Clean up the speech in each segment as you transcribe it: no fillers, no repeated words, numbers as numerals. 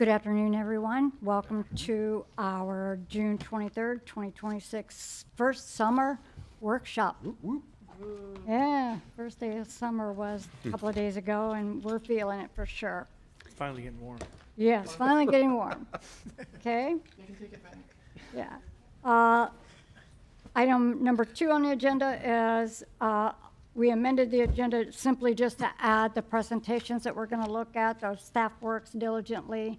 Good afternoon, everyone. Welcome to our June 23rd, 2026 first summer workshop. Yeah, first day of summer was a couple of days ago, and we're feeling it for sure. It's finally getting warm. Yeah, it's finally getting warm. Okay? You can take it back. Yeah. Item number 2 on the agenda is we amended the agenda simply just to add the presentations that we're going to look at. Our staff works diligently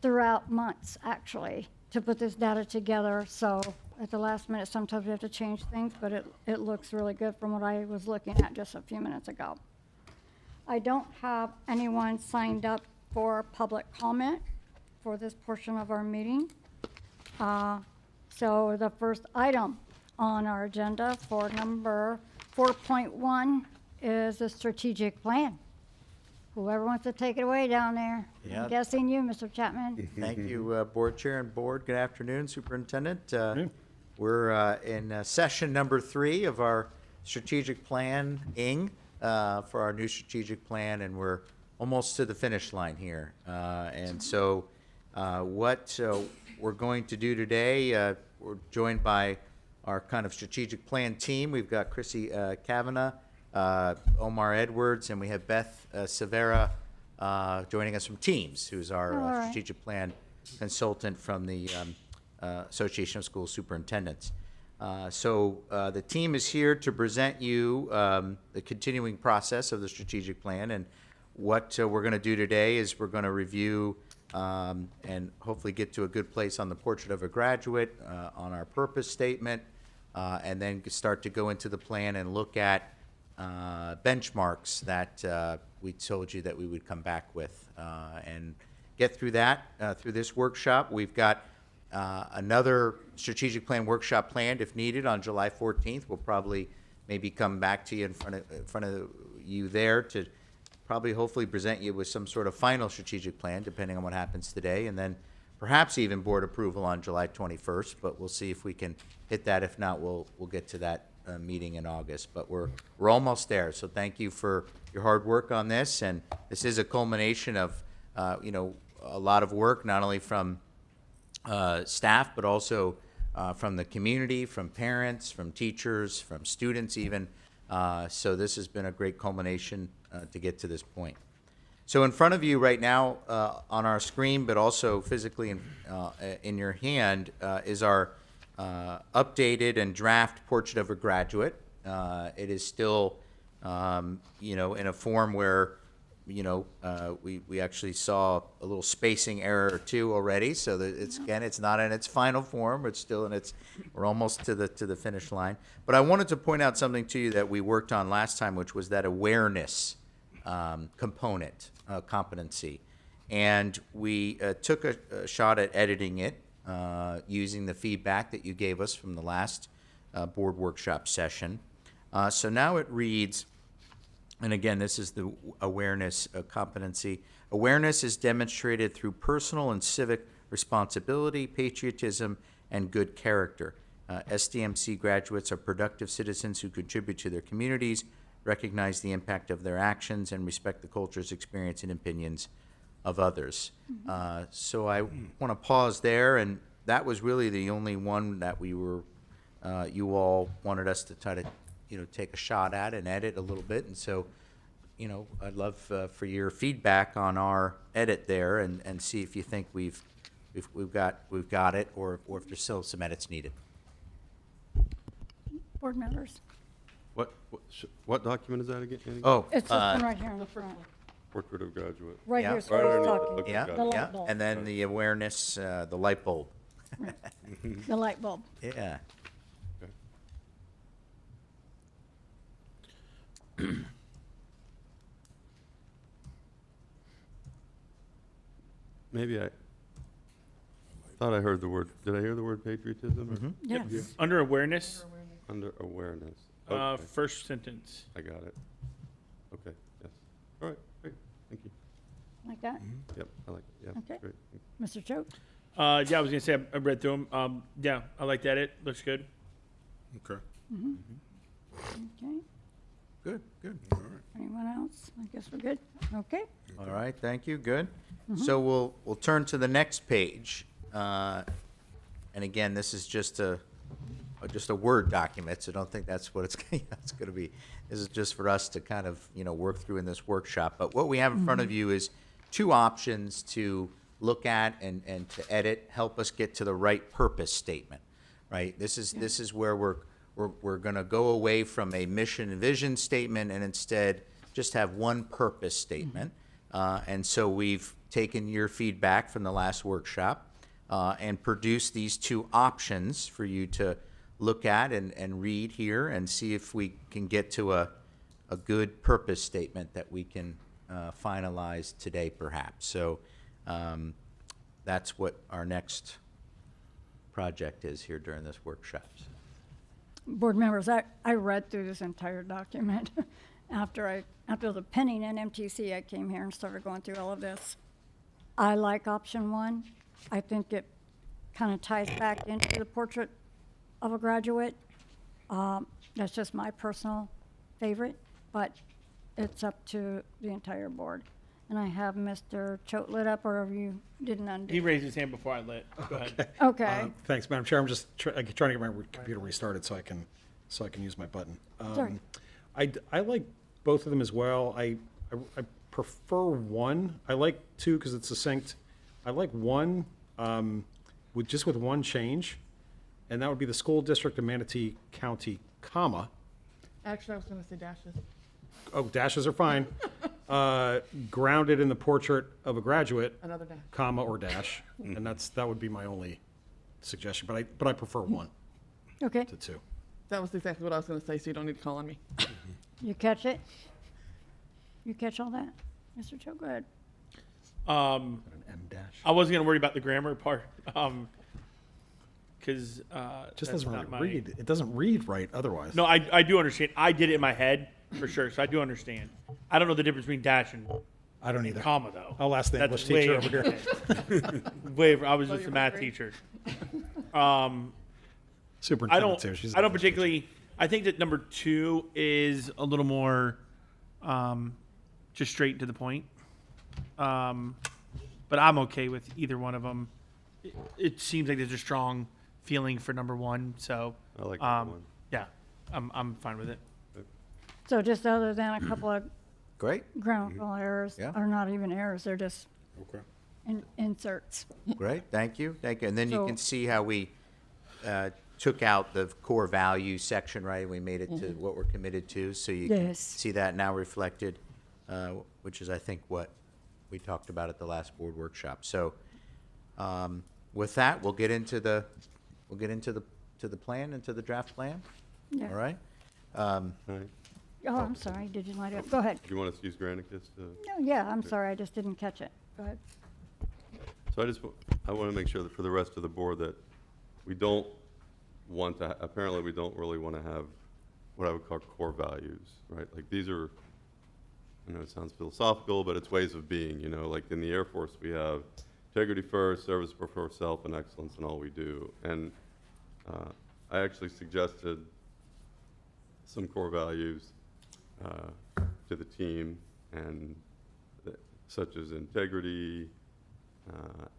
throughout months, actually, to put this data together. So at the last minute, sometimes we have to change things, but it looks really good from what I was looking at just a few minutes ago. I don't have anyone signed up for public comment for this portion of our meeting. So the first item on our agenda for number 4.1 is the strategic plan. Whoever wants to take it away down there. Yeah. I'm guessing you, Mr. Chapman. Thank you, Board Chair and Board. Good afternoon, Superintendent. We're in session number 3 of our strategic planning for our new strategic plan, and we're almost to the finish line here. And so what we're going to do today, we're joined by our kind of strategic plan team. We've got Chrissy Kavanagh, Omar Edwards, and we have Beth Severa joining us from Teams, who's our All right. strategic plan consultant from the Association of School Superintendents. So the team is here to present you the continuing process of the strategic plan, and what we're going to do today is we're going to review and hopefully get to a good place on the portrait of a graduate, on our purpose statement, and then start to go into the plan and look at benchmarks that we told you that we would come back with and get through that through this workshop. We've got another strategic plan workshop planned if needed on July 14th. We'll probably maybe come back to you in front of you there to probably hopefully present you with some sort of final strategic plan, depending on what happens today, and then perhaps even board approval on July 21st, but we'll see if we can hit that. If not, we'll get to that meeting in August, but we're almost there. So thank you for your hard work on this, and this is a culmination of a lot of work, not only from staff, but also from the community, from parents, from teachers, from students even. So this has been a great culmination to get to this point. So in front of you right now on our screen, but also physically in your hand, is our updated and draft portrait of a graduate. It is still, in a form where, we actually saw a little spacing error or two already. So that it's not in its final form. It's still we're almost to the finish line. But I wanted to point out something to you that we worked on last time, which was that awareness component, competency. And we took a shot at editing it using the feedback that you gave us from the last board workshop session. So now it reads, and again, this is the awareness competency. Awareness is demonstrated through personal and civic responsibility, patriotism, and good character. SDMC graduates are productive citizens who contribute to their communities, recognize the impact of their actions, and respect the cultures, experience, and opinions of others. So I want to pause there, and that was really the only one that we were, you all wanted us to try to, take a shot at and edit a little bit. And so, I'd love for your feedback on our edit there, and see if you think we've got it, or if there's still some edits needed. Board members. What document is that again? Andy? Oh, It's this one right here in the front. Portrait of graduate. Right Yeah. here is Right what I was underneath talking. the- yeah, The light yeah, bulb. and then the awareness, the light bulb. The light bulb. Yeah. Maybe I thought I heard the word. Did I hear the word patriotism? Yes. Under awareness, Under awareness. first sentence. I got it. Okay. Yes. All right. Great. Thank you. Like that? Yep. I like it. Yeah. Okay. Great. Mr. Choate? Yeah, I was gonna say I read through them. Yeah, I like that. It looks good. Okay. Okay. Good, good. Anyone else? I guess we're good. Okay. All right, thank you, good. So we'll turn to the next page. And again, this is just a Word document, so don't think that's what it's going to be. This is just for us to kind of, work through in this workshop. But what we have in front of you is two options to look at and to edit, help us get to the right purpose statement, right? This is where we're going to go away from a mission and vision statement and instead just have one purpose statement. And so we've taken your feedback from the last workshop and produced these two options for you to look at and read here and see if we can get to a good purpose statement that we can finalize today perhaps. So that's what our next project is here during this workshop. Board members, I read through this entire document. After the penning in MTC, I came here and started going through all of this. I like option one. I think it kind of ties back into the portrait of a graduate. That's just my personal favorite, but it's up to the entire board. And I have Mr. Choate lit up, or you didn't undo. He raised his hand before I lit. Go ahead. Okay. Thanks, Madam Chair. I'm just trying to get my computer restarted so I can use my button. Sorry. I like both of them as well. I prefer one. I like two because it's succinct. I like one with one change, and that would be the school district of Manatee County, comma. Actually, I was going to say dashes. Oh, dashes are fine. Grounded in the portrait of a graduate, Another dash. comma or dash, and that would be my only suggestion. But I prefer one Okay, to two. That was exactly what I was going to say, so you don't need to call on me. you catch it? You catch all that? Mr. Choate, go ahead. An M dash. I wasn't gonna worry about the grammar part, because Just doesn't really read. It doesn't read right otherwise. No, I do understand. I did it in my head for sure, so I do understand. I don't know the difference between dash and I don't either. comma though. I'll ask the That's English teacher way over here. I was just you're a math hungry? teacher. Superintendent's here. She's I don't particularly. I think that number 2 is a little more, just straight to the point. But I'm okay with either one of them. It seems like there's a strong feeling for number 1, so I like that one. yeah, I'm fine with it. So just other than a couple of Great, grammatical errors, Yeah. or not even errors, they're just Okay. inserts. great, thank you. And then you So- can see how we took out the core value section, right? We made it to what we're committed to, so you can Yes. see that now reflected, which is, I think, what we talked about at the last board workshop. So, with that, we'll get into the plan, into the draft plan, Yeah. all right? All right. Oh, I'm sorry, did you light up? Go ahead. Do you want us to use Granicus to? No, yeah, I'm sorry, I just didn't catch it. Go ahead. So I want to make sure that for the rest of the board that we don't want to, apparently we don't really want to have what I would call core values, right? Like these are, it sounds philosophical, but it's ways of being, like in the Air Force we have integrity first, service before self, and excellence in all we do. And I actually suggested some core values to the team, and such as integrity,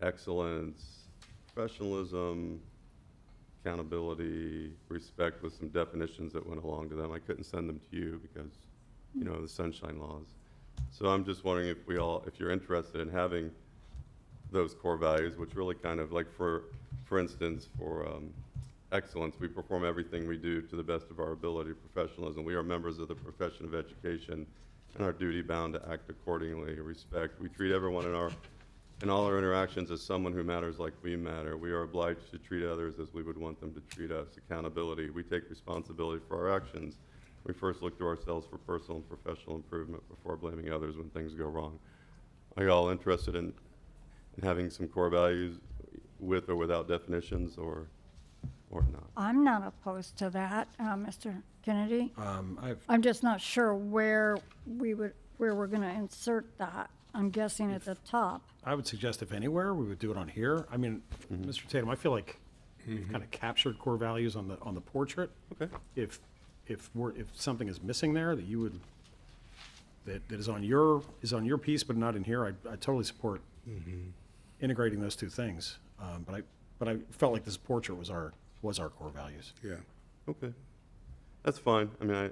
excellence, professionalism, accountability, respect, with some definitions that went along to them. I couldn't send them to you because, the sunshine laws. So I'm just wondering if you're interested in having those core values, which really kind of like for instance, for excellence, we perform everything we do to the best of our ability. Professionalism, we are members of the profession of education and are duty bound to act accordingly. Respect, we treat everyone in all our interactions as someone who matters like we matter. We are obliged to treat others as we would want them to treat us. Accountability, we take responsibility for our actions. We first look to ourselves for personal and professional improvement before blaming others when things go wrong. Are you all interested in having some core values with or without definitions, or not? I'm not opposed to that, Mr. Kennedy. I've I'm just not sure where we're going to insert that. I'm guessing at the top. I would suggest if anywhere, we would do it on here. I mean, Mr. Tatum, I feel like you've kind of captured core values on the portrait. Okay. If something is missing there that you would, that is on your piece but not in here, I totally support integrating those two things. But I felt like this portrait was our core values. Yeah. Okay, that's fine. I mean,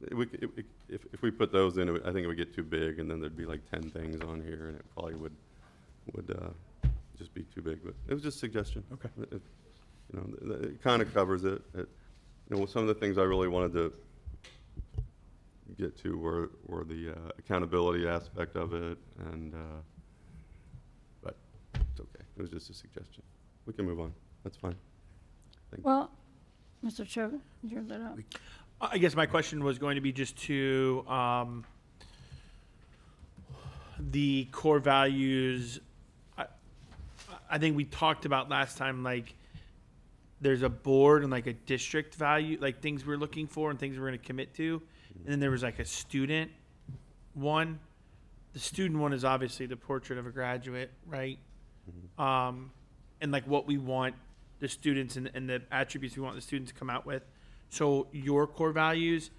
if we put those in, I think it would get too big, and then there'd be like 10 things on here, and it probably would just be too big. But it was just a suggestion. Okay. It kind of covers it. Some of the things I really wanted to get to were the accountability aspect of it, and but it's okay. It was just a suggestion. We can move on. That's fine. Well, Mr. Chauvin, you're lit up. I guess my question was going to be just to the core values. I think we talked about last time, like there's a board and like a district value, like things we're looking for and things we're going to commit to. And then there was like a student one. The student one is obviously the portrait of a graduate, right? And like what we want the students and the attributes we want the students to come out with. So your core values,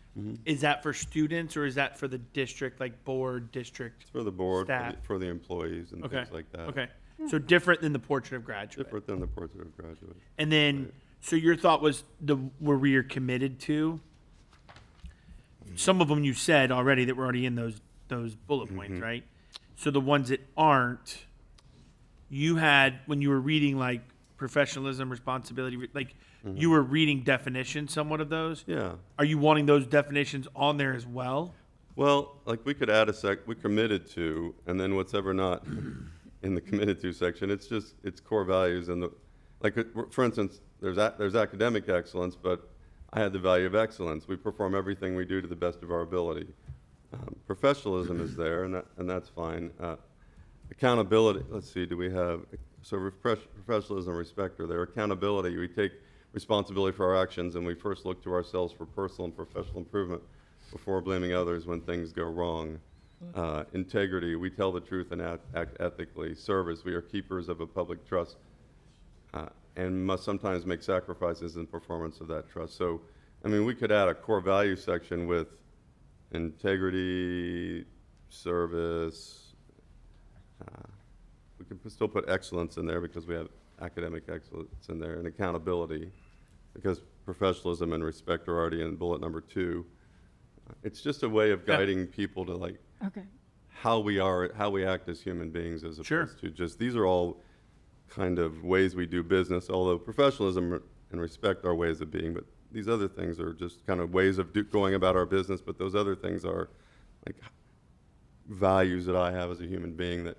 is that for students or is that for the district, like board, district? It's for the board, Staff. for the employees and Okay. things like that. Okay. So different than the portrait of graduate. Different than the portrait of graduate. And then, so your thought was where we are committed to. Some of them you said already that were already in those bullet points, right? So the ones that aren't, you had when you were reading like professionalism, responsibility, like you were reading definitions, somewhat of those. Yeah. Are you wanting those definitions on there as well? Well, like we could add we committed to, and then what's ever not in the committed to section, it's core values. And for instance, there's academic excellence, but I had the value of excellence. We perform everything we do to the best of our ability. Professionalism is there, and that's fine. Accountability, let's see, do we have, so professionalism, respect are there. Accountability, we take responsibility for our actions, and we first look to ourselves for personal and professional improvement before blaming others when things go wrong. Integrity, we tell the truth and act ethically. Service, we are keepers of a public trust and must sometimes make sacrifices in performance of that trust. So, I mean, we could add a core value section with integrity, service. We could still put excellence in there because we have academic excellence in there, and accountability because professionalism and respect are already in bullet number 2. It's just a way of guiding people to like Okay. how we act as human beings as Sure. opposed to just, these are all kind of ways we do business, although professionalism and respect are ways of being, but these other things are just kind of ways of going about our business, but those other things are like values that I have as a human being that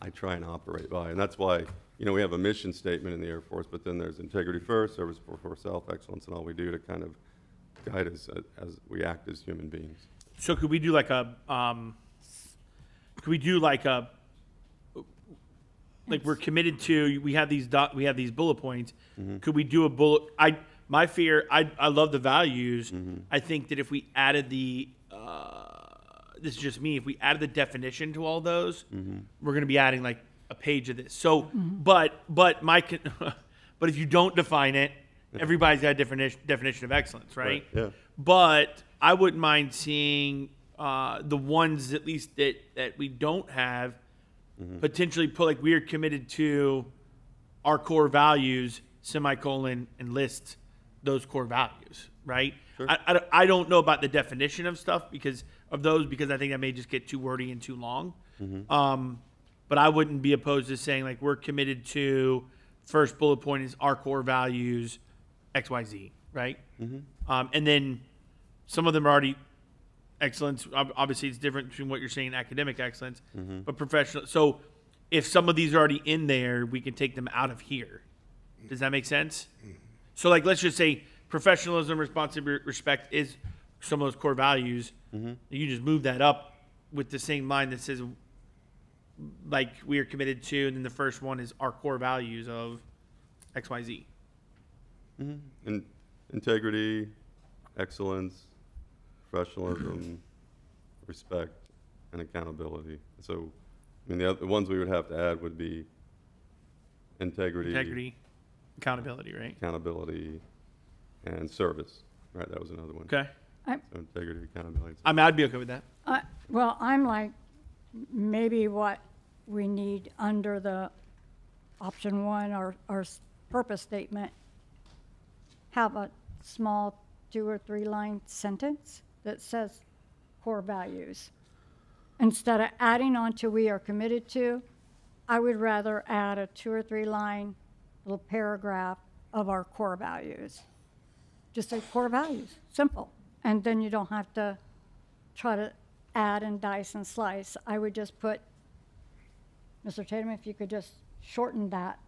I try and operate by. And that's why, we have a mission statement in the Air Force, but then there's integrity first, service before self, excellence, and all we do to kind of guide us as we act as human beings. So could we do like like we're committed to, we have these bullet points. Could we do a bullet? I love the values. I think that if we added this is just me, if we added the definition to all those, we're going to be adding like a page of this. So, but if you don't define it, everybody's got a different definition of excellence, right? Yeah. But I wouldn't mind seeing the ones at least that we don't have potentially put like we are committed to our core values, semicolon, and list those core values, right? Sure. I don't know about the definition of stuff because I think that may just get too wordy and too long. But I wouldn't be opposed to saying like we're committed to first bullet point is our core values, XYZ, right? And then some of them are already excellence. Obviously, it's different between what you're saying academic excellence, but professional. So if some of these are already in there, we can take them out of here. Does that make sense? So like, let's just say professionalism, responsibility, respect is some of those core values. You just move that up with the same line that says like we are committed to, and then the first one is our core values of XYZ. And integrity, excellence, professionalism, respect, and accountability. So, I mean, the ones we would have to add would be integrity, Accountability, right? accountability, and service. Right, that was another one. Okay. So integrity, accountability. I mean, I'd be okay with that. Well, I'm like maybe what we need under the option 1, our purpose statement, have a small 2 or 3 line sentence that says core values. Instead of adding on to we are committed to, I would rather add a 2 or 3 line little paragraph of our core values. Just say core values, simple. And then you don't have to try to add and dice and slice. I would just put, Mr. Tatum, if you could just shorten that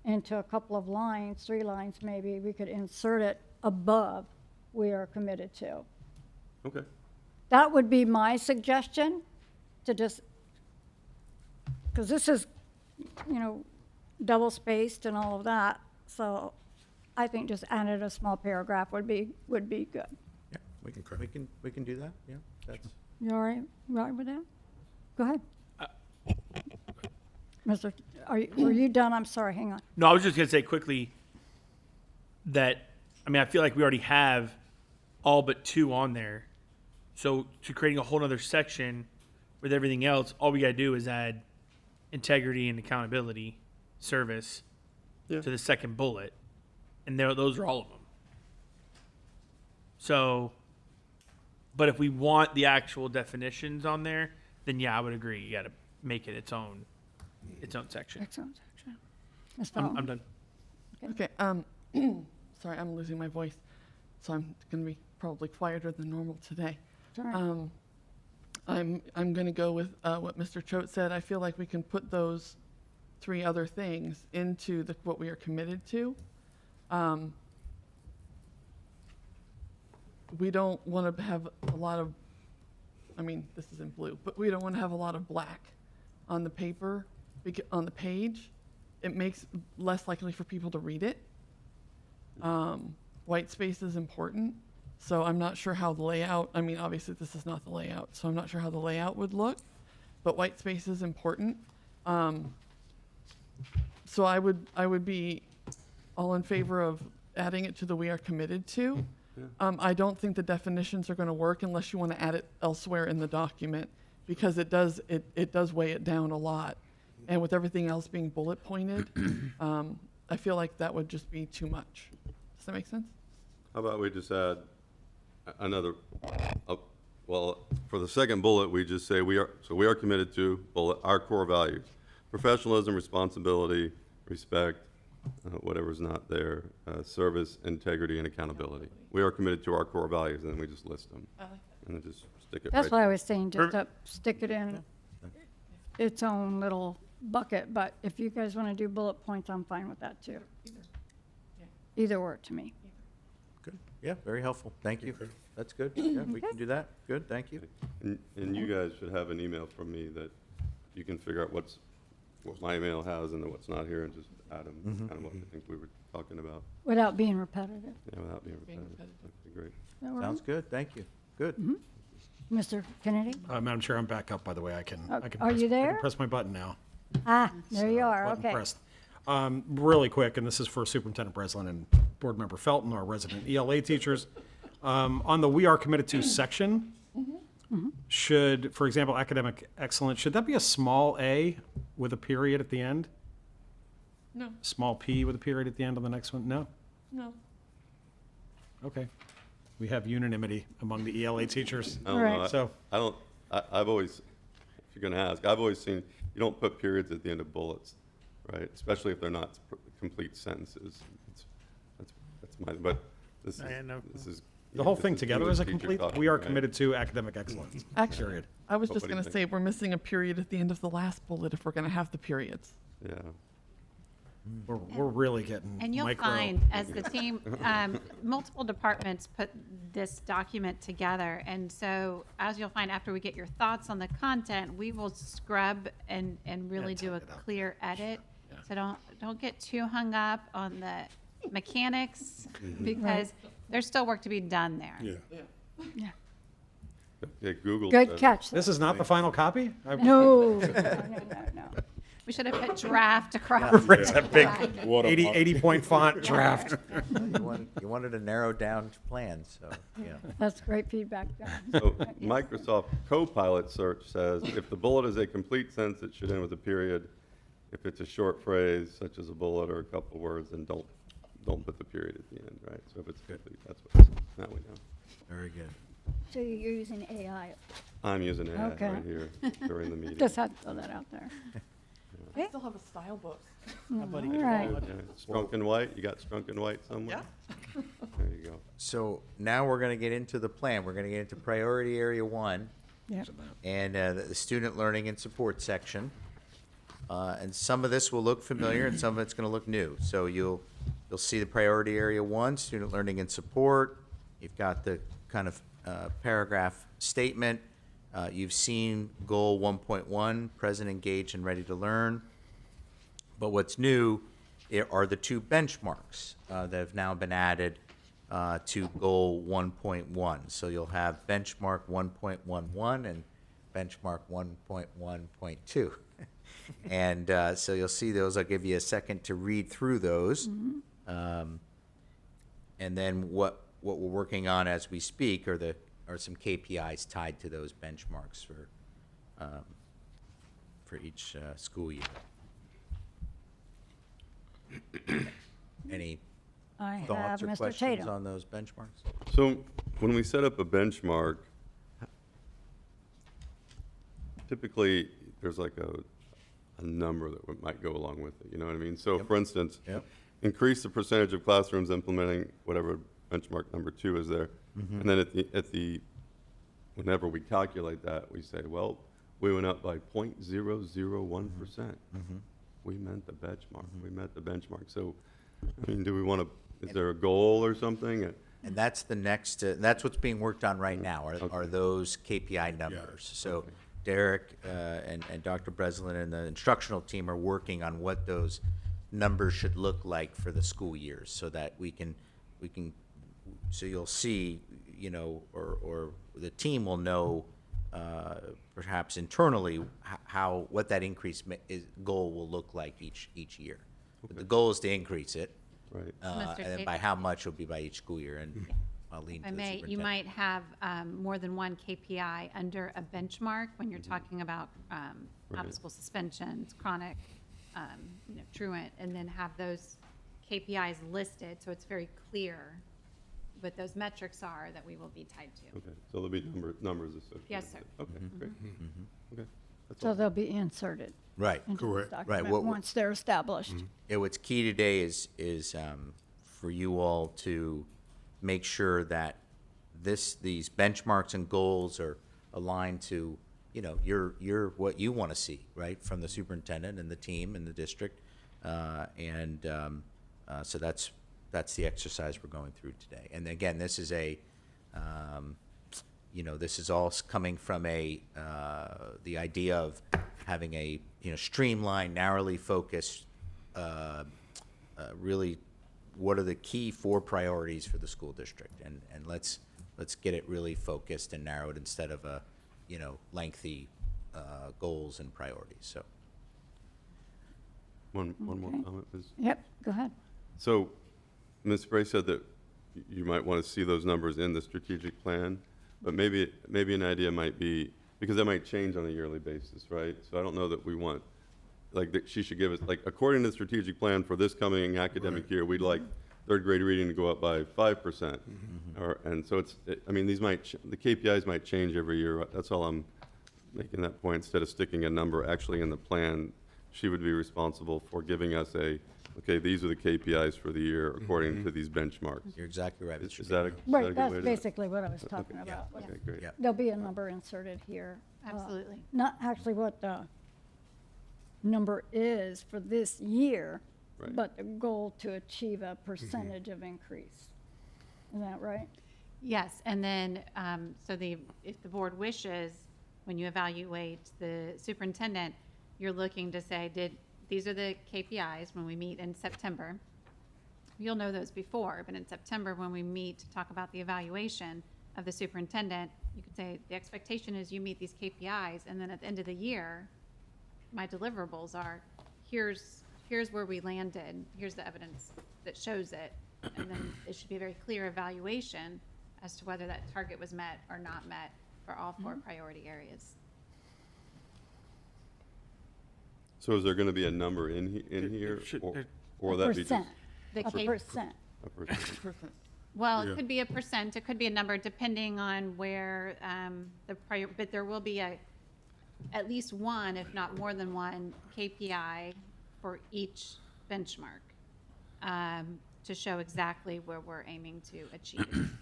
into a couple of lines, 3 lines maybe, we could insert it above we are committed to. Okay. That would be my suggestion, to just, because this is, double-spaced and all of that, so I think just adding a small paragraph would be good. Yeah, we can do that, yeah. That's, You all right with that? Go ahead. Mr., were you done? I'm sorry, hang on. No, I was just gonna say quickly that, I feel like we already have all but 2 on there. So to creating a whole other section with everything else, all we gotta do is add integrity and accountability service Yeah. to the second bullet. And those are all of them. So, but if we want the actual definitions on there, then yeah, I would agree. You gotta make it its own section. Excellent. Ms. I'm Fountain? done. Okay, sorry, I'm losing my voice, so I'm gonna be probably quieter than normal today. It's all right. I'm gonna go with what Mr. Choate said. I feel like we can put those 3 other things into what we are committed to. We don't want to have a lot of, this is in blue, but we don't want to have a lot of black on the paper, on the page. It makes less likely for people to read it. White space is important. So I'm not sure how the layout, obviously this is not the layout, so I'm not sure how the layout would look, but white space is important. So I would be all in favor of adding it to the we are committed to. I don't think the definitions are going to work unless you want to add it elsewhere in the document, because it does weigh it down a lot. And with everything else being bullet pointed, I feel like that would just be too much. Does that make sense? How about we just add another, well, for the second bullet, we just say we are committed to our core values: professionalism, responsibility, respect, whatever's not there, service, integrity, and accountability. We are committed to our core values, and then we just list them. I like that. And then just stick it That's right why I was saying just Perfect. stick it in its own little bucket, but if you guys want to do bullet points, I'm fine with that too. Either work to me. good, yeah, very helpful, thank you. That's good, yeah, we can do that, good, thank you. And you guys should have an email from me that you can figure out what my email has and then what's not here, and just add them, kind of what I think we were talking about, Without being repetitive. without being Being repetitive. repetitive. That'd be great. Is that all Sounds right? good, thank you, good. Mr. Kennedy? Madam Chair, I'm back up, by the way. I can Are press- you I there? can press my button now. Ah, there you are, Button okay. pressed. Really quick, and this is for Superintendent Breslin and Board Member Felton, our resident ELA teachers. On the We Are Committed To section, should, for example, academic excellence, should that be a small a with a period at the end? No, Small p with a period at the end on the next one? No? no. Okay. We have unanimity among the ELA teachers. I don't Right. know, So- I've always, if you're gonna ask, I've always seen, you don't put periods at the end of bullets, right? Especially if they're not complete sentences. That's my, but this I know. is. The whole this thing is together English is a teacher complete, talking, we are right? committed to academic excellence. Actually, Period. I was What just do you going to think? say, we're missing a period at the end of the last bullet if we're going to have the periods. Yeah. We're really getting And you'll micro. find, as the team, multiple departments put this document together. And so, as you'll find after we get your thoughts on the content, we will scrub and really do a type it up. clear edit. So don't get too hung up on the mechanics, because there's still work to be done there. Yeah. Yeah, Google. Good says- catch. This is not the final copy? No, no. We should have put draft across. That big What a 80-point font draft. You wanted a narrowed down plan, so, yeah. That's great feedback, John. So Microsoft Copilot search says, if the bullet is a complete sentence, it should end with a period. If it's a short phrase, such as a bullet or a couple words, then don't put the period at the end, right? So if it's complete, that's what it says. Now we know. Very good. So you're using AI. I'm using AI Okay. right here during the meeting. Just had to throw that out there. I still have a style book. All right. Yeah, Strunk and White, you got Strunk and White somewhere? Yeah. There you go. So now we're going to get into the plan. We're going to get into priority area 1 Yep. and the student learning and support section. And some of this will look familiar and some of it's going to look new. So you'll see the priority area 1, student learning and support. You've got the kind of paragraph statement. You've seen goal 1.1, present, engaged, and ready to learn. But what's new are the 2 benchmarks that have now been added to goal 1.1. So you'll have benchmark 1.11 and benchmark 1.1.2. And so you'll see those. I'll give you a second to read through those. And then what we're working on as we speak are some KPIs tied to those benchmarks for each school year. Any I have thoughts or Mr. questions Tatum. on those benchmarks? So when we set up a benchmark, typically there's like a number that might go along with it, you know what I mean? So for instance, Yep. increase the percentage of classrooms implementing whatever benchmark number 2 is there. Mm-hmm. And then whenever we calculate that, we say, well, we went up by 0.001%. Mm-hmm. We meant the benchmark. We met the benchmark. So, I mean, do we want to, is there a goal or something? And that's the next, that's what's being worked on right now, are those KPI numbers. So Derek and Dr. Breslin and the instructional team are working on what those numbers should look like for the school years, so that we can, so you'll see, you know, or the team will know, perhaps internally, what that increase goal will look like each year. But the goal is to increase it. Right. Mr. And then by Tatum. how much will be by each school year, and I'll lean If to I the may, you superintendent. might have more than one KPI under a benchmark when you're talking about out-of-school suspensions, chronic, truant, and then have those KPIs listed, so it's very clear what those metrics are that we will be tied to. Okay, so there'll be numbers associated. Yes, sir. with it. Okay, great. Okay. That's So all. they'll be inserted Right. into the Correct. document What- once they're established. Yeah, what's key today is for you all to make sure that these benchmarks and goals are aligned to, you know, what you want to see, right, from the superintendent and the team and the district. So that's the exercise we're going through today. And again, this is this is all coming from the idea of having a, streamlined, narrowly focused, really, what are the key 4 priorities for the school district? And let's get it really focused and narrowed instead of lengthy goals and priorities, so. One more Okay. comment, please. Yep, go ahead. So, Ms. Bray said that you might want to see those numbers in the strategic plan, but maybe an idea might be, because that might change on a yearly basis, right? So I don't know that we want, that she should give us, according to the strategic plan for this coming academic year, we'd like 3rd grade reading to go up by 5%. And so the KPIs might change every year. That's all I'm making that point. Instead of sticking a number actually in the plan, she would be responsible for giving us okay, these are the KPIs for the year according to these benchmarks. You're exactly right. Is Mr. that a Baker. good way Right, to that's do it? basically what I was talking Okay. about. Okay, great. Yeah. There'll be a number inserted here. Absolutely. Not actually what the number is for this year, Right. but the goal to achieve a percentage of increase. Is that right? Yes, and then, if the board wishes, when you evaluate the superintendent, you're looking to say, these are the KPIs when we meet in September. You'll know those before, but in September, when we meet to talk about the evaluation of the superintendent, you could say, the expectation is you meet these KPIs, and then at the end of the year, my deliverables are here's where we landed, here's the evidence that shows it, and then it should be a very clear evaluation as to whether that target was met or not met for all 4 priority areas. So is there going to be a number in here, should- or that be just Percent, The a K- percent. a percent? Percent. Well, it could be a percent, it could be a number, depending on where but there will be at least one, if not more than one, KPI for each benchmark to show exactly where we're aiming to achieve.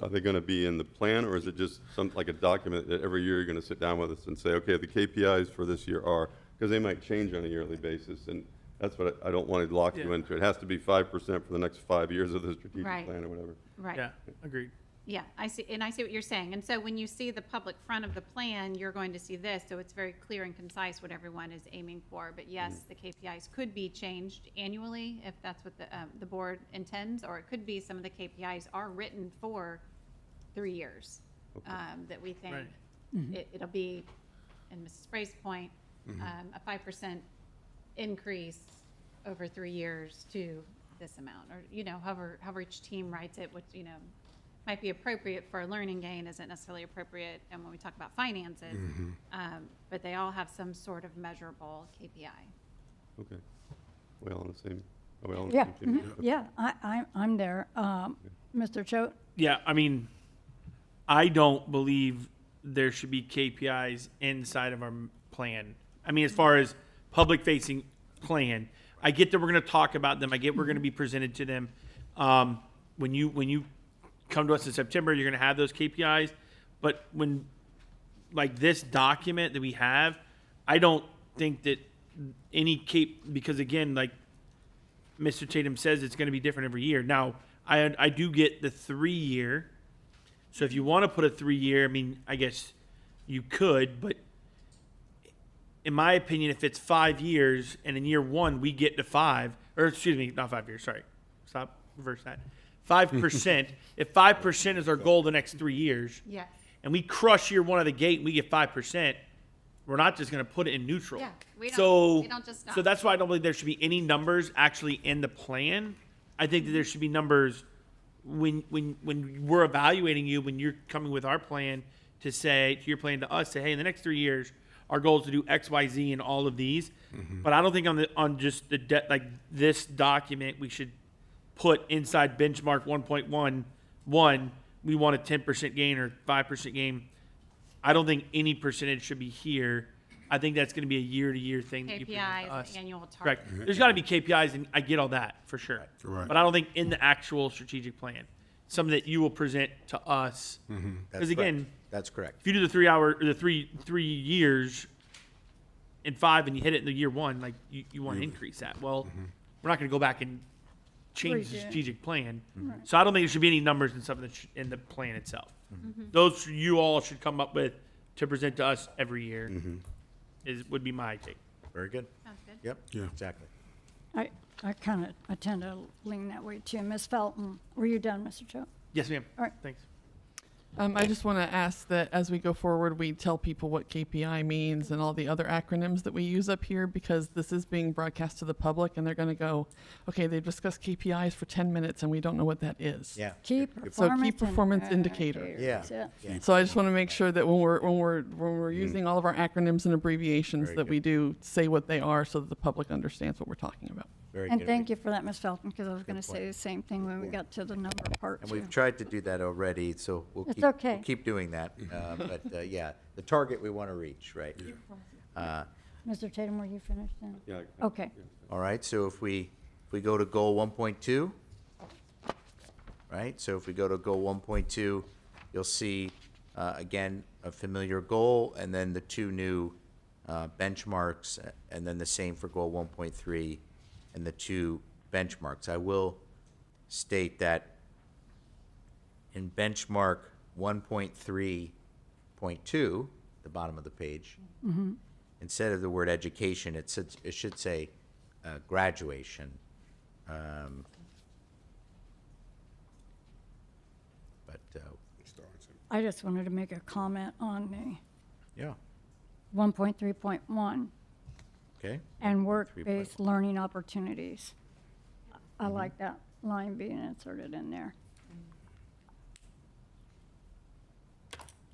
Are they going to be in the plan, or is it just like a document that every year you're going to sit down with us and say, okay, the KPIs for this year are, because they might change on a yearly basis, and that's what I don't want to lock you Yeah. into. It has to be 5% for the next 5 years of the strategic Right. plan or whatever. Right. Yeah, agreed. Yeah, I see what you're saying. And so when you see the public front of the plan, you're going to see this, so it's very clear and concise what everyone is aiming for. But yes, the KPIs could be changed annually if that's what the board intends, or it could be some of the KPIs are written for 3 years that we think Right. it'll be, in Mrs. Spray's point, a 5% increase over 3 years to this amount, or, however each team writes it, which, might be appropriate for a learning gain isn't necessarily appropriate, and when we talk about finances, but they all have some sort of measurable KPI. Okay. We all on the same, are we all on the Yeah, same page? yeah, I'm there. Mr. Choate? Yeah, I mean, I don't believe there should be KPIs inside of our plan. I mean, as far as public-facing plan, I get that we're going to talk about them. I get we're going to be presented to them. When you come to us in September, you're going to have those KPIs. But when, like this document that we have, I don't think that because again, like Mr. Tatum says, it's going to be different every year. Now, I do get the 3-year. So if you want to put a 3-year, I mean, I guess you could, but in my opinion, if it's 5 years and in year 1 we get to 5, or excuse me, not 5 years, sorry. Stop, reverse that. 5%, if 5% is our goal the next 3 years, Yes. and we crush year 1 of the gate and we get 5%, we're not just going to put it in neutral. Yeah, we don't just stop. So that's why I don't believe there should be any numbers actually in the plan. I think that there should be numbers when we're evaluating you, when you're coming with our plan to say, to your plan to us, say, hey, in the next 3 years, our goal is to do X, Y, Z and all of these. But I don't think on just like this document, we should put inside benchmark 1.11, we want a 10% gain or 5% gain. I don't think any percentage should be here. I think that's going to be a year-to-year thing that you present to KPIs, us. annual target. Correct. There's got to be KPIs, and I get all that for sure. Right. But I don't think in the actual strategic plan, something that you will present to us. That's Because again, correct. That's correct. if you do the 3 hour or the three years in 5 and you hit it in the year 1, like you want to increase that. Well, we're not going to go back and change the Redo it. strategic plan. So I don't think there should be any numbers and stuff in the plan itself. Those you all should come up with to present to us every year. Would be my take. Very good. Sounds good. Yep. Yeah. Exactly. I tend to lean that way too. Ms. Felton, were you done, Mr. Choate? Yes, ma'am. All right. Thanks. I just want to ask that as we go forward, we tell people what KPI means and all the other acronyms that we use up here, because this is being broadcast to the public and they're going to go, okay, they've discussed KPIs for 10 minutes and we don't know what that is. Yeah. Key So performance. key performance indicator. indicators, Yeah. Yeah. So I just want to make sure that when we're using all of our acronyms and abbreviations, Very that good. we do say what they are so that the public understands what we're talking about. Very And good. thank you for that, Ms. Felton, because I was going to point. say the same thing when we got to the number part And too. we've tried to do that already, so we'll It's keep, okay. we'll keep doing that. But yeah, the target we want to reach, right? Mr. Tatum, were you finished then? Yeah. Okay. All right, so if we go to goal 1.2, right? So if we go to goal 1.2, you'll see, again, a familiar goal, and then the 2 new benchmarks, and then the same for goal 1.3 and the 2 benchmarks. I will state that in benchmark 1.3.2, the bottom of the page, instead of the word education, it should say graduation. But I just wanted to make a comment on the yeah, 1.3.1. Okay, and work-based learning opportunities. I like that line being inserted in there.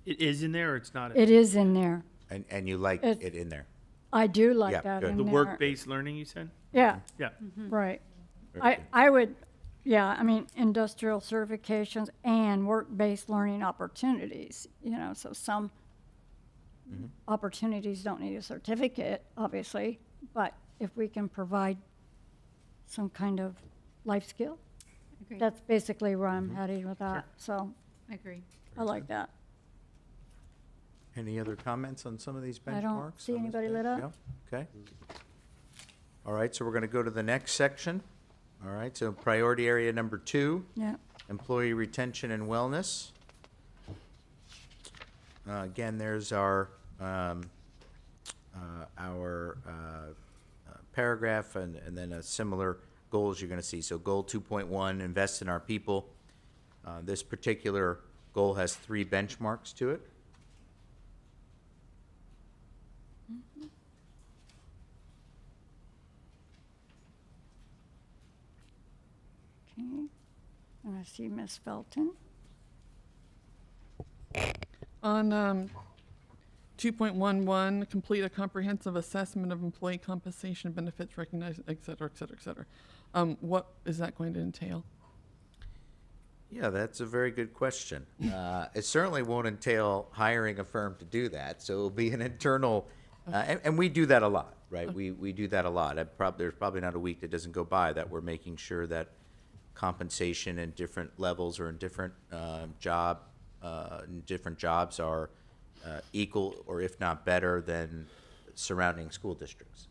It is in there or it's not? It is in there. and you like It- it in there? I do Yeah, like that good. in The there. work-based learning, you said? Yeah, Yeah. right. Very good. I would, yeah, I mean, industrial certifications and work-based learning opportunities, you know, so some opportunities don't need a certificate, obviously, but if we can provide some kind of life skill, Agree. that's basically where I'm heading with that, so Agree. I like that. Any other comments on some of these benchmarks? I don't see on this anybody page? lit up. Yeah, okay. All right, so we're going to go to the next section. All right, so priority area number 2, Yeah, employee retention and wellness. Again, there's our paragraph and then a similar goals you're going to see. So goal 2.1, invest in our people. This particular goal has 3 benchmarks to it. okay. And I see Ms. Felton. On 2.11, complete a comprehensive assessment of employee compensation benefits recognized, et cetera, et cetera, et cetera. What is that going to entail? Yeah, that's a very good question. It certainly won't entail hiring a firm to do that, so it'll be an internal, and we do that a lot, right? We do that a lot. There's probably not a week that doesn't go by that we're making sure that compensation in different levels or in different jobs are equal or if not better than surrounding school districts,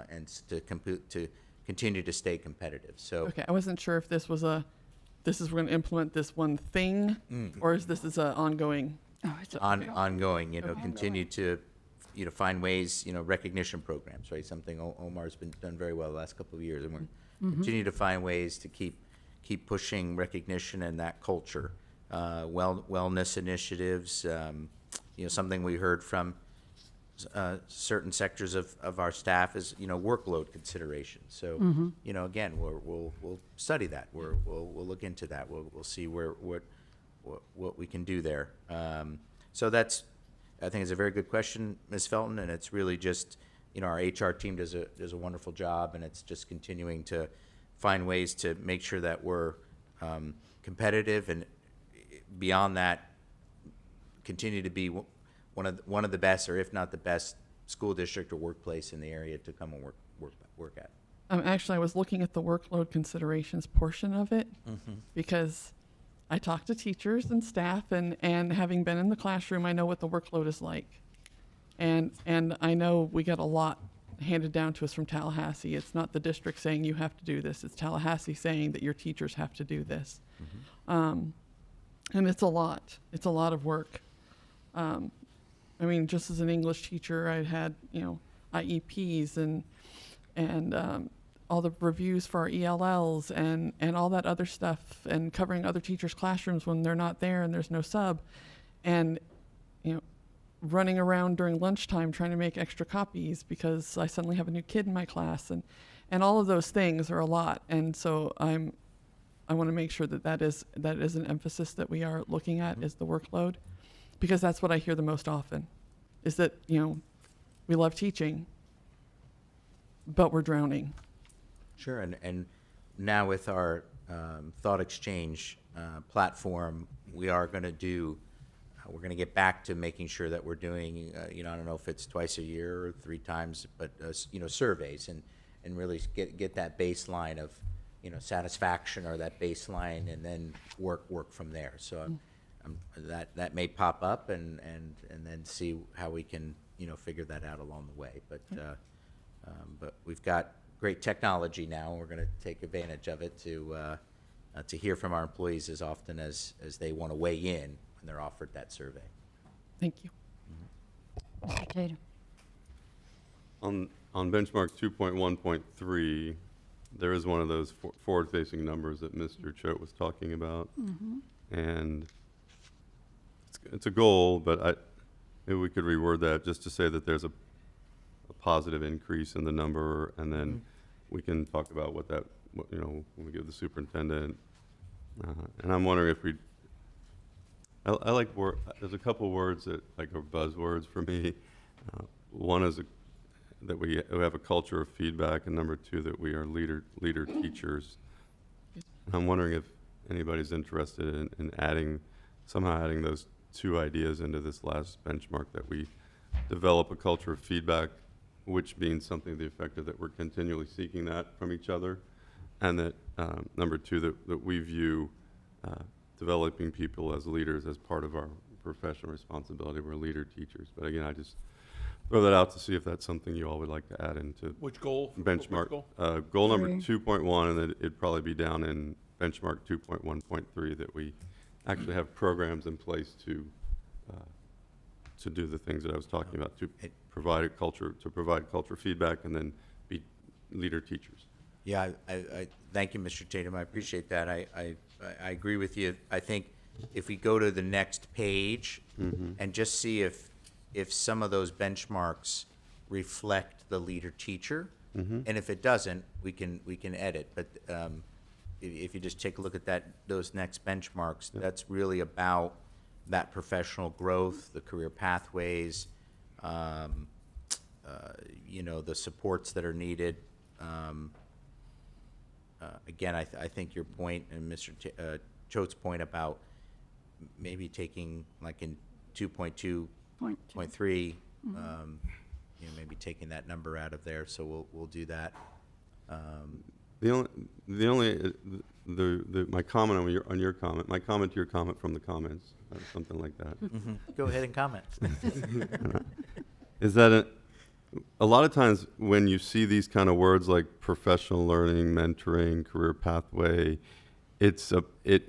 and to continue to stay competitive. So. Okay, I wasn't sure if this was we're going to implement this one thing, or is this is an ongoing? Oh, it's Ongoing, continue to, find ways, recognition programs, right? Something Omar's been done very well the last couple of years, and we're continue to find ways to keep pushing recognition and that culture. Wellness initiatives, something we heard from certain sectors of our staff is, workload consideration. So, again, we'll study that. We'll look into that. We'll see what we can do there. So that's, I think, is a very good question, Ms. Felton, and it's really just, our HR team does a wonderful job, and it's just continuing to find ways to make sure that we're competitive, and beyond that, continue to be one of the best, or if not the best, school district or workplace in the area to come and work at. Actually, I was looking at the workload considerations portion of it, because I talk to teachers and staff, and having been in the classroom, I know what the workload is like. And I know we get a lot handed down to us from Tallahassee. It's not the district saying you have to do this. It's Tallahassee saying that your teachers have to do this. And it's a lot. It's a lot of work. I mean, just as an English teacher, I had, IEPs and all the reviews for our ELLs and all that other stuff, and covering other teachers' classrooms when they're not there and there's no sub. And, running around during lunchtime trying to make extra copies because I suddenly have a new kid in my class, and all of those things are a lot. And so I want to make sure that is an emphasis that we are looking at, is the workload, because that's what I hear the most often, is that, we love teaching, but we're drowning. Sure, and now with our Thought Exchange platform, we are going to we're going to get back to making sure that we're doing, I don't know if it's twice a year or 3 times, but, surveys and really get that baseline of, satisfaction, or that baseline, and then work from there. So that may pop up and then see how we can, figure that out along the way. But we've got great technology now, and we're going to take advantage of it to hear from our employees as often as they want to weigh in when they're offered that survey. Thank you. Mr. Tatum. On benchmark 2.1.3, there is one of those forward-facing numbers that Mr. Choate was talking about. And it's a goal, but maybe we could reword that just to say that there's a a positive increase in the number, and then we can talk about what when we give the superintendent. And I'm wondering if I like there's a couple words that like are buzzwords for me. One is that we have a culture of feedback, and number two, that we are leader teachers. I'm wondering if anybody's interested in somehow adding those two ideas into this last benchmark, that we develop a culture of feedback, which means something to the effect of that we're continually seeking that from each other, and that number two, that we view developing people as leaders as part of our professional responsibility. We're leader teachers. But again, I just throw that out to see if that's something you all would like to add into Which goal? benchmark. Which goal? Goal number Three. 2.1, and then it'd probably be down in benchmark 2.1.3, that we actually have programs in place to do the things that I was talking about, to provide culture feedback, and then be leader teachers. Yeah, I thank you, Mr. Tatum. I appreciate that. I agree with you. I think if we go to the next page and just see if some of those benchmarks reflect the leader teacher, and if it doesn't, we can edit. But if you just take a look at those next benchmarks, that's really about that professional growth, the career pathways, the supports that are needed. Again, I think your point and Mr. Choate's point about maybe taking, like in 2.2.3, maybe taking that number out of there. So we'll do that. My comment on your comment, my comment to your comment from the comments, something like that. Go ahead and comment. Is that a lot of times when you see these kind of words like professional learning, mentoring, career pathway, it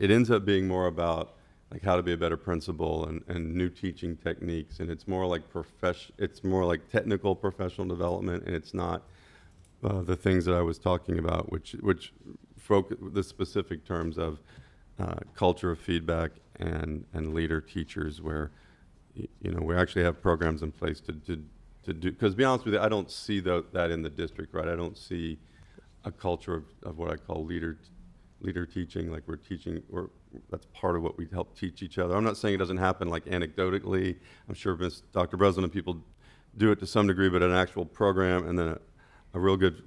ends up being more about like how to be a better principal and new teaching techniques, and it's more like technical professional development, and it's not the things that I was talking about, which the specific terms of culture of feedback and leader teachers, where we actually have programs in place to do. Because to be honest with you, I don't see that in the district, right? I don't see a culture of what I call leader teaching, like we're teaching, or that's part of what we help teach each other. I'm not saying it doesn't happen like anecdotally. I'm sure Dr. Breslin and people do it to some degree, but an actual program, and then a real good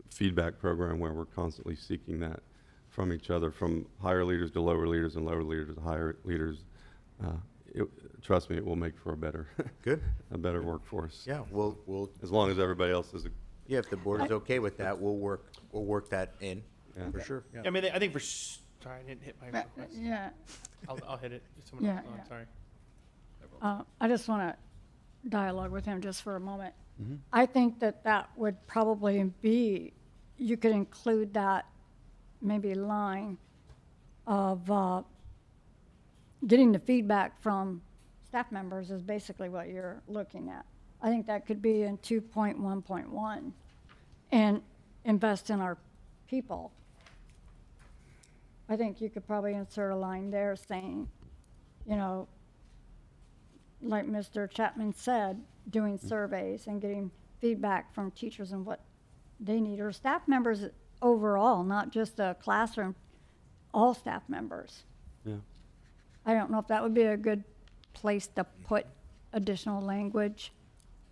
feedback program where we're constantly seeking that from each other, from higher leaders to lower leaders, and lower leaders to higher leaders. Trust me, it will make for a better workforce. Yeah, we'll As long as everybody else is. yeah, if the board is okay with that, we'll work that in for sure. I mean, I think sorry, I didn't hit my request. Yeah, I'll hit it. If someone else, Yeah. sorry. I just want to dialogue with him just for a moment. I think that would probably be, you could include that maybe line of getting the feedback from staff members is basically what you're looking at. I think that could be in 2.1.1 and invest in our people. I think you could probably insert a line there saying, like Mr. Chapman said, doing surveys and getting feedback from teachers and what they need, or staff members overall, not just the classroom, all staff members. Yeah. I don't know if that would be a good place to put additional language.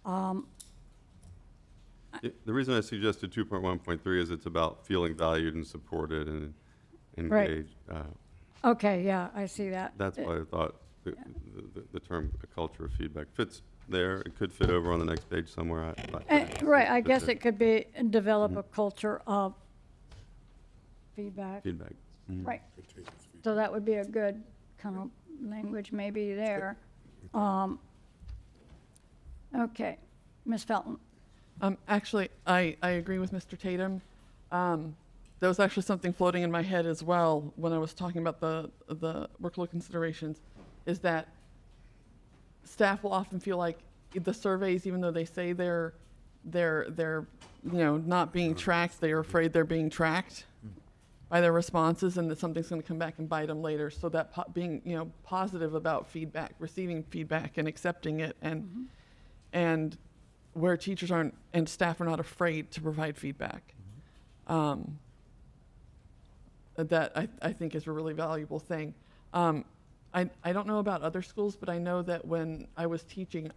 The reason I suggested 2.1.3 is it's about feeling valued and supported and Right. engaged. Okay, yeah, I see that. That's why I thought the term "a culture of feedback" fits there. It could fit over on the next page somewhere. Right, I guess it could be develop a culture of feedback. Feedback. Right. So that would be a good kind of language maybe there. Okay, Ms. Felton. Actually, I agree with Mr. Tatum. There was actually something floating in my head as well when I was talking about the workload considerations, is that staff will often feel like the surveys, even though they say they're not being tracked, they are afraid they're being tracked by their responses, and that something's going to come back and bite them later. So that being positive about feedback, receiving feedback and accepting it, and where teachers aren't and staff are not afraid to provide feedback. That I think is a really valuable thing. I don't know about other schools, but I know that when I was teaching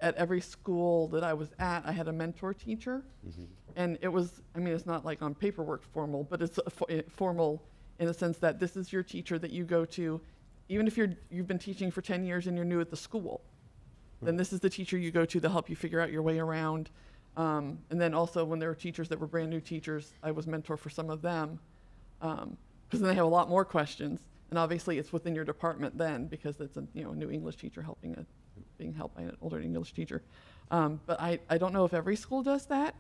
at every school that I was at, I had a mentor teacher. And it was, I mean, it's not like on paperwork formal, but it's formal in the sense that this is your teacher that you go to, even if you've been teaching for 10 years and you're new at the school, then this is the teacher you go to help you figure out your way around. And then also when there were teachers that were brand new teachers, I was mentor for some of them. Because then they have a lot more questions. And obviously it's within your department then, because it's a new English teacher being helped by an older English teacher. But I don't know if every school does that,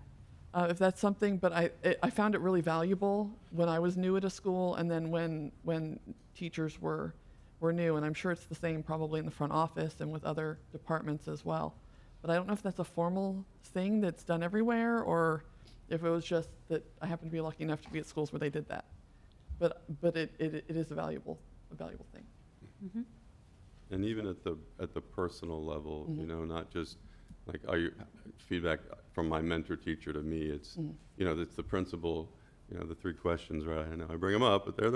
if that's something, but I found it really valuable when I was new at a school, and then when teachers were new, and I'm sure it's the same probably in the front office and with other departments as well. But I don't know if that's a formal thing that's done everywhere, or if it was just that I happen to be lucky enough to be at schools where they did that. But it is a valuable thing. And even at the personal level, not just like feedback from my mentor teacher to me. It's it's the principal. The 3 questions, right? I know I bring them up, but they're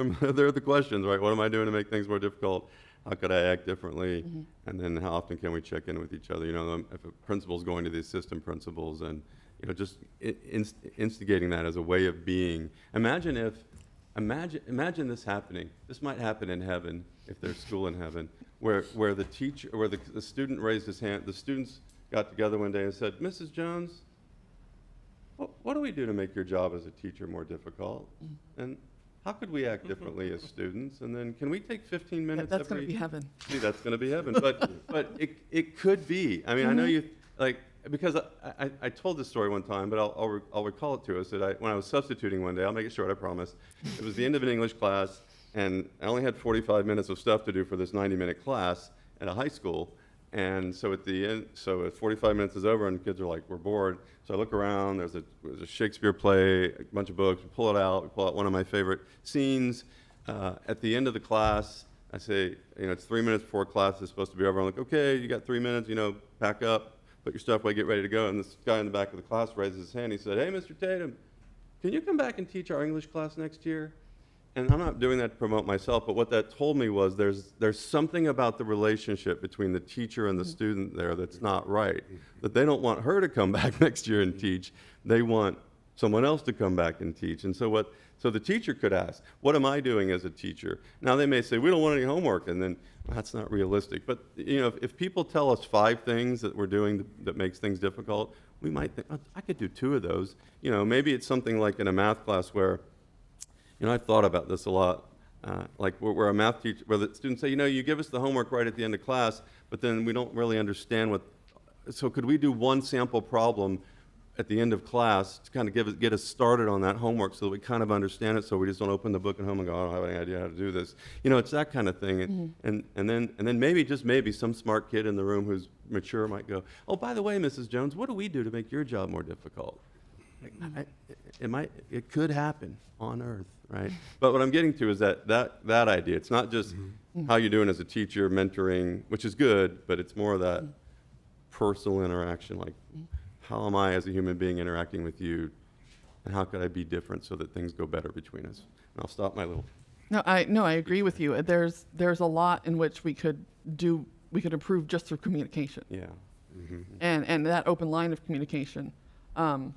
the questions, right? What am I doing to make things more difficult? How could I act differently? And then how often can we check in with each other? If a principal's going to the assistant principals, and just instigating that as a way of being. Imagine this happening. This might happen in heaven, if there's school in heaven, where the teacher, where the student raised his hand. The students got together one day and said, "Mrs. Jones, what do we do to make your job as a teacher more difficult? And how could we act differently as students? And then can we take 15 minutes That's going to be heaven. See, that's going to be heaven. But it could be. I mean, I know you, because I told this story one time, but I'll recall it to us, that when I was substituting one day, I'll make it short, I promise. It was the end of an English class, and I only had 45 minutes of stuff to do for this 90-minute class at a high school. And so at the end, 45 minutes is over, and the kids are like, we're bored. So I look around, there's a Shakespeare play, a bunch of books, we pull out one of my favorite scenes. At the end of the class, I say, it's 3 minutes before class is supposed to be over. I'm like, okay, you got 3 minutes, pack up, put your stuff away, get ready to go. And this guy in the back of the class raises his hand. He said, "Hey, Mr. Tatum, can you come back and teach our English class next year?" And I'm not doing that to promote myself, but what that told me was there's something about the relationship between the teacher and the student there that's not right. That they don't want her to come back next year and teach. They want someone else to come back and teach. And so the teacher could ask, what am I doing as a teacher? Now they may say, we don't want any homework, and then that's not realistic. But if people tell us 5 things that we're doing that makes things difficult, we might think, oh, I could do 2 of those. Maybe it's something like in a math class where, I've thought about this a lot, like where a math teacher, where the students say, you give us the homework right at the end of class, but then we don't really understand so could we do one sample problem at the end of class to kind of get us started on that homework so that we kind of understand it, so we just don't open the book at home and go, I don't have any idea how to do this. It's that kind of thing. And then maybe, just maybe, some smart kid in the room who's mature might go, oh, by the way, Mrs. Jones, what do we do to make your job more difficult? It could happen on Earth, right? But what I'm getting to is that idea. It's not just how you're doing as a teacher, mentoring, which is good, but it's more of that personal interaction, like how am I as a human being interacting with you, and how could I be different so that things go better between us? And I'll stop my little. No, I agree with you. There's a lot in which we could improve just through communication. Yeah. And that open line of communication. And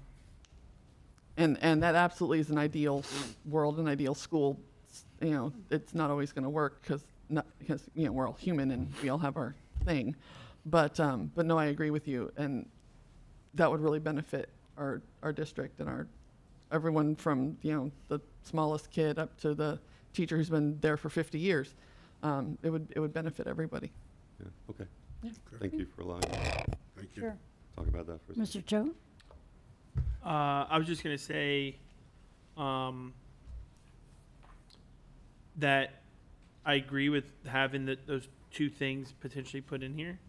that absolutely is an ideal world, an ideal school. It's not always going to work because we're all human and we all have our thing. But no, I agree with you, and that would really benefit our district and everyone from the smallest kid up to the teacher who's been there for 50 years. It would benefit everybody. Yeah. Okay. Yeah. Thank you for allowing me Thank you. Sure. to talk about that for a second. Mr. Joe? I was just going to say that I agree with having those 2 things potentially put in here,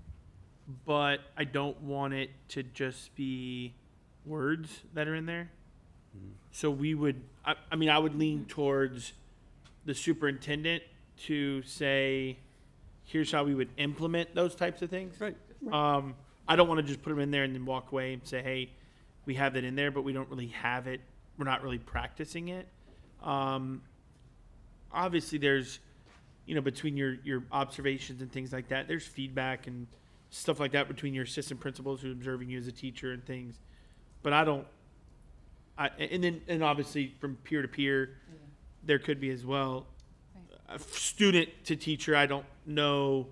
but I don't want it to just be words that are in there. So I would lean towards the superintendent to say, here's how we would implement those types of things. Right. I don't want to just put them in there and then walk away and say, hey, we have that in there, but we don't really have it. We're not really practicing it. Obviously there's, between your observations and things like that, there's feedback and stuff like that between your assistant principals who are observing you as a teacher and things. But and obviously from peer to peer, there could be as well. Right. Student to teacher, I don't know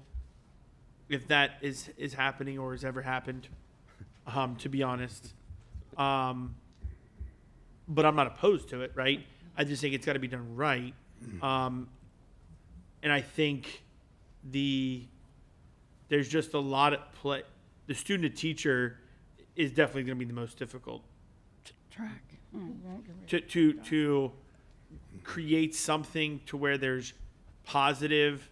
if that is happening or has ever happened, to be honest. But I'm not opposed to it, right? I just think it's got to be done right. And I think there's just a lot at play. The student to teacher is definitely going to be the most difficult Track. to create something to where there's positive.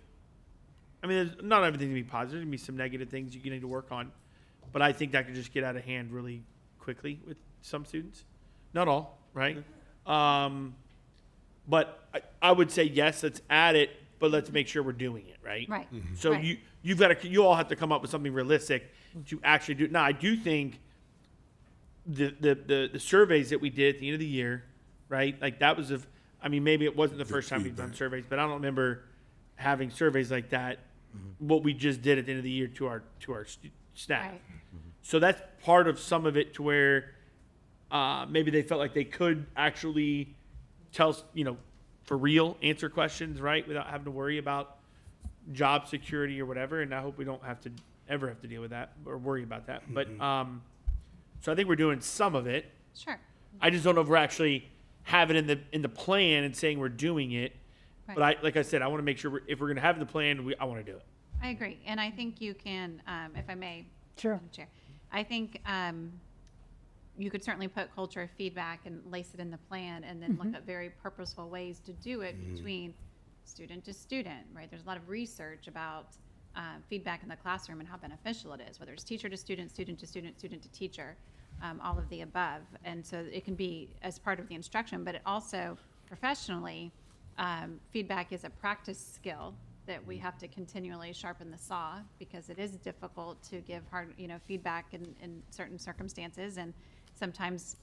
I mean, there's not everything to be positive. There's going to be some negative things you need to work on. But I think that could just get out of hand really quickly with some students. Not all, right? But I would say, yes, let's add it, but let's make sure we're doing it, right? Right. So Right. you all have to come up with something realistic to actually do. Now, I do think the surveys that we did at the end of the year, right? Like that was maybe it wasn't the first time we've done surveys, but I don't remember having surveys like that. What we just did at the end of the year to our staff. Right. So that's part of some of it to where maybe they felt like they could actually tell, for real, answer questions, right, without having to worry about job security or whatever. And I hope we don't ever have to deal with that or worry about that. But so I think we're doing some of it. Sure. I just don't know if we're actually having it in the plan and saying we're doing it. Right. But like I said, I want to make sure if we're going to have the plan, I want to do it. I agree. And I think you can, if I may, Sure. Madam Chair, I think you could certainly put culture of feedback and lace it in the plan and then look at very purposeful ways to do it between student to student, right? There's a lot of research about feedback in the classroom and how beneficial it is, whether it's teacher to student, student to student, student to teacher, all of the above. And so it can be as part of the instruction, but it also professionally, feedback is a practice skill that we have to continually sharpen the saw because it is difficult to give hard, feedback in certain circumstances. And sometimes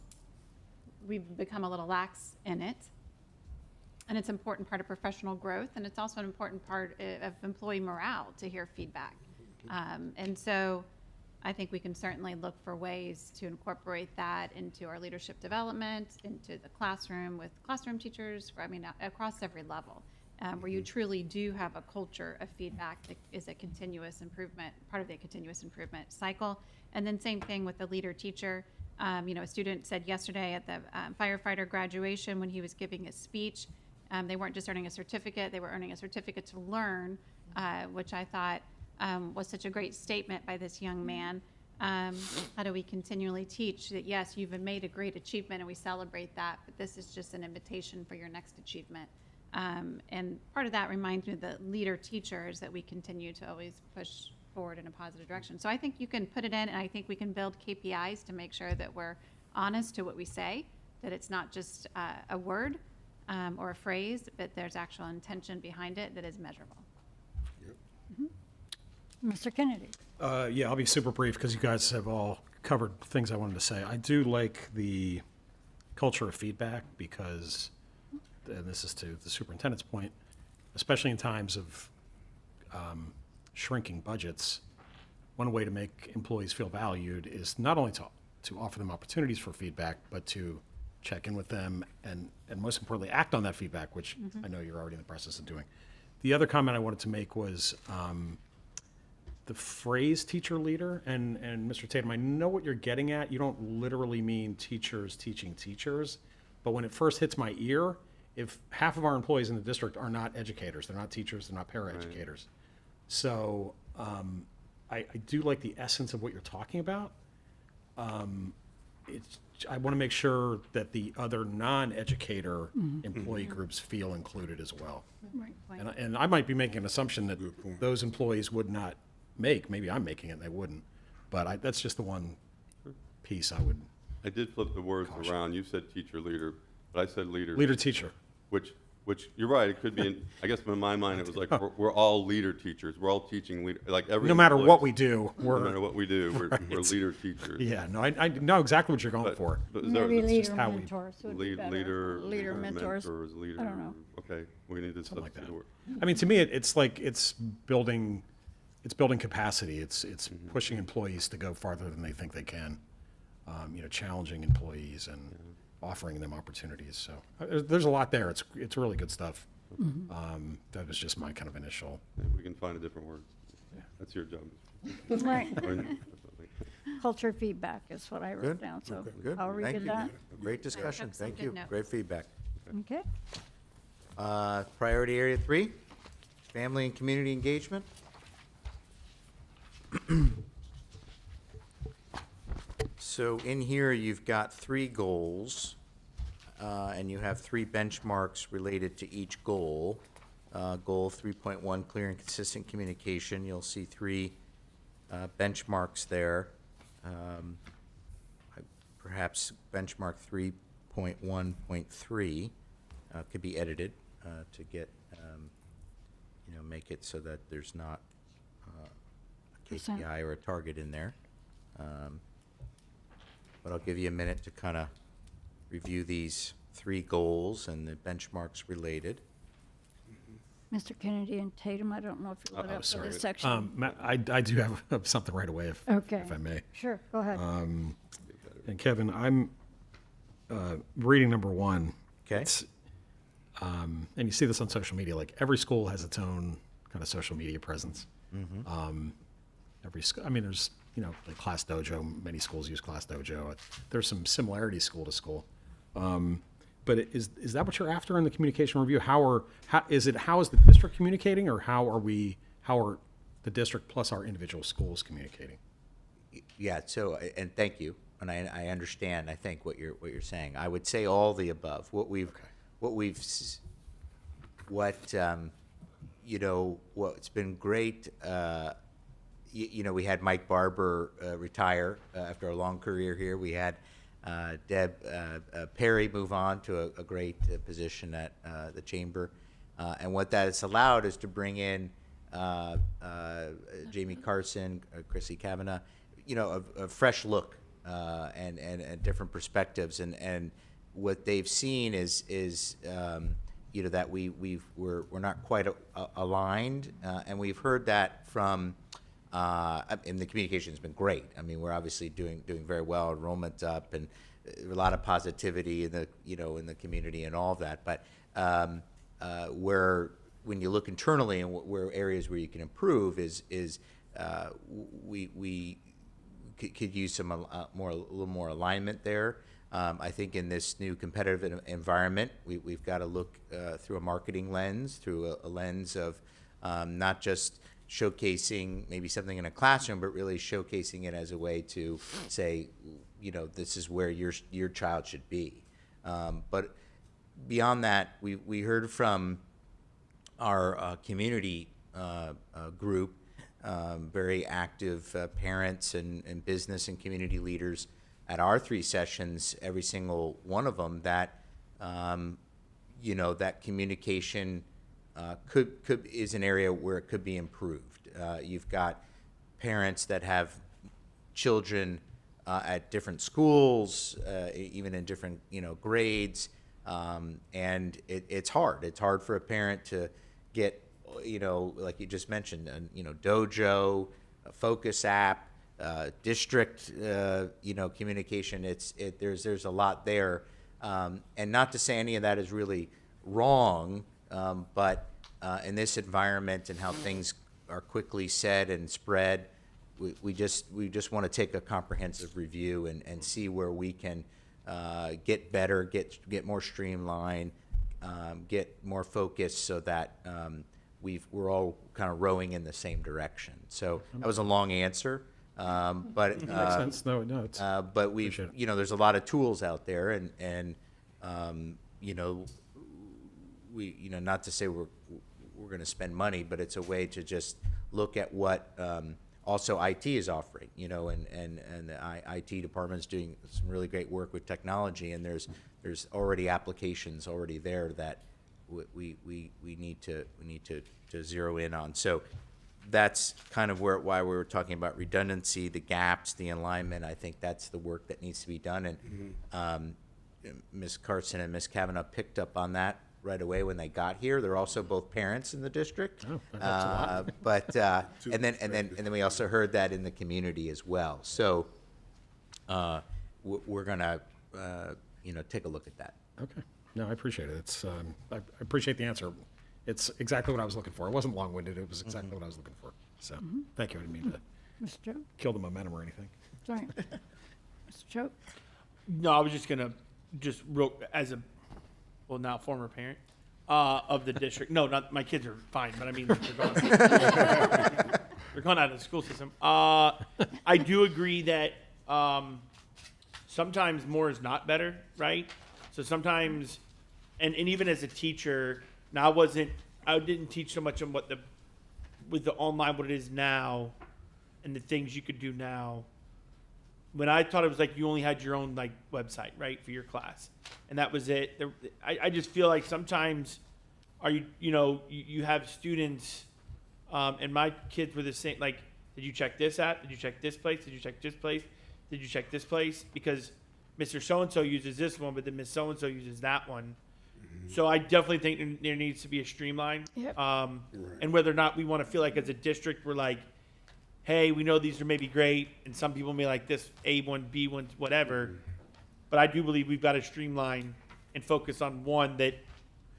we've become a little lax in it. And it's an important part of professional growth. And it's also an important part of employee morale to hear feedback. And so I think we can certainly look for ways to incorporate that into our leadership development, into the classroom with classroom teachers, across every level. Where you truly do have a culture of feedback that is a continuous improvement, part of the continuous improvement cycle. And then same thing with the leader teacher. A student said yesterday at the firefighter graduation when he was giving his speech, they weren't just earning a certificate, they were earning a certificate to learn, which I thought was such a great statement by this young man. How do we continually teach that, yes, you've made a great achievement and we celebrate that, but this is just an invitation for your next achievement. And part of that reminds me of the leader teachers that we continue to always push forward in a positive direction. So I think you can put it in, and I think we can build KPIs to make sure that we're honest to what we say, that it's not just a word or a phrase, but there's actual intention behind it that is measurable. Mr. Kennedy. Yeah, I'll be super brief because you guys have all covered things I wanted to say. I do like the culture of feedback because, and this is to the superintendent's point, especially in times of shrinking budgets, one way to make employees feel valued is not only to offer them opportunities for feedback, but to check in with them and most importantly, act on that feedback, which I know you're already in the process of doing. The other comment I wanted to make was the phrase teacher leader, and Mr. Tatum, I know what you're getting at. You don't literally mean teachers teaching teachers, but when it first hits my ear, if half of our employees in the district are not educators, they're not teachers, they're not paraeducators. Right. So I do like the essence of what you're talking about. I want to make sure that the other non-educator employee groups feel included as well. Right. And I might be making an assumption that those employees would not make. Maybe I'm making it and they wouldn't. But that's just the one piece I would. I did flip the words around. You said teacher leader, but I said leader. Leader teacher. Which Which, you're right, it could be, I guess in my mind, it was like, we're all leader teachers. We're all teaching leader, like every. No matter employee- what we do, No matter we're, what we do, we're leader teachers. yeah, no, I know exactly what you're going But- for. but is there- Maybe it's just leader how we mentors would be Lead, better. leader. Leader mentors. Leader. I don't know. Okay, we need to Something like substitute that. a word. I mean, to me, it's like, it's building capacity. It's pushing employees to go farther than they think they can. Challenging employees and offering them opportunities. So there's a lot there. It's really good stuff. That was just my kind of initial. Maybe we can find a different word. That's your job. Right. Or- Culture feedback is what I wrote Good, down, so good. I'll read Thank it you. down. Great discussion, took some thank good you. notes. Great feedback. Okay. Priority area 3, family and community engagement. So in here, you've got 3 goals, and you have 3 benchmarks related to each goal. Goal 3.1, clear and consistent communication. You'll see 3 benchmarks there. Perhaps benchmark 3.1.3 could be edited to get, make it so that there's not a Percent. KPI or a target in there. But I'll give you a minute to kind of review these 3 goals and the benchmarks related. Mr. Kennedy and Tatum, I don't know if you lit up for sorry. this section. Matt, I do have something right away, Okay. if I may. Sure, go ahead. And Kevin, I'm reading number 1. Okay. And you see this on social media, like every school has its own kind of social media presence. Every school, I mean, there's, like Class Dojo, many schools use Class Dojo. There's some similarities school to school. But is that what you're after in the communication review? How is the district communicating, or how are the district plus our individual schools communicating? Yeah, so, and thank you, and I understand, I think, what you're saying. I would say all the above. What's been great, we had Mike Barber retire after a long career here. We had Deb Perry move on to a great position at the chamber. And what that has allowed is to bring in Jamie Carson, Chrissy Kavanagh, a fresh look and different perspectives. And what they've seen is that we're not quite aligned, and we've heard that from. And the communication has been great. I mean, we're obviously doing very well. Enrollment's up, and a lot of positivity in the in the community and all of that. But when you look internally and where areas where you can improve is we could use some a little more alignment there. I think in this new competitive environment, we've got to look through a marketing lens, through a lens of not just showcasing maybe something in a classroom, but really showcasing it as a way to say, this is where your child should be. But beyond that, we heard from our community group, very active parents and business and community leaders at our 3 sessions, every single one of them, that that communication is an area where it could be improved. You've got parents that have children at different schools, even in different grades, and it's hard. It's hard for a parent to get like you just mentioned, dojo, a focus app, district communication. There's a lot there, and not to say any of that is really wrong. But in this environment and how things are quickly said and spread, we just want to take a comprehensive review and see where we can get better, get more streamlined, get more focused, so that we're all kind of rowing in the same direction. So that was a long answer, but Makes sense. No, it's. but we've Appreciate it. there's a lot of tools out there, and we not to say we're going to spend money, but it's a way to just look at what also IT is offering, and the IT department's doing some really great work with technology, and there's already applications already there that we need to zero in on. So that's kind of why we were talking about redundancy, the gaps, the alignment. I think that's the work that needs to be done. And Ms. Carson and Ms. Kavanaugh picked up on that right away when they got here. They're also both parents in the district. Oh, that helps a lot. But and then we also heard that in the community as well. So we're gonna take a look at that. Okay. No, I appreciate it. It's, I appreciate the answer. It's exactly what I was looking for. It wasn't long-winded. It was exactly what I was looking for. So, thank you. I didn't mean to Mr. Choate? kill the momentum or anything. Sorry. Mr. Choate? No, I was just gonna as a now former parent of the district. No, not my kids are fine, but I mean they're gone out of the school system. I do agree that sometimes more is not better, right? So sometimes, and even as a teacher, now I didn't teach so much on with the online, what it is now, and the things you could do now. When I thought it was like you only had your own like website, right, for your class, and that was it. I just feel like sometimes, you have students, and my kids were the same. Like, did you check this app? Did you check this place? Did you check this place? Did you check this place? Because Mr. So-and-so uses this one, but then Miss So-and-so uses that one. So I definitely think there needs to be a streamline. Yep. And whether or not we want to feel like as a district, we're like, hey, we know these are maybe great, and some people may like this A1, B1, whatever. But I do believe we've got to streamline and focus on one that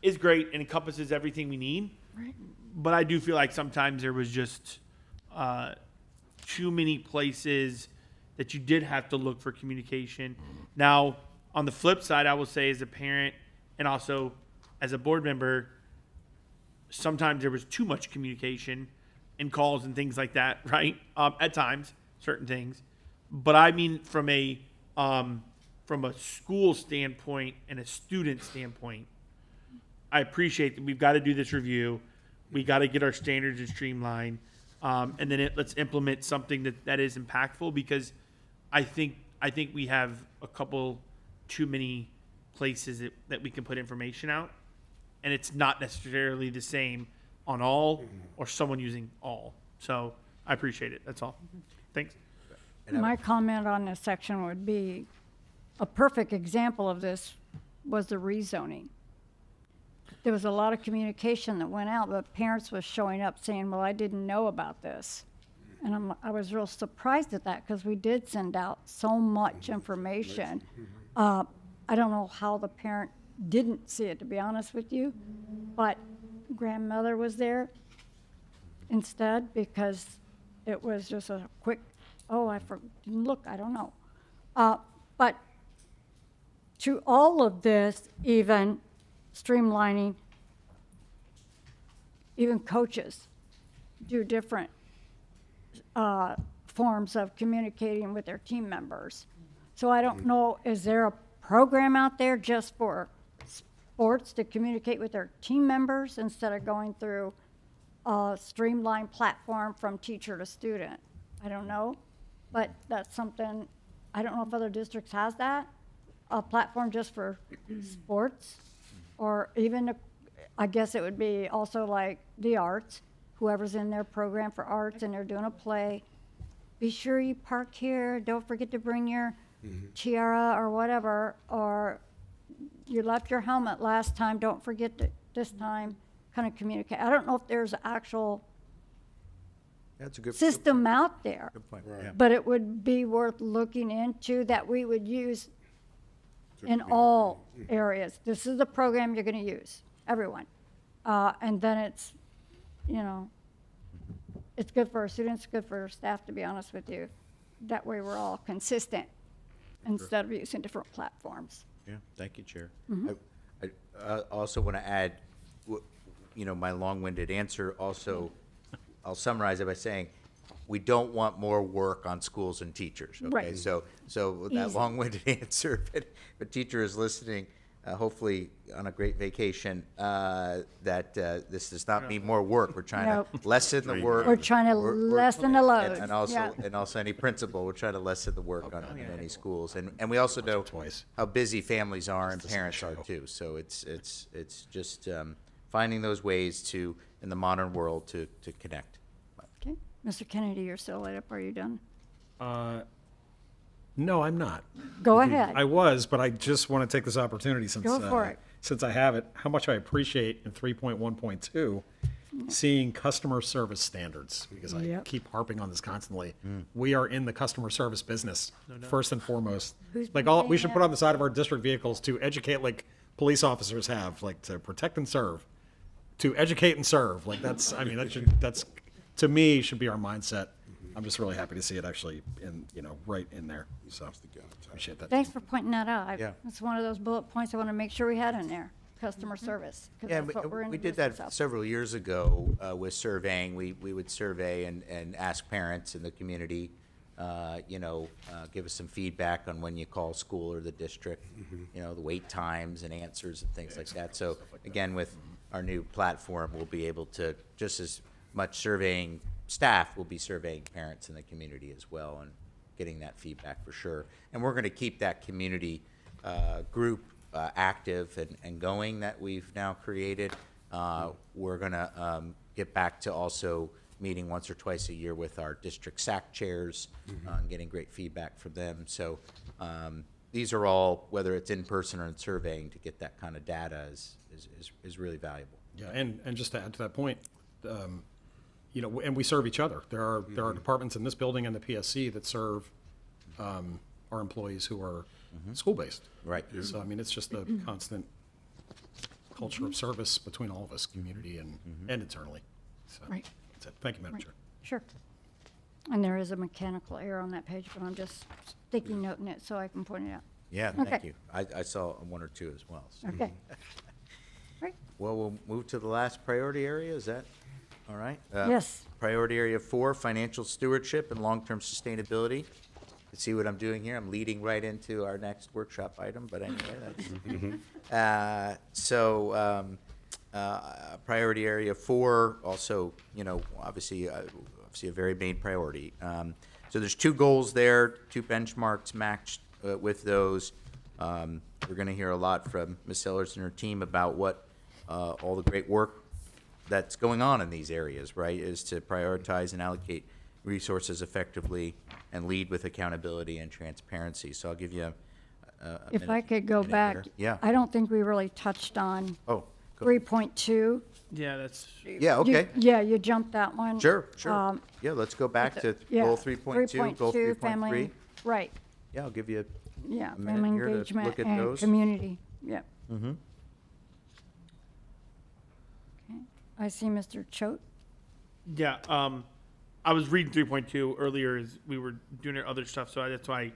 is great and encompasses everything we need. Right. But I do feel like sometimes there was just too many places that you did have to look for communication. Now, on the flip side, I will say as a parent and also as a board member, sometimes there was too much communication and calls and things like that, right? At times, certain things. But I mean from a school standpoint and a student standpoint, I appreciate that we've got to do this review. We got to get our standards and streamline. And then let's implement something that is impactful, because I think we have a couple too many places that we can put information out, and it's not necessarily the same on all or someone using all. So I appreciate it. That's all. Thanks. My comment on this section would be, a perfect example of this was the rezoning. There was a lot of communication that went out, but parents was showing up saying, well, I didn't know about this. And I was real surprised at that, because we did send out so much information. I don't know how the parent didn't see it, to be honest with you, but grandmother was there instead, because it was just a quick, didn't look, I don't know. But to all of this, even streamlining, even coaches do different forms of communicating with their team members. So I don't know, is there a program out there just for sports to communicate with their team members instead of going through a streamlined platform from teacher to student? I don't know, but that's something, I don't know if other districts has that, a platform just for sports, or even, I guess it would be also like the arts, whoever's in their program for arts and they're doing a play, be sure you park here, don't forget to bring your tiara or whatever, or you left your helmet last time, don't forget to this time, kind of communicate. I don't know if there's an actual That's a good system out there, Good point. Yeah. but it would be worth looking into that we would use in all areas. This is the program you're going to use, everyone. And then it's, it's good for our students, good for our staff, to be honest with you. That way we're all consistent instead of using different platforms. Yeah, thank you, Chair. I also want to add, my long-winded answer also, I'll summarize it by saying, we don't want more work on schools and teachers, okay? Right. So that Easy. long-winded answer, if a teacher is listening, hopefully on a great vacation, that this does not mean more work. We're trying Nope. to lessen the work. We're trying to lessen the load. And also, Yeah. and also any principal, we're trying to lessen the work on many schools. And we also know twice. how busy families are and parents are too. So it's just finding those ways to, in the modern world, to connect. Okay. Mr. Kennedy, you're still lit up. Are you done? No, I'm not. Go ahead. I was, but I just want to take this opportunity since Go for it. since I have it, how much I appreciate in 3.1.2 seeing customer service standards, because I Yep. keep harping on this constantly. We are in the customer service business first and foremost. Who's Like been all, saying we should put that? on the side of our district vehicles to educate, like police officers have, like to protect and serve, to educate and serve. Like that's, I mean, that's to me should be our mindset. I'm just really happy to see it actually right in there. So appreciate that. Thanks for pointing that out. Yeah. It's one of those bullet points I want to make sure we had in there, customer service. 'cause Yeah, that's what we're in we the did business that of. several years ago with surveying. We would survey and ask parents in the community, give us some feedback on when you call school or the district, the wait times and answers and things like that. So again, with our new platform, we'll be able to, just as much surveying staff, will be surveying parents in the community as well and getting that feedback for sure. And we're going to keep that community group active and going that we've now created. We're going to get back to also meeting once or twice a year with our district SAC chairs and getting great feedback from them. So these are all, whether it's in person or in surveying, to get that kind of data is really valuable. Yeah, and just to add to that point, and we serve each other. There are departments in this building and the PSC that serve our employees who are school-based. Right. So, I mean, it's just a constant culture of service between all of us, community and internally. So, Right. that's it. Thank you, Madam Right. Chair. Sure. And there is a mechanical error on that page, but I'm just sticky noting it so I can point it out. Yeah, thank Okay. you. I saw one or two as well. So. Okay. Right. Well, we'll move to the last priority area. Is that all right? Yes. Priority area 4, financial stewardship and long-term sustainability. You see what I'm doing here? I'm leading right into our next workshop item, but anyway, that's. Priority area 4, also, obviously a very main priority. So there's 2 goals there, 2 benchmarks matched with those. We're going to hear a lot from Ms. Sellers and her team about what all the great work that's going on in these areas, right, is to prioritize and allocate resources effectively and lead with accountability and transparency. So I'll give you a If minute- I could go minute back. here. Yeah. I don't think we really touched on Oh, go- 3.2. Yeah, that's, yeah, okay. Yeah, you jumped that one. Sure, sure. Um, Yeah, let's go back to Yeah, goal 3.2, goal 3.3. family, right, Yeah, I'll give you yeah, a minute family here to engagement look at and those. community, yeah. Mm-hmm. Okay. I see Mr. Choate. yeah, I was reading 3.2 earlier as we were doing other stuff, so that's why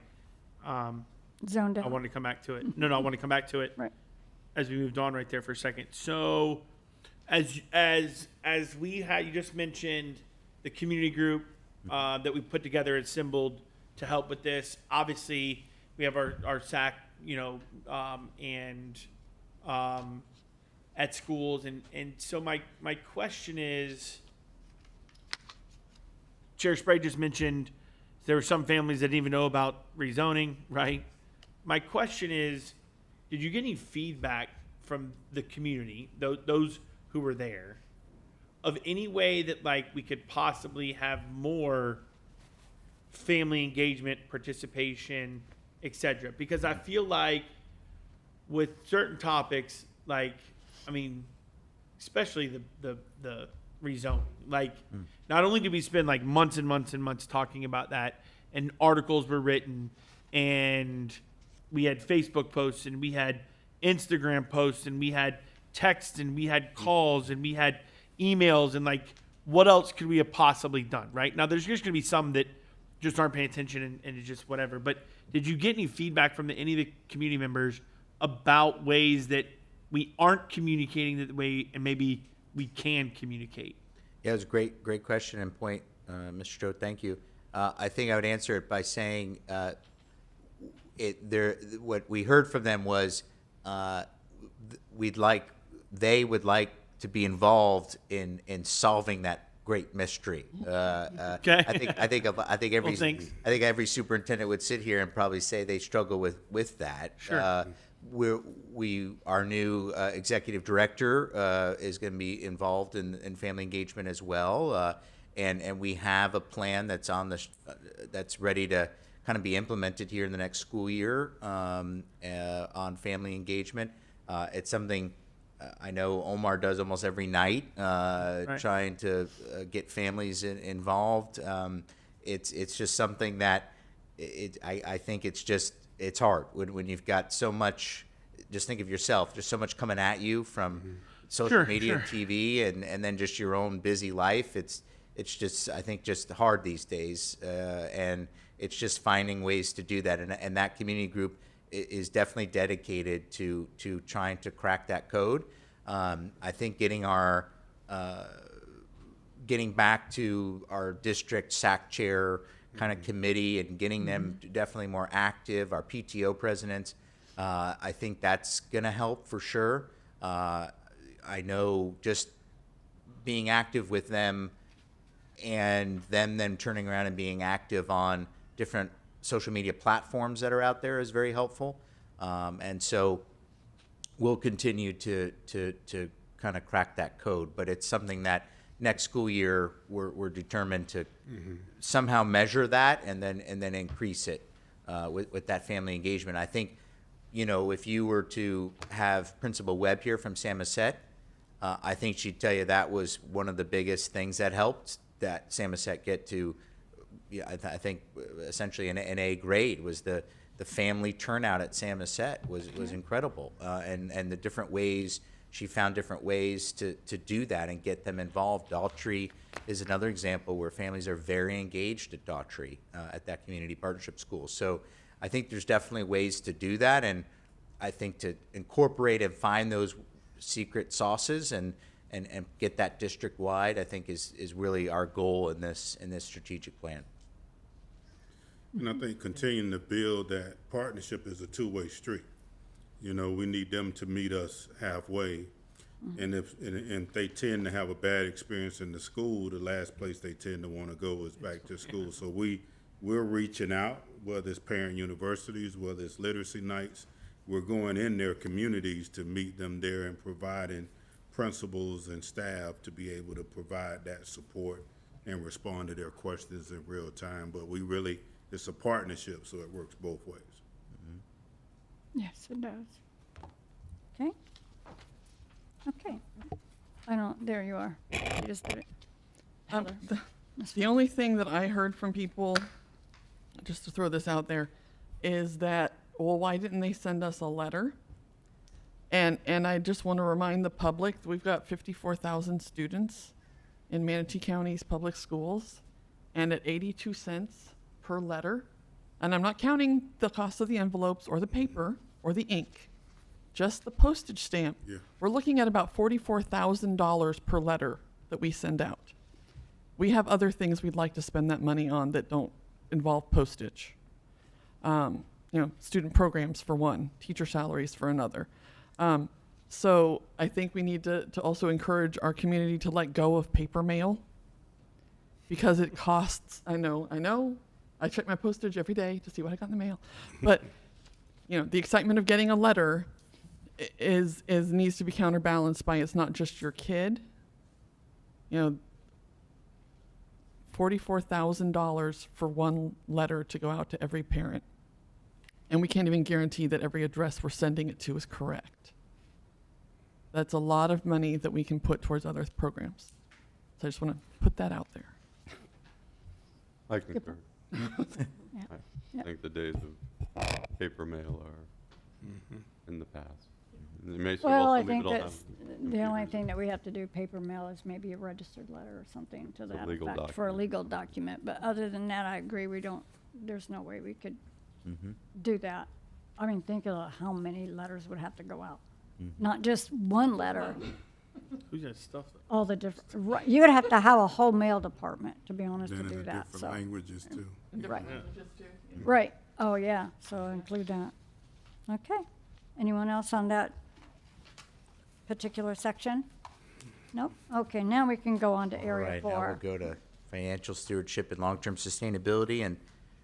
Zoned I out. wanted to come back to it. No, I want to come back to it. Right. As we moved on right there for a second. So as we had, you just mentioned the community group that we put together and assembled to help with this. Obviously, we have our SAC, and at schools. And so my question is, Chair Sprague just mentioned there were some families that didn't even know about rezoning, right? My question is, did you get any feedback from the community, those who were there, of any way that we could possibly have more family engagement, participation, etc.? Because I feel like with certain topics, especially the rezoning, not only did we spend months and months and months talking about that, and articles were written, and we had Facebook posts, and we had Instagram posts, and we had texts, and we had calls, and we had emails, and what else could we have possibly done, right? Now, there's just going to be some that just aren't paying attention and it's just whatever. But did you get any feedback from any of the community members about ways that we aren't communicating that way and maybe we can communicate? Yeah, it was a great question and point, Mr. Choate. Thank you. I think I would answer it by saying what we heard from them was they would like to be involved in solving that great mystery. Okay. I think every Well, thanks. I think every superintendent would sit here and probably say they struggle with that. Sure. Our new executive director is going to be involved in family engagement as well, and we have a plan that's that's ready to kind of be implemented here in the next school year on family engagement. It's something I know Omar does almost every night, trying to get families involved. It's just something that I think it's hard when you've got so much. Just think of yourself, just so much coming at you from social Sure, media and sure. TV, and then just your own busy life. It's just, I think, just hard these days, and it's just finding ways to do that. And that community group is definitely dedicated to trying to crack that code. I think getting back to our district SAC chair kind of committee and getting them definitely more active, our PTO presidents, I think that's going to help for sure. I know just being active with them and them then turning around and being active on different social media platforms that are out there is very helpful. And so we'll continue to kind of crack that code, but it's something that next school year we're determined to somehow measure that and then increase it with that family engagement. I think, if you were to have Principal Webb here from Samoset, I think she'd tell you that was one of the biggest things that helped that Samoset get to, I think essentially an A grade was the family turnout at Samoset was incredible, and the different ways she found different ways to do that and get them involved. Daughtry is another example where families are very engaged at Daughtry, at that community partnership school. So I think there's definitely ways to do that, and I think to incorporate and find those secret sauces and get that district wide, I think is really our goal in this strategic plan. And I think continuing to build that partnership is a two-way street. We need them to meet us halfway. And if they tend to have a bad experience in the school, the last place they tend to want to go is back to school. So we're reaching out, whether it's parent universities, whether it's literacy nights. We're going in their communities to meet them there and providing principals and staff to be able to provide that support and respond to their questions in real time. But it's a partnership, so it works both ways. Yes, it does. Okay. There you are. You just did it. The only thing that I heard from people, just to throw this out there, is that, well, why didn't they send us a letter? And I just want to remind the public, we've got 54,000 students in Manatee County's public schools, and at 82 cents per letter, and I'm not counting the cost of the envelopes or the paper or the ink, just the postage stamp. Yeah. We're looking at about $44,000 per letter that we send out. We have other things we'd like to spend that money on that don't involve postage. Student programs for one, teacher salaries for another. So I think we need to also encourage our community to let go of paper mail because it costs, I know, I check my postage every day to see what I got in the mail, but the excitement of getting a letter needs to be counterbalanced by it's not just your kid. $44,000 for one letter to go out to every parent. And we can't even guarantee that every address we're sending it to is correct. That's a lot of money that we can put towards other programs. So I just want to put that out there. I concur. Yeah. I think the days of paper mail are in the past. They may say, Well, I some think people don't that's have the only computers. thing that we have to do paper mail is maybe a registered letter or something to that legal effect for a document. legal document. But other than that, I agree, there's no way we could do that. I mean, think of how many letters would have to go out. Not just one letter, Who's got stuff? all the different, right, you would have to have a whole mail department, to be honest, to Then in do the that, different so. languages too. Right. Right, oh, yeah, so include that. Okay. Anyone else on that particular section? Nope. Okay, now we can go on to All area right, now we'll 4. go to financial stewardship and long-term sustainability, and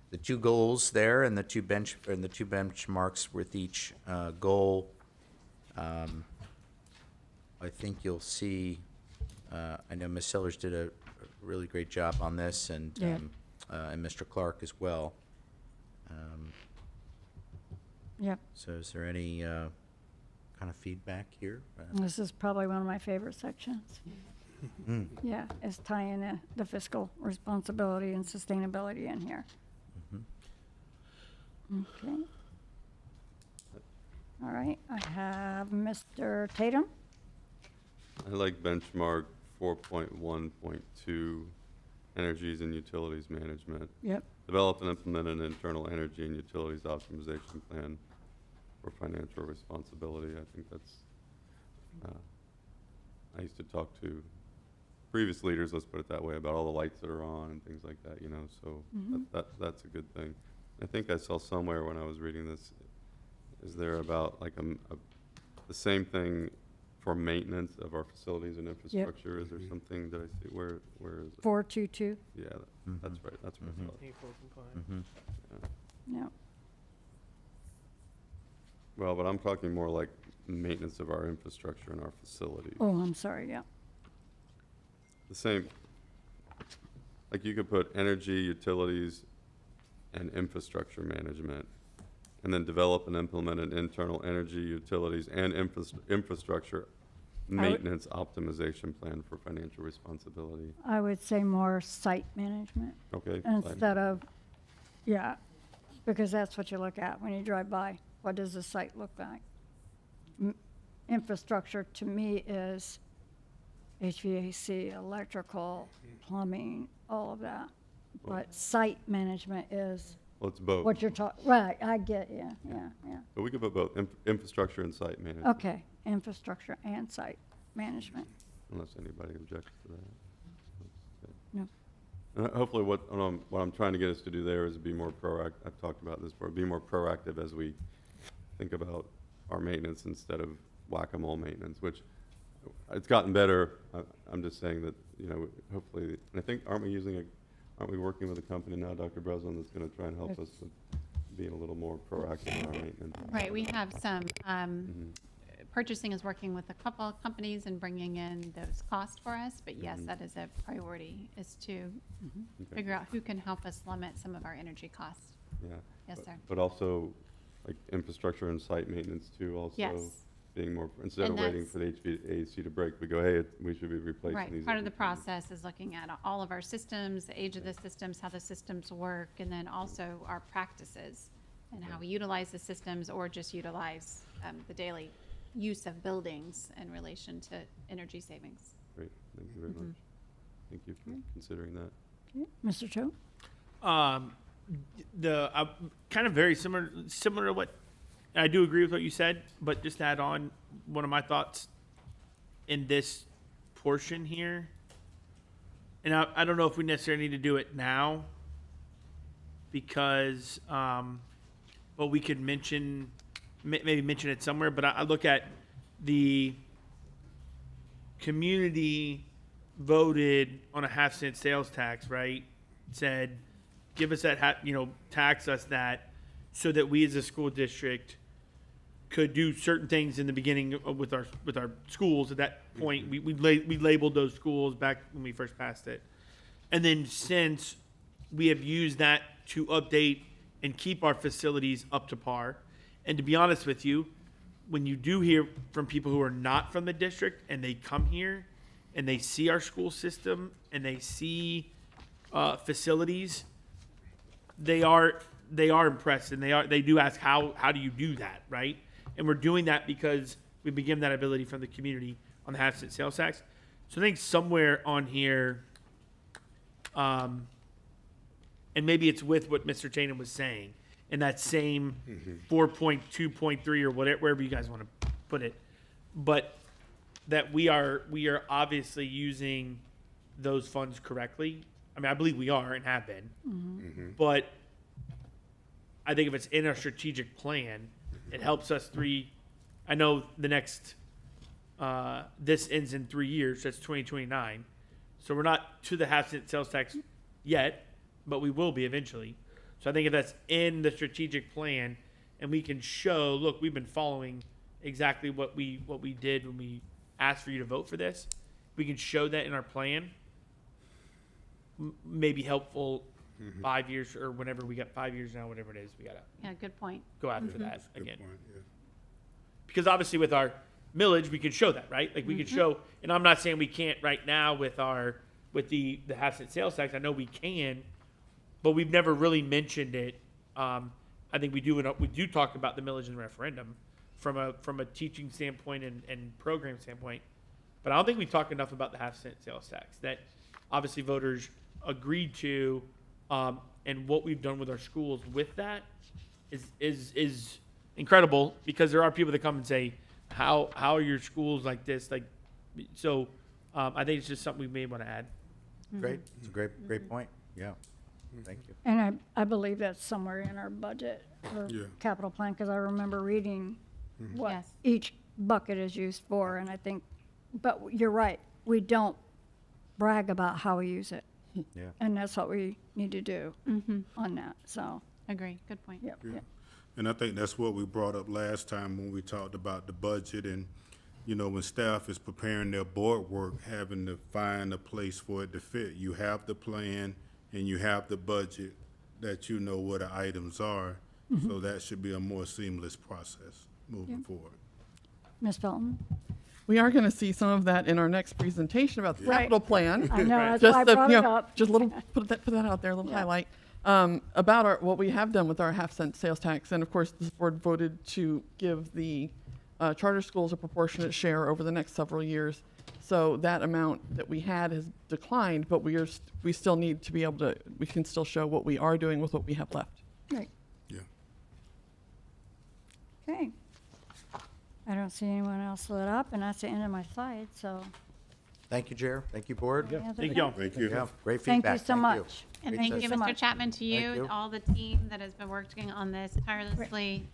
the two goals there, and the two benchmarks with each goal. I think you'll see. I know Ms. Sellers did a really great job on this, and Yeah. and Mr. Clark as well. Yep. So, is there any kind of feedback here? This is probably one of my favorite sections. Yeah, it's tying the fiscal responsibility and sustainability in here. Okay. All right, I have Mr. Tatum. I like benchmark 4.1.2, energies and utilities management. Yep. Develop and implement an internal energy and utilities optimization plan for financial responsibility. I think that's, I used to talk to previous leaders, let's put it that way, about all the lights that are on and things like that, you know, so that's a good thing. I think I saw somewhere when I was reading this, is there about like the same thing for maintenance of our facilities and infrastructure? Is there something that I see, where is it? 422. Yeah, that's right, that's what I thought. Yep. Well, but I'm talking more like maintenance of our infrastructure and our facilities. Oh, I'm sorry, yeah. The same, like you could put energy, utilities, and infrastructure management, and then develop and implement an internal energy, utilities, and infrastructure maintenance optimization plan for financial responsibility. I would say more site management Okay? instead of, yeah, because that's what you look at when you drive by. What does the site look like? Infrastructure to me is HVAC, electrical, plumbing, all of that. But site management is Well, it's both, what you're talking, right, I get, yeah. but we could put both infrastructure and site management. Okay, infrastructure and site management. Unless anybody objects to that. No. And hopefully what I'm trying to get us to do there is be more proactive. I've talked about this before, be more proactive as we think about our maintenance instead of whack-a-mole maintenance, which it's gotten better. I'm just saying that, you know, hopefully, and I think, aren't we working with a company now, Dr. Breslin, that's going to try and help us with being a little more proactive in our maintenance? Right, we have some, purchasing is working with a couple of companies and bringing in those costs for us, but yes, that is a priority, is to figure out who can help us limit some of our energy costs. Yeah. Yes, But- sir. But also, like, infrastructure and site maintenance too, also. Yes. Being more, instead of And waiting that's- for the HVAC to break, we go, hey, we should be replacing Right, these. part of the every 10 years. process is looking at all of our systems, the age of the systems, how the systems work, and then also our practices and how we utilize the systems or just utilize the daily use of buildings in relation to energy savings. Great, thank you very much. Thank you for considering that. Okay, Mr. Cho? Kind of very similar to what, I do agree with what you said, but just to add on one of my thoughts in this portion here. And I don't know if we necessarily need to do it now because, well, we could maybe mention it somewhere, but I look at the community voted on a half-cent sales tax, right? Said, give us that, tax us that so that we as a school district could do certain things in the beginning with our schools. At that point, we labeled those schools back when we first passed it. And then since we have used that to update and keep our facilities up to par. And to be honest with you, when you do hear from people who are not from the district and they come here and they see our school system and they see facilities, they are impressed and they do ask how do you do that, right? And we're doing that because we begin that ability from the community on the half-cent sales tax. So I think somewhere on here, and maybe it's with what Mr. Tatum was saying, in that same 4.2.3 or whatever, wherever you guys want to put it, but that we are obviously using those funds correctly. I mean, I believe we are and have been, but I think if it's in our strategic plan, it helps us I know the next this ends in 3 years. That's 2029. So we're not to the half-cent sales tax yet, but we will be eventually. So I think if that's in the strategic plan, and we can show, look, we've been following exactly what we did when we asked for you to vote for this. We can show that in our plan. Maybe helpful 5 years or whenever we got 5 years now, whatever it is, we gotta Yeah, good point. go after that Good again. point, yeah. Because obviously with our millage, we could show that, right? Like we could show, and I'm not saying we can't right now with the half-cent sales tax. I know we can, but we've never really mentioned it. I think we do talk about the millage and referendum from a teaching standpoint and program standpoint, but I don't think we talk enough about the half-cent sales tax that obviously voters agreed to, and what we've done with our schools with that is incredible, because there are people that come and say, how are your schools like this? Like, so I think it's just something we may want to add. Great, it's a great point, yeah, thank you. And I believe that's somewhere in our budget or Yeah. capital plan, because I remember reading what Yes. each bucket is used for, and I think, but you're right, we don't brag about how we use it. Yeah. And that's what we need to do on that, so, Agree, good point. yep, yep. And I think that's what we brought up last time when we talked about the budget and, you know, when staff is preparing their board work, having to find a place for it to fit. You have the plan and you have the budget that you know what the items are. So that should be a more seamless process moving forward. Ms. Felton? We are going to see some of that in our next presentation about the Right. capital plan. I know, that's Just why I the, brought you it know, up. just a little, put that out there, a little Yeah. highlight. About what we have done with our half-cent sales tax. And of course, this board voted to give the charter schools a proportionate share over the next several years. So that amount that we had has declined, but we still need to be able to, we can still show what we are doing with what we have left. Right, Yeah. okay. I don't see anyone else lit up, and that's the end of my slide, so. Thank you, Jer, thank you, board. any other Thank y'all. Thank you. Yeah, great Thank feedback. you so much. And Great thank you, session. so Mr. much. Chapman, to you, you. all the team that has been working on this tirelessly.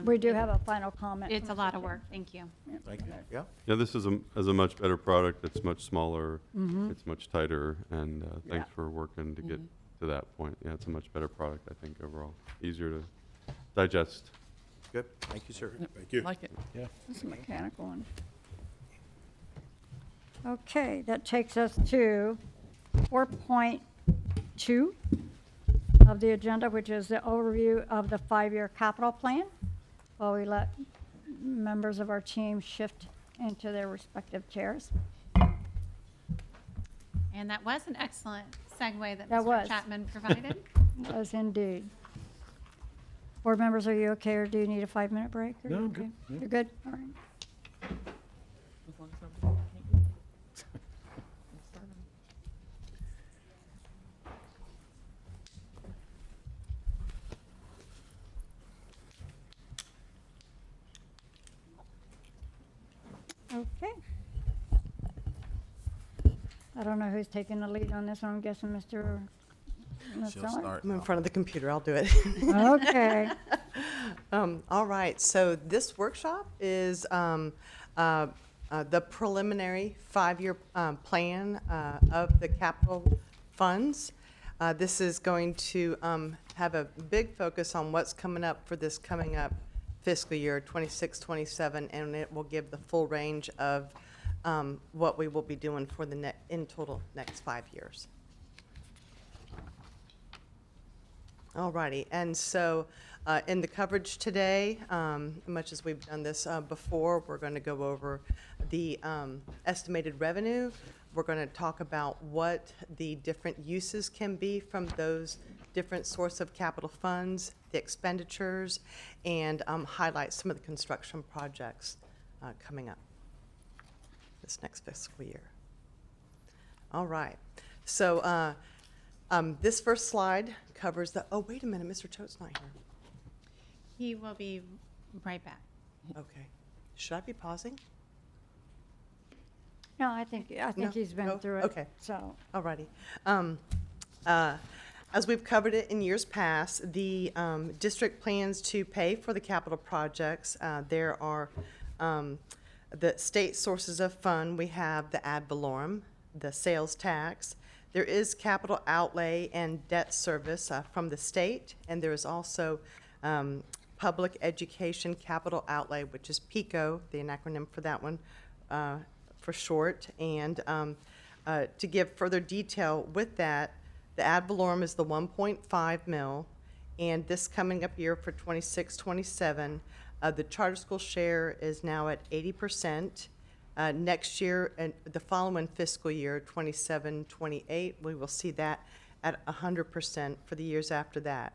We do have a final comment. It's a from lot Mr. of work. Thank you. Thank you, yeah. Yeah, this is a much better product. It's much smaller. It's much tighter, and thanks Yeah. for working to get to that point. Yeah, it's a much better product, I think, overall. Easier to digest. Good, thank you, sir. Thank you. Like it. This is a mechanical one. Okay, that takes us to 4.2 of the agenda, which is the overview of the 5-year capital plan. While we let members of our team shift into their respective chairs. And that was an excellent segue that That Mr. was. Chapman provided. Was indeed. Board members, are you okay, or do you need a 5-minute break? Or No, you I'm good. okay? Yeah. You're good? All right. As long as everybody can't leave. We'll start 'em. Okay. I don't know who's taking the lead on this one. I'm guessing Mr. Miller? I'm in front of the computer, I'll do it. Okay. All right, so this workshop is the preliminary 5-year plan of the capital funds. This is going to have a big focus on what's coming up for this coming up fiscal year, 26, 27, and it will give the full range of what we will be doing for the in total next 5 years. All righty, and so in the coverage today, much as we've done this before, we're going to go over the estimated revenue. We're going to talk about what the different uses can be from those different source of capital funds, the expenditures, and highlight some of the construction projects coming up this next fiscal year. All right, so this first slide covers the, oh, wait a minute, Mr. Choate's not here. He will be right back. Okay. Should I be pausing? No, I think No? he's been No? through it. Okay. So, All righty. As we've covered it in years past, the district plans to pay for the capital projects. There are The state sources of fund, we have the ad valorem, the sales tax. There is capital outlay and debt service from the state, and there is also public education capital outlay, which is PICO, the acronym for that one, for short. And to give further detail with that, the ad valorem is the 1.5 mil, and this coming up year for 26-27, the charter school share is now at 80%. Next year, and the following fiscal year, 27-28, we will see that at 100% for the years after that.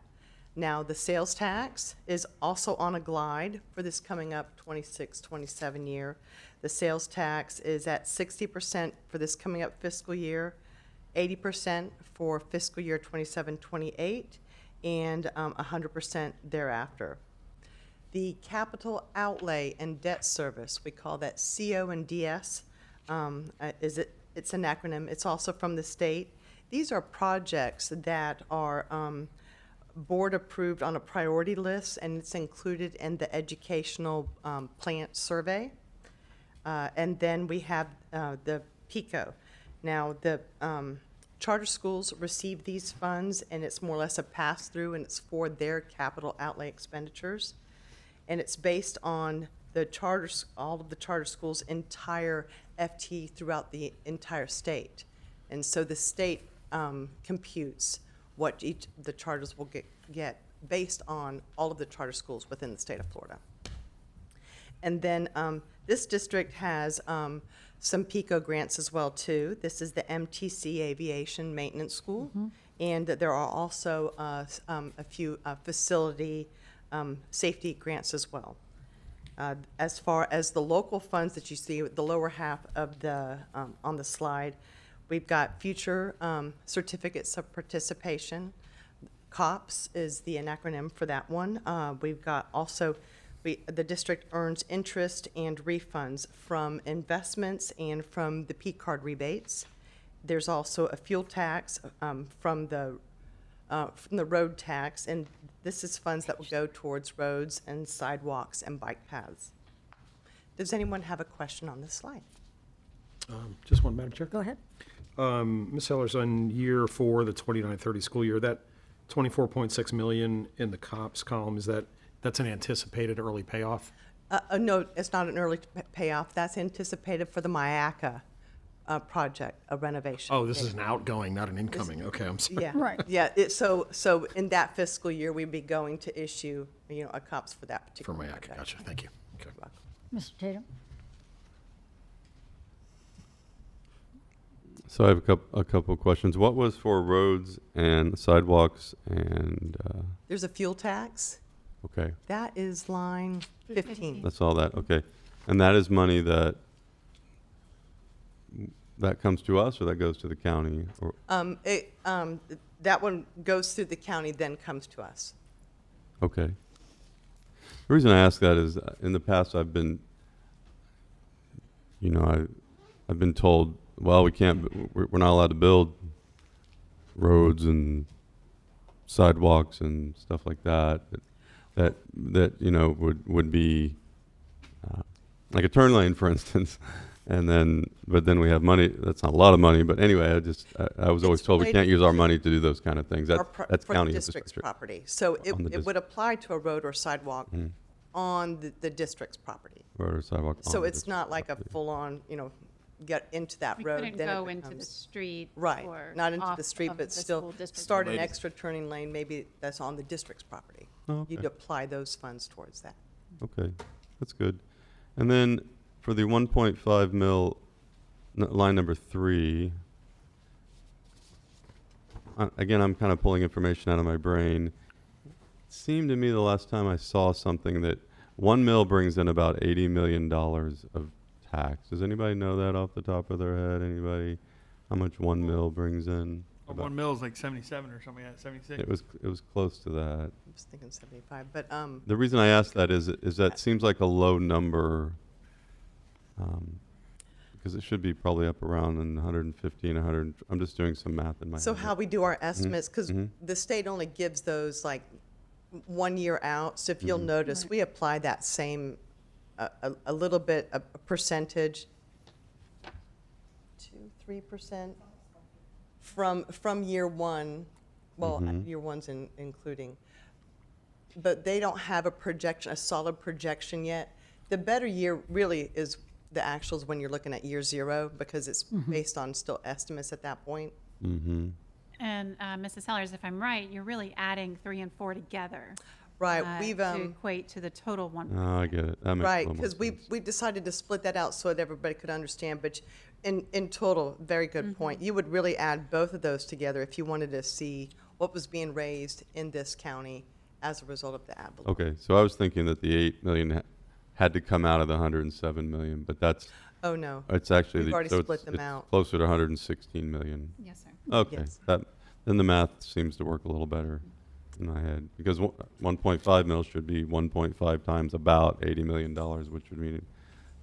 Now, the sales tax is also on a glide for this coming up 26-27 year. The sales tax is at 60% for this coming up fiscal year, 80% for fiscal year 27-28, and 100% thereafter. The capital outlay and debt service, we call that CO and DS, it's an acronym. It's also from the state. These are projects that are board approved on a priority list, and it's included in the educational plant survey. And then we have the PICO. Now, the charter schools receive these funds, and it's more or less a pass-through, and it's for their capital outlay expenditures. And it's based on the all of the charter schools' entire FT throughout the entire state. And so the state computes what each the charters will get based on all of the charter schools within the state of Florida. And then this district has some PICO grants as well too. This is the MTC Aviation Maintenance School, and there are also a few facility safety grants as well. As far as the local funds that you see, the lower half of the on the slide, we've got future certificates of participation. COPS is the acronym for that one. We've got also, the district earns interest and refunds from investments and from the P card rebates. There's also a fuel tax from the road tax, and this is funds that will go towards roads and sidewalks and bike paths. Does anyone have a question on this slide? Just one, Madam Chair. Go ahead. Ms. Sellers, on year 4, the 29-30 school year, that 24.6 million in the COPS column, that's an anticipated early payoff? No, it's not an early payoff. That's anticipated for the MIACA project, a renovation. Oh, this is an outgoing, not an incoming. Okay, I'm sorry. Yeah. Right. Yeah, so in that fiscal year, we'd be going to issue, a COPS for that For particular my project. gotcha. Thank you. Okay. Mr. Tatum? So I have a couple of questions. What was for roads and sidewalks and, There's a fuel tax. okay, That is line 15. that's all that, okay. And that is money that comes to us or that goes to the county? Or That one goes through the county, then comes to us. okay. The reason I ask that is in the past I've been, I've been told, well, we're not allowed to build roads and sidewalks and stuff like that would be like a turn lane, for instance. But then we have money. That's not a lot of money, but anyway, I was always It's told we can't related use our money to do those kind of things. That's For county the district's infrastructure. property. So On the it would apply to a road or sidewalk Mm. on the district's property. Road or sidewalk. on So the it's district not like a property. full-on, get into that We road. couldn't then it go into the becomes- street. Right, or not into off the street, of but the still school district. start an extra turning lane, maybe that's on the district's property. Oh, okay. You'd apply those funds towards that. Okay, that's good. And then for the 1.5 mil, line number 3, again, I'm kind of pulling information out of my brain. It seemed to me the last time I saw something that 1 mil brings in about $80 million of tax. Does anybody know that off the top of their head? Anybody? How much 1 mil brings in? About- 1 mil is like 77 or something like that, 76. It was close to that. I was thinking 75, but, The reason I ask that is that seems like a low number, because it should be probably up around 150 and 100. I'm just doing some math in my so head. how we do our estimates, because mhm. the state only gives those like 1 year out. So if you'll Mhm. notice, we apply that same a little bit, a percentage, 2-3% from year one, well, year one's including, but they don't have a projection, a solid projection yet. The better year really is the actuals when you're looking at year zero, because it's based on still estimates at that point. And Mrs. Sellers, if I'm right, you're really adding 3 and 4 together. Right, we've, To equate to the total 1. Oh, I get it. That makes a right, little more because sense. we decided to split that out so that everybody could understand, but in total, very good point. You would really add both of those together if you wanted to see what was being raised in this county as a result of the ad valorem. Okay, so I was thinking that the 8 million had to come out of the 107 million, but that's, Oh, no. it's actually, We've already so split it's them it's out. closer to 116 million. Yes, sir. Okay, Yes. then the math seems to work a little better in my head, because 1.5 mil should be 1.5 times about $80 million, which would mean,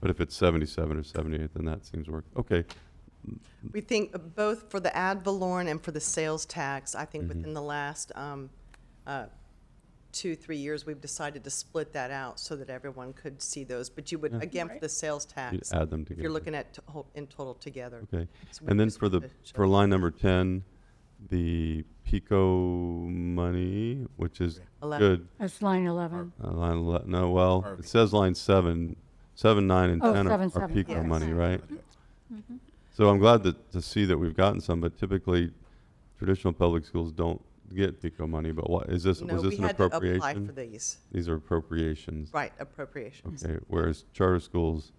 but if it's 77 or 78, then that seems to work. Okay, We think both for the ad valorem and for the sales tax, I think Mm-hmm. within the last 2-3 years, we've decided to split that out so that everyone could see those. But you would, again, for the sales tax, add them if together. you're looking at in total together. Okay, So we and then just for wanted to show for line number 10, the PICO money, which is 11. good. That's line 11. No, well, it says line 7, 9, and Oh, 10 7, are 7, PICO yes. money, right? So I'm glad to see that we've gotten some, but typically traditional public schools don't get PICO money. But what is this? No, Was we this an had to apply appropriation? for these. These are appropriations. Right, appropriations. Okay. Whereas charter schools,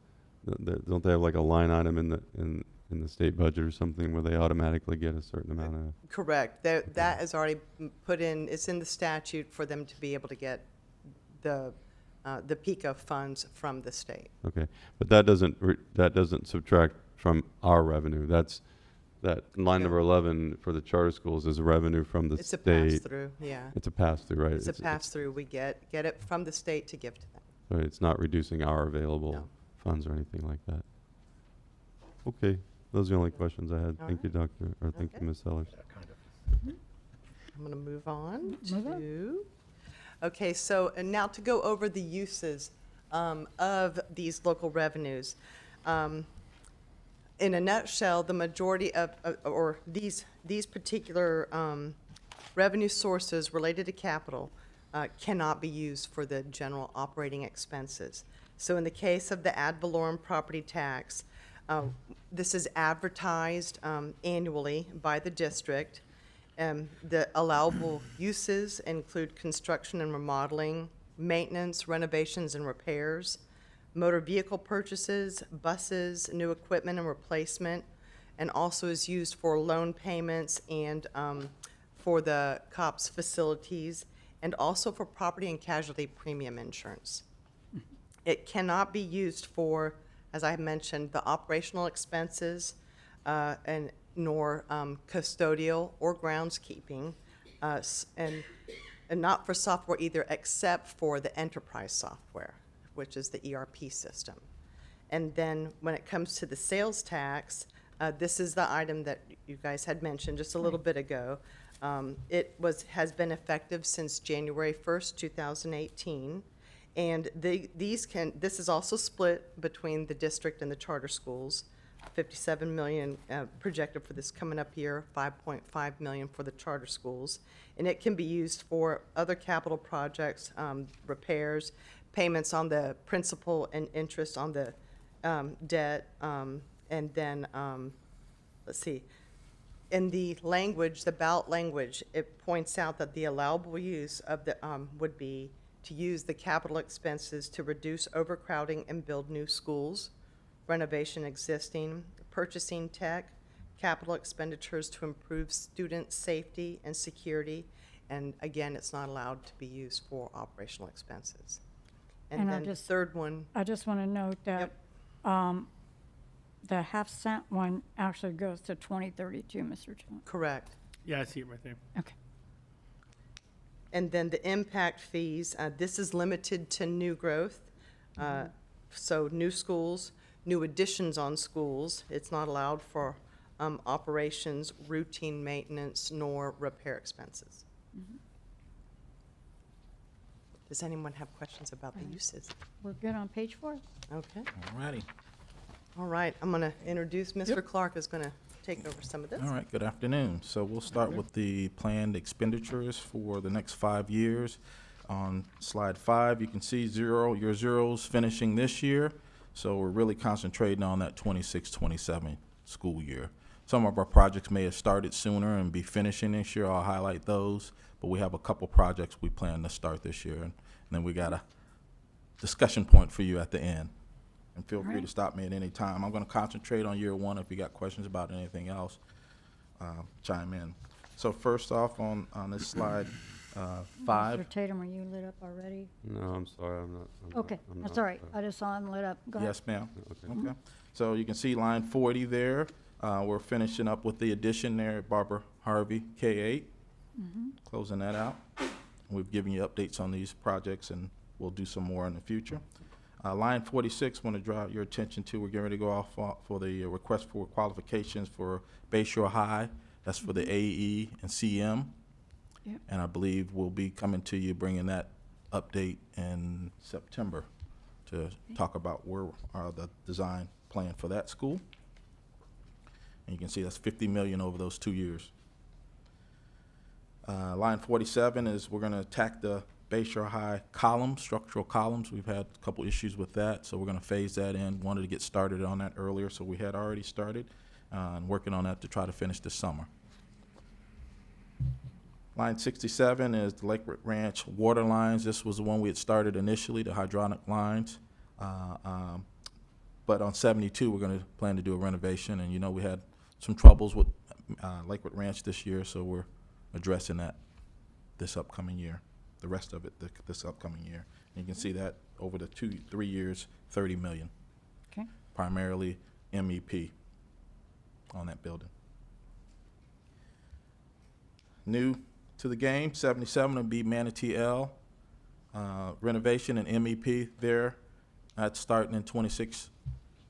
don't they have like a line item in the state budget or something where they automatically get a certain amount of? Correct. That is already put in, it's in the statute for them to be able to get the PICA funds from the state. Okay, but that doesn't subtract from our revenue. That line No. number 11 for the charter schools is revenue from the It's a state. pass-through, yeah. It's a pass-through, right? It's a pass-through. We get it from the state to give to them. Right, it's not reducing our available No. funds or anything like that. Okay, those are the only questions I had. All Thank you, Doctor, or thank you, Okay. Ms. Sellers. I'm going to move on Move on. to, okay, so, and now to go over the uses of these local revenues. In a nutshell, the majority of, or these particular revenue sources related to capital cannot be used for the general operating expenses. So in the case of the ad valorem property tax, this is advertised annually by the district. The allowable uses include construction and remodeling, maintenance, renovations and repairs, motor vehicle purchases, buses, new equipment and replacement, and also is used for loan payments and for the COPS facilities, and also for property and casualty premium insurance. It cannot be used for, as I mentioned, the operational expenses and nor custodial or groundskeeping, and not for software either, except for the enterprise software, which is the ERP system. And then when it comes to the sales tax, this is the item that you guys had mentioned just a little bit ago. It has been effective since January 1st, 2018. And this is also split between the district and the charter schools. 57 million projected for this coming up year, 5.5 million for the charter schools. And it can be used for other capital projects, repairs, payments on the principal and interest on the debt, and then, let's see, in the language, the ballot language, it points out that the allowable use of the, would be to use the capital expenses to reduce overcrowding and build new schools, renovation existing, purchasing tech, capital expenditures to improve student safety and security, and again, it's not allowed to be used for operational expenses. And And I then the just- third one, I just want to note that the half-cent one actually goes to 2032, Mr. Jones. correct. Yeah, I see it right there. Okay. And then the impact fees, this is limited to new growth. So new schools, new additions on schools. It's not allowed for operations, routine maintenance, nor repair expenses. Does anyone have questions about the uses? We're good on page 4? Okay. Alrighty. All right, I'm going to introduce, Mr. Clark is going to take over some of this. All right, good afternoon. So we'll start with the planned expenditures for the next 5 years. On slide 5, you can see your zeros finishing this year. So we're really concentrating on that 26-27 school year. Some of our projects may have started sooner and be finishing this year. I'll highlight those. But we have a couple projects we plan to start this year. And then we got a discussion point for you at the end. And feel free to stop me at any time. I'm going to concentrate on year 1. If you got questions about anything else, chime in. So first off on this slide 5. Mr. Tatum, are you lit up already? No, I'm sorry, I'm not. Okay, I'm that's not, all right. I just saw him lit up. Go ahead. Yes, ma'am. Okay. Okay. So you can see line 40 there. We're finishing up with the addition there at Barbara Harvey K8. Closing that out. We've given you updates on these projects, and we'll do some more in the future. Line 46, want to draw your attention to, we're getting ready to go off for the request for qualifications for Bayshore High. That's for the AE and CM. Yep. And I believe we'll be coming to you, bringing that update in September to talk about where the design plan for that school. And you can see that's $50 million over those 2 years. Line 47 is we're going to attack the Bayshore High columns, structural columns. We've had a couple issues with that, so we're going to phase that in. Wanted to get started on that earlier, so we had already started and working on that to try to finish this summer. Line 67 is the Lakewood Ranch water lines. This was the one we had started initially, the hydronic lines. But on 72, we're going to plan to do a renovation, and you know we had some troubles with Lakewood Ranch this year, so we're addressing that this upcoming year. The rest of it this upcoming year. And you can see that over the 3 years, $30 million, Okay. primarily MEP on that building. New to the game, 77 will be Manatee L. Renovation and MEP there. That's starting in 26,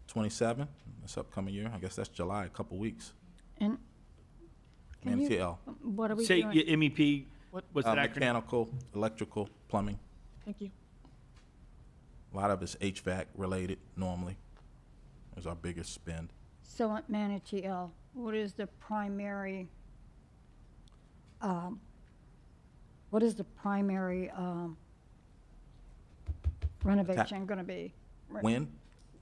27, this upcoming year. I guess that's July, a couple weeks. And can Manatee you, L. what are we Say doing? MEP, what's that acronym? Mechanical, electrical, plumbing. Thank you. A lot of it's HVAC related normally. Is our biggest spend. So at Manatee L, what is the primary, renovation going to be? When?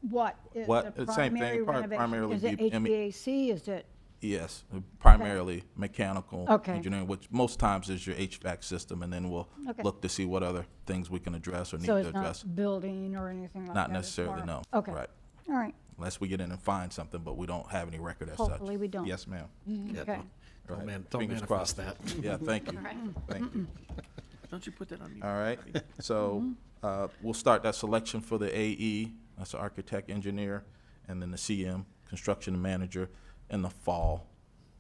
What is What? the The same thing, primary renovation? primarily Is it be HVAC? Is it, Yes, primarily mechanical Okay. engineering, which most times is your HVAC system, and then we'll Okay. look to see what other things we can address or need so to it's address. not building or anything like that? Not it's necessarily, more- no. Okay. Right. All right. Unless we get in and find something, but we don't have any record as such. Hopefully we don't. Yes, ma'am. Okay. Right. Don't Fingers manifest crossed. that. Yeah, thank you. Right. Thank you. Don't you put that on me? All right, so we'll start that selection for the AE, that's the architect, engineer, and then the CM, construction manager, in the fall.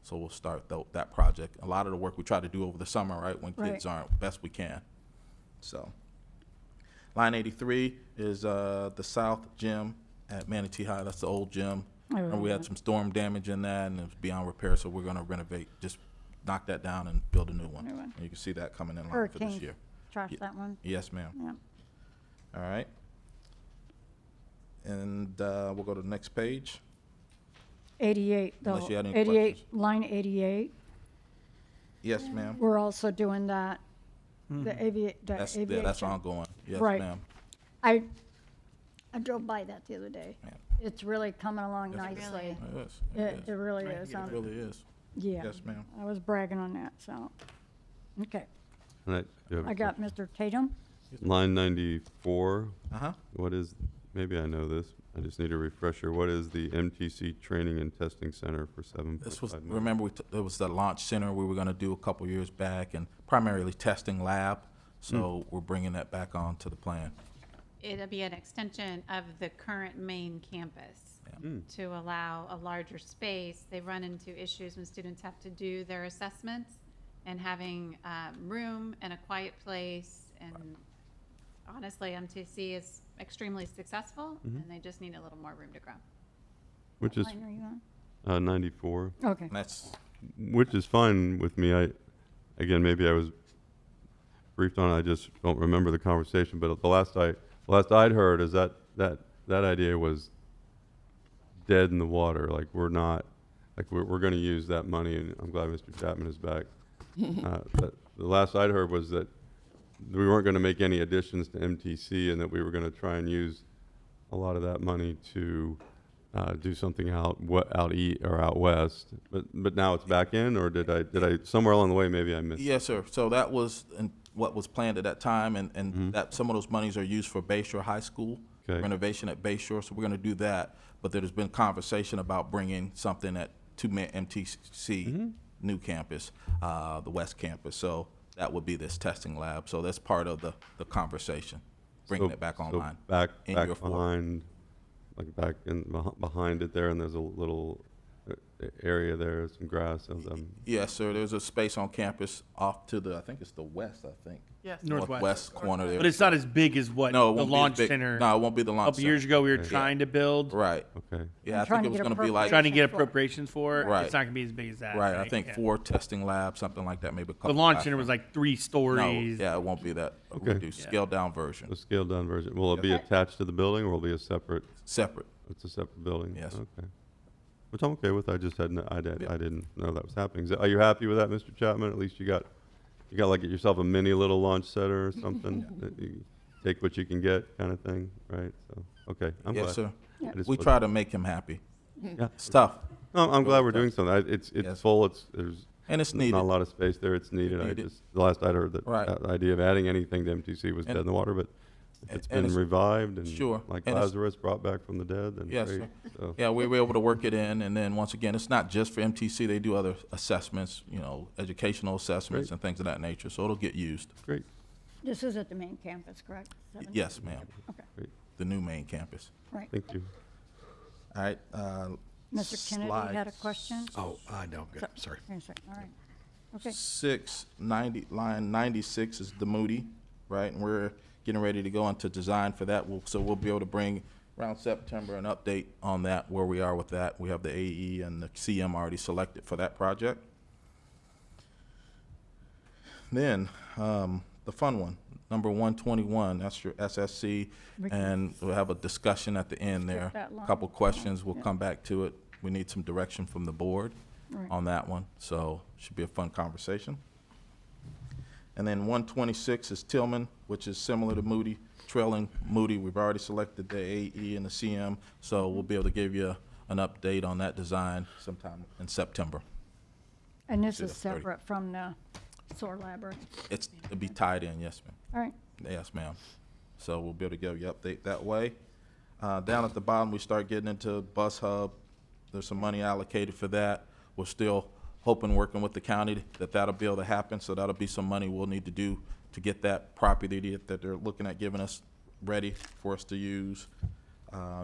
So we'll start that project. A lot of the work we try to do over the summer, right, when kids Right. aren't, best we can. So, line 83 is the South Gym at Manatee High. That's the old gym. I And we remember had that. some storm damage in that, and it's beyond repair, so we're gonna renovate, just knock that down and build a new one. New one. And you can see that coming in line for this Hurricane, year. trash Ye- that one? Yes, ma'am. Yeah. All right. And we'll go to the next page. 88, though. Unless you had any 88, questions. line 88, Yes, ma'am. we're also doing that, the That's aviation. ongoing. Yes, Right. ma'am. I drove by that the other day. Yeah. It's really coming along Yes, Really? nicely. It is. It really is. It really is. Yeah. Yes, ma'am. I was bragging on that, so. Okay. And you have a I got Mr. Tatum. line 94. Uh-huh. What is, maybe I know this, I just need a refresher. What is the MTC Training and Testing Center for 7.5 This was, million? remember, it was the launch center we were gonna do a couple years back, and primarily testing lab. So we're bringing that back on to the plan. It'll be an extension of the current main campus Yeah. to allow a larger space. They run into issues when students have to do their assessments, and having room and a quiet place. And honestly, MTC is extremely successful, and they just need a little more room to grow. Which is What line are you on? 94, Okay. And that's, which is fine with me. Again, maybe I was briefed on it, I just don't remember the conversation, but the last I'd heard is that idea was dead in the water. Like, we're going to use that money, and I'm glad Mr. Chapman is back. But the last I'd heard was that we weren't going to make any additions to MTC, and that we were going to try and use a lot of that money to do something out west. But now it's back in, or did I somewhere along the way maybe I missed? Yes, sir. So that was what was planned at that time, and that some of those monies are used for Bayshore High School Okay. renovation at Bayshore. So we're going to do that. But there's been conversation about bringing something to MTC new campus, the West Campus. So that would be this testing lab. So that's part of the conversation, bringing it back online. Back in your form. behind, like back behind it there, and there's a little area there, some grass and Yes, sir. There's a space on campus off to the, I think it's the west, I think. Yes. Northwest corner there. But it's not as big as what No, it the won't be as launch big. center. No, it won't be the A launch couple years center. ago, we were trying to build. Right. Okay. Yeah, I trying think to it was get going to be like, Trying to get For it. appropriations for it. Right. It's not going to be as big as that. right, I think Yeah. 4 testing labs, something like that, maybe a couple. The launch classrooms. center was like 3 stories. No, yeah, it won't be that. We'll Okay. do scaled down version, The scaled down version. Will it be attached to the building, or will it be a separate? separate. It's a separate building. Yes. Okay. Which I'm okay with. I just I didn't know that was happening. Are you happy with that, Mr. Chapman? At least you got like yourself a mini little launch center or something. That you take what you can get, kind of thing, right? So okay, I'm Yes, glad. sir. I just We wasn't- try to make him happy. Yeah. It's tough, No, I'm glad we're doing something. It's Yes. full. There's and it's not a needed. lot of space there. It's needed. Needed. The last I'd heard that Right. the idea of adding anything to MTC was And- dead in the water, but if and- it's and been it's- revived and Sure. like And it's- Lazarus brought back from the dead, then Yes, great. sir. So, Yeah, we were able to work it in, and then once again, it's not just for MTC. They do other assessments, educational assessments Great. and things of that nature. So it'll get used. great. This is at the main campus, correct? Yes, ma'am. Okay, The new main campus. right. Thank you. All right. Mr. Kennedy had a question? Oh, I know, good, sorry. Wait a second, all right. Okay, 690, line 96 is the Moody, right? And we're getting ready to go into design for that. So we'll be able to bring around September an update on that, where we are with that. We have the AE and the CM already selected for that project. Then, the fun one, number 121, that's your SSC. We can And we'll have a discussion at the end there. that line. Couple questions, we'll Yeah. come back to it. We need some direction from the board Right. on that one, so should be a fun conversation. And then 126 is Tillman, which is similar to Moody, trailing Moody. We've already selected the AE and the CM, so we'll be able to give you an update on that design sometime in September. and this See is the 30. separate from the SOAR library. It'll be tied in, yes, ma'am. All right, Yes, ma'am. So we'll be able to give you an update that way. Down at the bottom, we start getting into Bus Hub. There's some money allocated for that. We're still hoping, working with the county, that'll be able to happen. So that'll be some money we'll need to do to get that property that they're looking at giving us ready for us to use.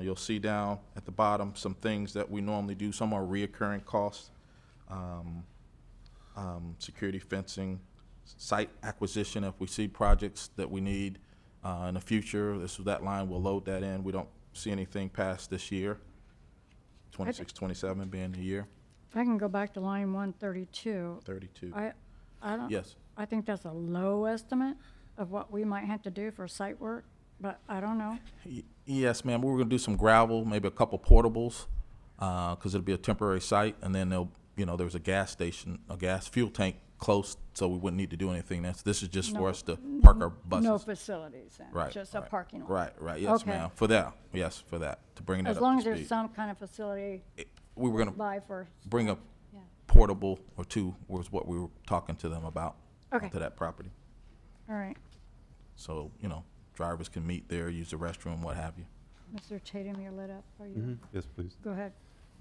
You'll see down at the bottom some things that we normally do. Some are reoccurring costs. Security fencing, site acquisition, if we see projects that we need in the future, that line, we'll load that in. We don't see anything past this year, 26, 27 being the year, if I can go back to line 132, 32. I don't. Yes, I think that's a low estimate of what we might have to do for site work, but I don't know. Yes, ma'am, we're gonna do some gravel, maybe a couple portables, because it'll be a temporary site, and then there's a gas station, a gas fuel tank close, so we wouldn't need to do anything. This is just for No- us to park our buses. No facilities then, Right. just a right, parking lot. Right, yes, Okay. ma'am, for that, to bring that up As long to as there's speed. some kind of facility We were gonna by for, bring a Yeah. portable or two was what we were talking to them about Okay. onto that property. all right. So, drivers can meet there, use the restroom, what have you. Mr. Tatum, you're lit up, are you? Yes, please. Go ahead.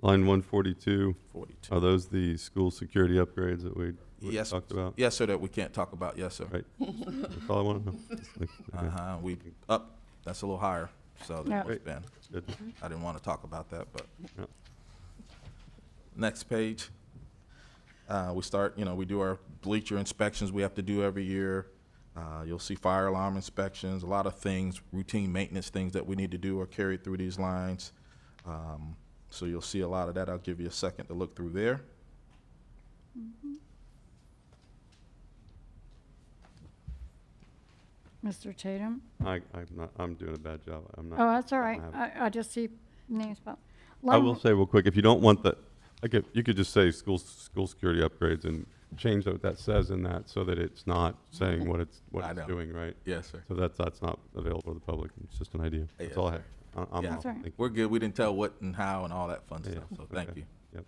Line 142. 42. Are those the school security upgrades that we Yes, talked about? yes, sir, that we can't talk about, yes, sir. Right. That's all I want to know. Okay. We that's a little higher, so Yeah. than it's been. Good. I didn't want to talk about that, but. Yeah. Next page. We start, we do our bleacher inspections we have to do every year. You'll see fire alarm inspections, a lot of things, routine maintenance things that we need to do are carried through these lines. So you'll see a lot of that. I'll give you a second to look through there. Mr. Tatum? I'm doing a bad job. I'm not. Oh, that's all I right. don't have it. I just see names about. I will say real quick, if you don't want that, like, if you could just say school security upgrades and change what that says in that so that it's not saying what it's I know. doing, right? Yes, sir. So that's not available to the public. It's just an idea. That's Yes, all I sir. have. I'm Yeah. off. That's all right. Thank you. We're good. We didn't tell what and how and all that fun Yeah, stuff, so thank okay. you. Yep.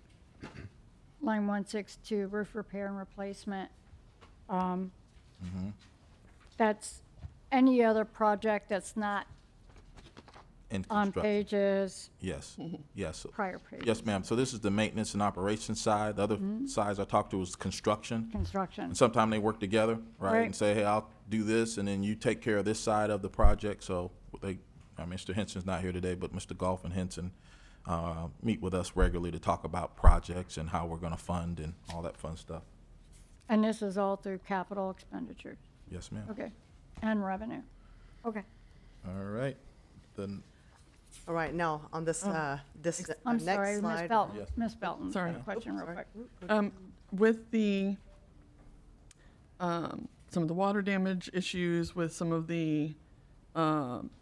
Line 162, roof repair and replacement. That's any other project that's not In on construction. pages, Yes, yes. prior pages. Yes, ma'am. So this is the maintenance and operations side. The other sides I talked to was construction. Construction. And sometimes they work together, right? Right. And say, hey, I'll do this, and then you take care of this side of the project. So Mr. Henson's not here today, but Mr. Golf and Henson meet with us regularly to talk about projects and how we're gonna fund and all that fun stuff. And this is all through capital expenditures. Yes, ma'am. Okay. And revenue. Okay. All right. Then, All right, now, on this, this I'm next sorry, Ms. slide. Belton. Yes. Ms. Belton. Sorry. I have a question real quick. With the, some of the water damage issues, with some of the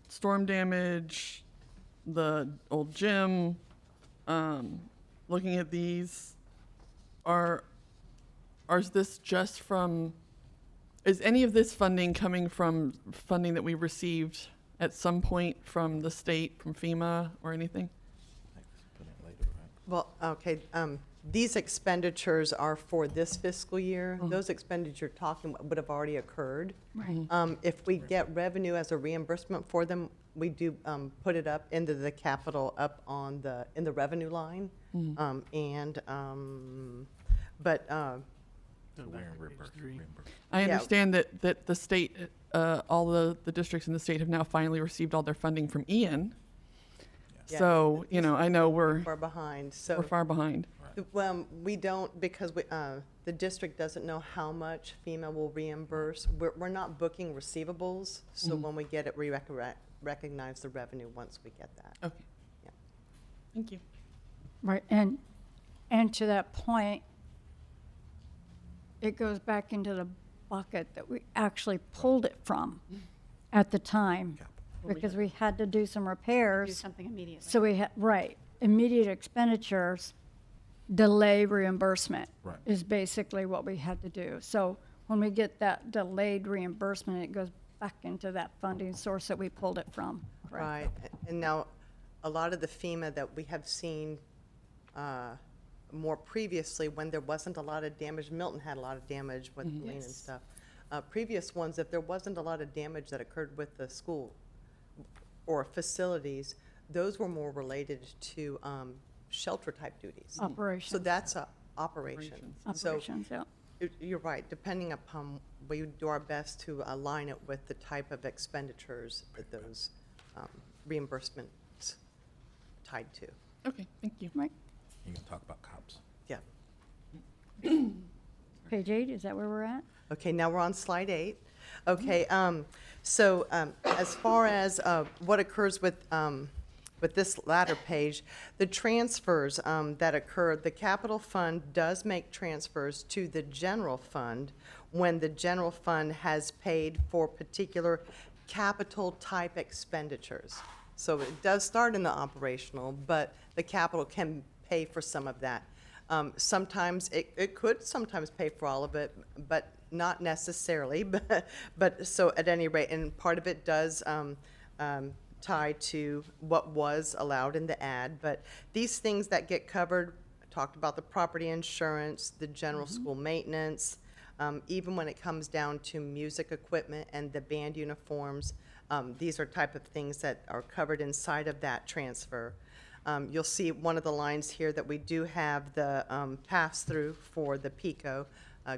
storm damage, the old gym, looking at these, is this just from, is any of this funding coming from funding that we received at some point from the state, from FEMA or anything? Well, okay, these expenditures are for this fiscal year. Those expenditures you're talking about would have already occurred. Right. If we get revenue as a reimbursement for them, we do put it up into the capital, up on in the revenue line. But I Yeah. understand that the state, all the districts in the state have now finally received all their funding from Ian. Yeah. So, I know we're far behind, so. far behind. We don't, because the district doesn't know how much FEMA will reimburse. We're not booking receivables, so when we get it, we recognize the revenue once we get that. Okay. Yeah. Thank you. Right, and to that point, it goes back into the bucket that we actually pulled it from at the time, because we had to do some Do repairs. something immediately. So we had, right, immediate expenditures, delay reimbursement Right. is basically what we had to do. So when we get that delayed reimbursement, it goes back into that funding source that we pulled it from. correct? Right, and now, a lot of the FEMA that we have seen more previously, when there wasn't a lot of damage, Milton had a lot of damage with Helene and stuff. Previous ones, if there wasn't a lot of damage that occurred with the school or facilities, those were more related to shelter-type duties. Operations. So that's operations. So Operations, yeah. you're right, depending upon, we do our best to align it with the type of expenditures that those reimbursements tied to. Okay, thank you. Right. You can talk about cops. Yeah. Page 8, is that where we're at? Okay, now we're on slide 8. Okay, so as far as what occurs with this latter page, the transfers that occur, the capital fund does make transfers to the general fund when the general fund has paid for particular capital type expenditures. So it does start in the operational, but the capital can pay for some of that. Sometimes it could sometimes pay for all of it, but not necessarily. But so at any rate, and part of it does tie to what was allowed in the ad. But these things that get covered, I talked about the property insurance, the general school maintenance, even when it comes down to music equipment and the band uniforms, these are type of things that are covered inside of that transfer. You'll see one of the lines here that we do have the pass-through for the PICO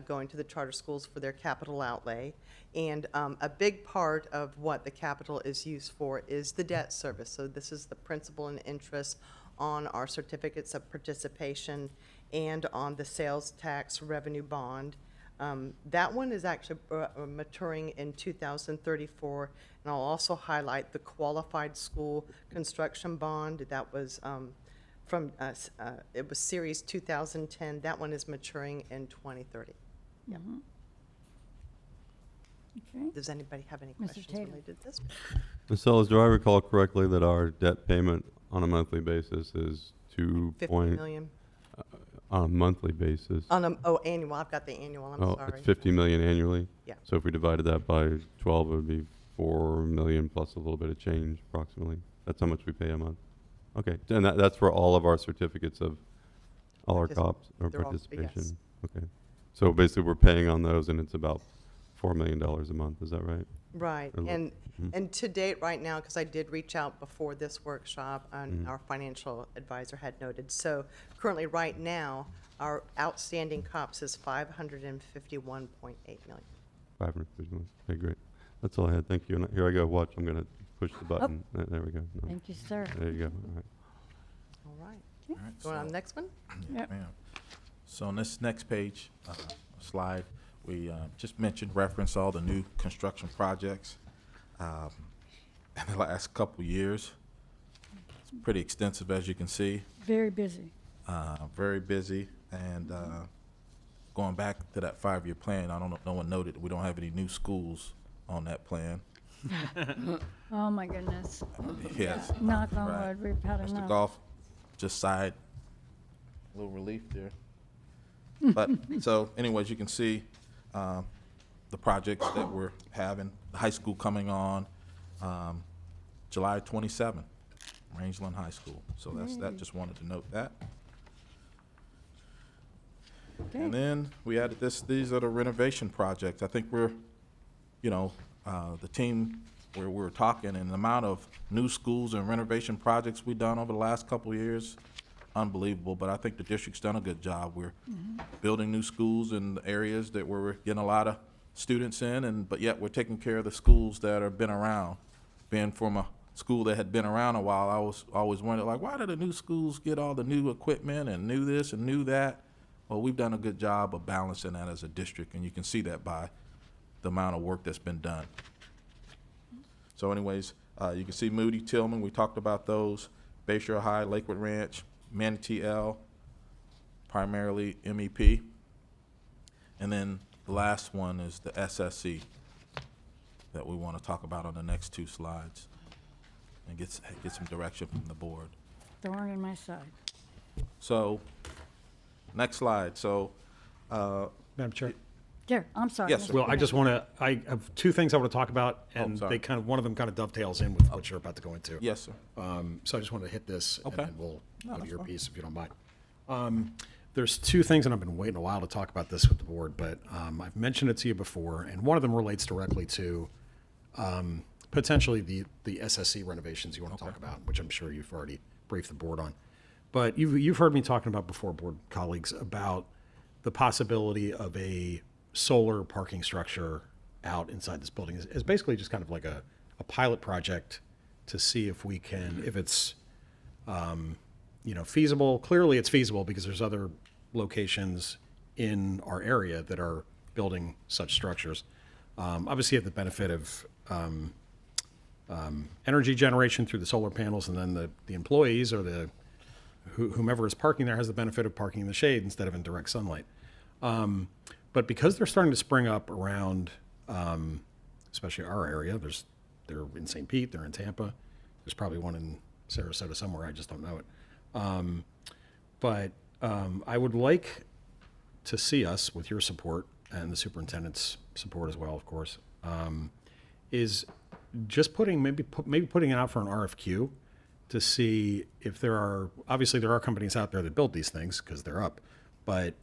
going to the charter schools for their capital outlay. And a big part of what the capital is used for is the debt service. So this is the principal and interest on our certificates of participation and on the sales tax revenue bond. That one is actually maturing in 2034, and I'll also highlight the qualified school construction bond. That was it was series 2010. That one is maturing in 2030. Yeah. Okay. Does anybody have any Mr. questions Tatum. related to this? Ms. Sellers, do I recall correctly that our debt payment on a monthly basis is 50 million? on a monthly basis? Annual, I've got the annual, I'm Oh, sorry. it's 50 million annually? Yeah. So if we divided that by 12, it would be 4 million plus a little bit of change approximately. That's how much we pay a month. Okay, and that's for all of our certificates of all our cops or they're all- participation? yes. Okay. So basically we're paying on those and it's about $4 million a month, is that right? Right, Or lo- and to date, right now, because I did reach out before this workshop, and Mm-hmm. our financial advisor had noted, so currently, right now, our outstanding COPS is 551.8 million. 551. Okay, great. That's all I had. Thank you. And here I go. Watch. I'm going to push the button. There we go. No. Thank you, sir. There you go. All right. All right. All right, Going on so- the next one? Yep. Ma'am. So on this next page, slide, we just mentioned, reference all the new construction projects in the last couple years. It's pretty extensive, as you can see, Very busy. very busy. And going back to that 5-year plan, I don't know, no one noted, we don't have any new schools on that plan. Oh, my goodness. Yes. Knock on Right. wood, we've had Mr. enough. Goff just sighed. A little relief there. But, so anyways, you can see the projects that we're having, the high school coming on, July 27, Rangeland High School. So that's that, just wanted to note that. Okay. And then we added these are the renovation projects. I think we're, the team where we're talking, and the amount of new schools and renovation projects we've done over the last couple of years, unbelievable. But I think the district's done a good job. We're building new schools in the areas that we're getting a lot of students in, but yet we're taking care of the schools that have been around. Being from a school that had been around a while, I was always wondered, like, why do the new schools get all the new equipment and new this and new that? Well, we've done a good job of balancing that as a district, and you can see that by the amount of work that's been done. So anyways, you can see Moody, Tillman, we talked about those, Bayshore High, Lakewood Ranch, Manatee L, primarily MEP. And then the last one is the SSC that we want to talk about on the next 2 slides and get some direction from the board. Thorn in my side. So, next slide. So, Madam Chair? There, I'm sorry. Yes, Mr. sir. Well, I Bennett. just want to, I have 2 things I want to talk about, and sorry. they one of them kind of dovetails in with what you're about to go into. yes, sir. So I just wanted to hit this, and Okay. then we'll No, go to that's your fine. piece if you don't mind. There's 2 things, and I've been waiting a while to talk about this with the board, but I've mentioned it to you before, and one of them relates directly to potentially the SSC renovations you want to talk about, which I'm sure you've already briefed the board on. But you've heard me talking about before, board colleagues, about the possibility of a solar parking structure out inside this building is basically just kind of like a pilot project to see if we can, if it's, feasible. Clearly, it's feasible because there's other locations in our area that are building such structures. Obviously, you have the benefit of energy generation through the solar panels, and then the employees or whomever is parking there has the benefit of parking in the shade instead of in direct sunlight. But because they're starting to spring up around, especially our area, they're in St. Pete, they're in Tampa, there's probably one in Sarasota somewhere, I just don't know it. But I would like to see us, with your support and the superintendent's support as well, of course, is just maybe putting it out for an RFQ to see if obviously there are companies out there that build these things because they're up, but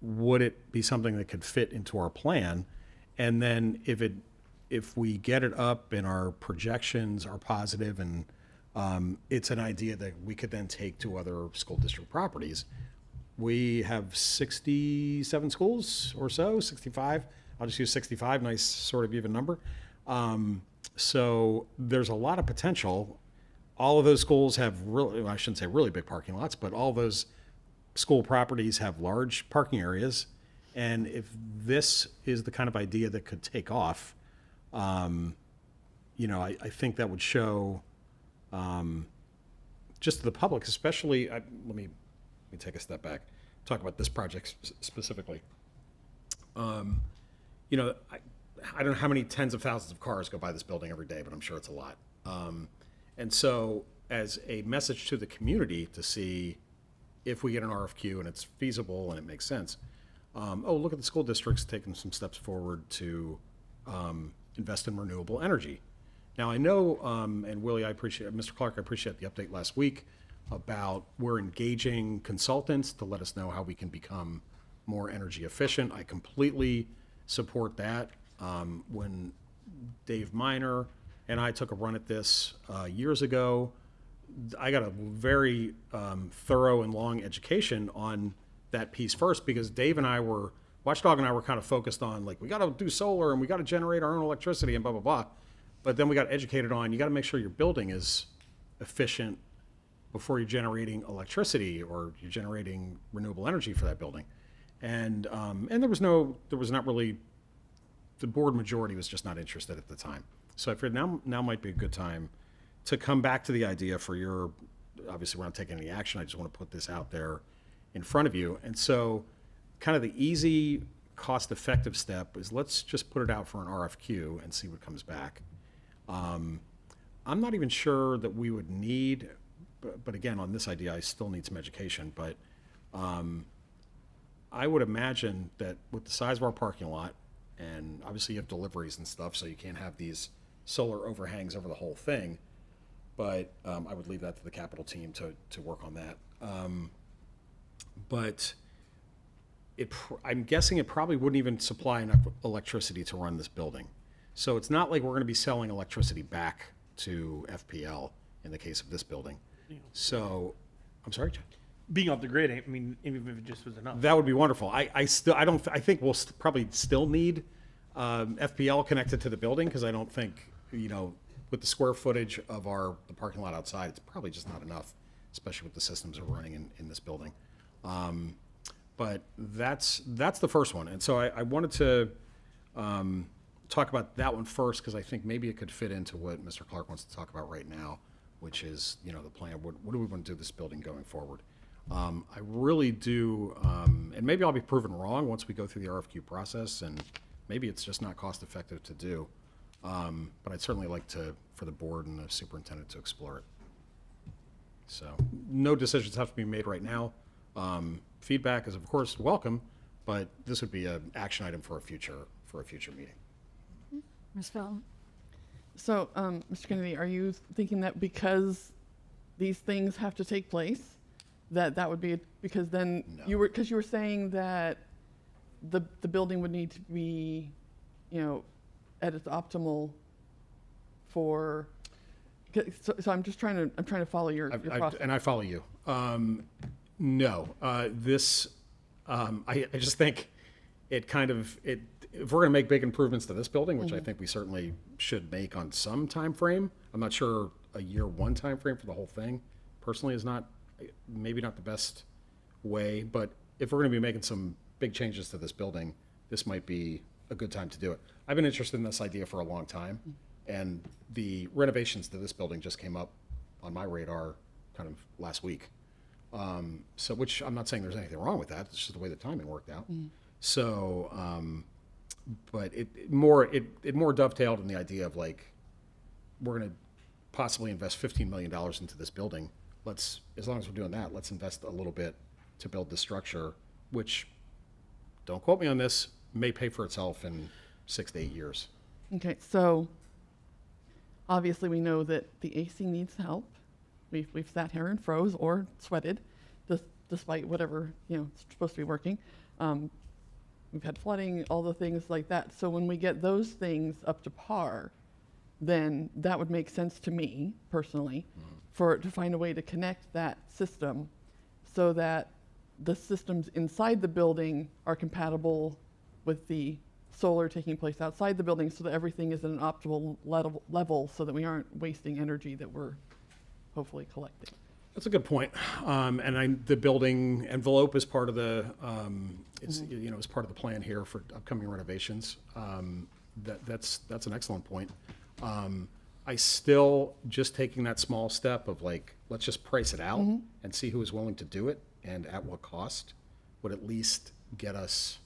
would it be something that could fit into our plan? And then if we get it up and our projections are positive and it's an idea that we could then take to other school district properties. We have 67 schools or so, 65. I'll just use 65, nice sort of even number. So there's a lot of potential. All of those schools have I shouldn't say really big parking lots, but all those school properties have large parking areas. And if this is the kind of idea that could take off, I think that would show just to the public, especially, let me take a step back, talk about this project specifically. I don't know how many tens of thousands of cars go by this building every day, but I'm sure it's a lot. And so as a message to the community to see if we get an RFQ and it's feasible and it makes sense, oh, look at the school district's taking some steps forward to invest in renewable energy. Now, I know, and Willie, Mr. Clark, I appreciate the update last week about we're engaging consultants to let us know how we can become more energy efficient. I completely support that. When Dave Miner and I took a run at this years ago, I got a very thorough and long education on that piece first, because Dave and I were, Watchdog and I were kind of focused on, like, we got to do solar and we got to generate our own electricity and blah, blah, blah. But then we got educated on, you got to make sure your building is efficient before you're generating electricity or you're generating renewable energy for that building. And there was not really, the board majority was just not interested at the time. So I figured now might be a good time to come back to the idea for your, obviously we're not taking any action, I just want to put this out there in front of you. And so kind of the easy, cost-effective step is let's just put it out for an RFQ and see what comes back. I'm not even sure that we would need, but again, on this idea, I still need some education, but I would imagine that with the size of our parking lot, and obviously you have deliveries and stuff, so you can't have these solar overhangs over the whole thing, but I would leave that to the capital team to work on that. But I'm guessing it probably wouldn't even supply enough electricity to run this building. So it's not like we're going to be selling electricity back to FPL in the case of this building. So, I'm sorry, Chad? Being off the grid, I mean, even if it just was enough. That would be wonderful. I think we'll probably still need FPL connected to the building, because I don't think, with the square footage of the parking lot outside, it's probably just not enough, especially with the systems we're running in this building. But that's the first one. And so I wanted to talk about that one first, because I think maybe it could fit into what Mr. Clark wants to talk about right now, which is, the plan. What do we want to do with this building going forward? I really do, and maybe I'll be proven wrong once we go through the RFQ process, and maybe it's just not cost effective to do. But I'd certainly like for the board and the superintendent to explore it. So no decisions have to be made right now. Feedback is of course welcome, but this would be an action item for a future meeting. Ms. Felton? So, Mr. Kennedy, are you thinking that because these things have to take place, that would be, because then No. you were saying that the building would need to be, at its optimal for, so I'm trying to follow your process. And I follow you. No, I just think if we're going to make big improvements to this building, which I think we certainly should make on some time frame, I'm not sure a year one time frame for the whole thing personally is maybe not the best way, but if we're going to be making some big changes to this building, this might be a good time to do it. I've been interested in this idea for a long time, and the renovations to this building just came up on my radar kind of last week. So, which I'm not saying there's anything wrong with that, it's just the way the timing worked out. So, but it more dovetailed in the idea of, like, we're going to possibly invest $15 million into this building. As long as we're doing that, let's invest a little bit to build the structure, which, don't quote me on this, may pay for itself in 6 to 8 years. Okay, so obviously we know that the AC needs help. We've sat here and froze or sweated, despite whatever it's supposed to be working. We've had flooding, all the things like that. So when we get those things up to par, then that would make sense to me personally, to find a way to connect that system so that the systems inside the building are compatible with the solar taking place outside the building, so that everything is at an optimal level, so that we aren't wasting energy that we're hopefully collecting. That's a good point. And the building envelope is part of the, is part of the plan here for upcoming renovations. That's an excellent point. I still, just taking that small step of, like, let's just price it out and see who is willing to do it and at what cost, would at least get us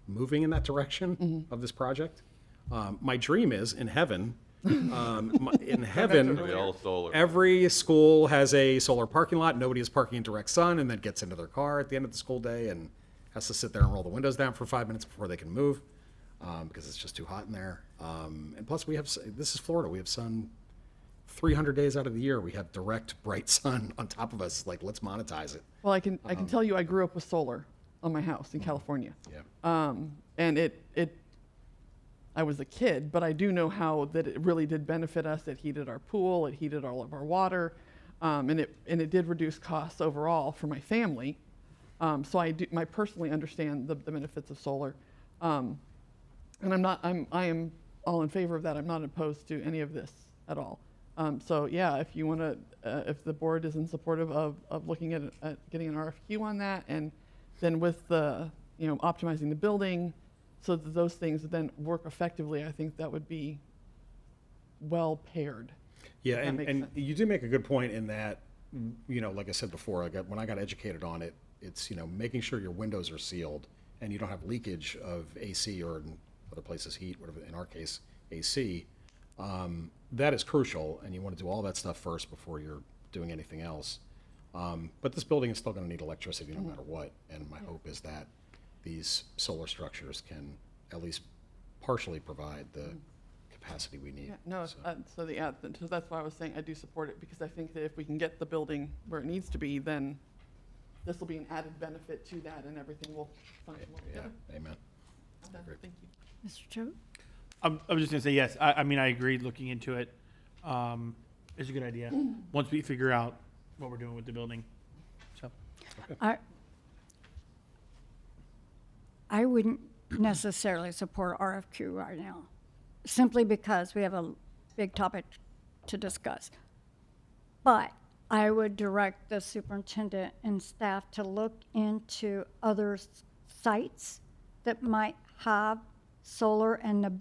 moving in that direction of this project. My dream is in heaven, in heaven, Are they all solar? every school has a solar parking lot. Nobody is parking in direct sun and then gets into their car at the end of the school day and has to sit there and roll the windows down for 5 minutes before they can move because it's just too hot in there. And plus, this is Florida. We have sun 300 days out of the year. We have direct, bright sun on top of us. Like, let's monetize it. Well, I can tell you I grew up with solar on my house in California. Yeah. And I was a kid, but I do know how that it really did benefit us. It heated our pool, it heated all of our water, and it did reduce costs overall for my family. So I personally understand the benefits of solar, and I am all in favor of that. I'm not opposed to any of this at all. So yeah, if you want to, if the board is in supportive of looking at getting an RFQ on that, and then with the optimizing the building, so that those things then work effectively, I think that would be well paired. Yeah, That and makes sense. you do make a good point in that, like I said before, when I got educated on it, it's, making sure your windows are sealed and you don't have leakage of AC or in other places heat, whatever, in our case, AC. That is crucial, and you want to do all that stuff first before you're doing anything else. But this building is still going to need electricity no matter what, and my hope is that these solar structures can at least partially provide the capacity we need. Yeah, no, so that's why I was saying I do support it, because I think that if we can get the building where it needs to be, then this will be an added benefit to that, and everything will function well Yeah, together. amen. Okay, thank you. Mr. Cho? I'm just gonna say yes. I mean, I agree. Looking into it, is a good idea. Once we figure out what we're doing with the building. So, I wouldn't necessarily support RFQ right now, simply because we have a big topic to discuss. But I would direct the superintendent and staff to look into other sites that might have solar and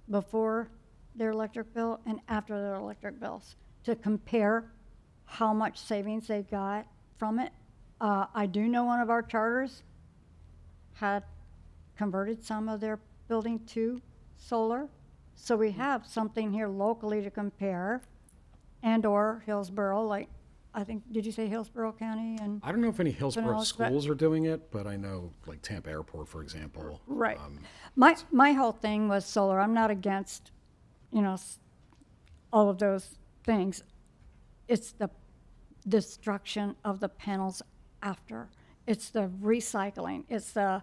before their electric bill and after their electric bills, to compare how much savings they got from it. I do know one of our charters had converted some of their building to solar. So we have something here locally to compare, and/or Hillsborough, like, I think, did you say Hillsborough County? And I don't know if any Hillsborough else, but- schools are doing it, but I know like Tampa Airport, for example. Right. My whole thing was solar. I'm not against, all of those things. It's the destruction of the panels after. It's the recycling. It's the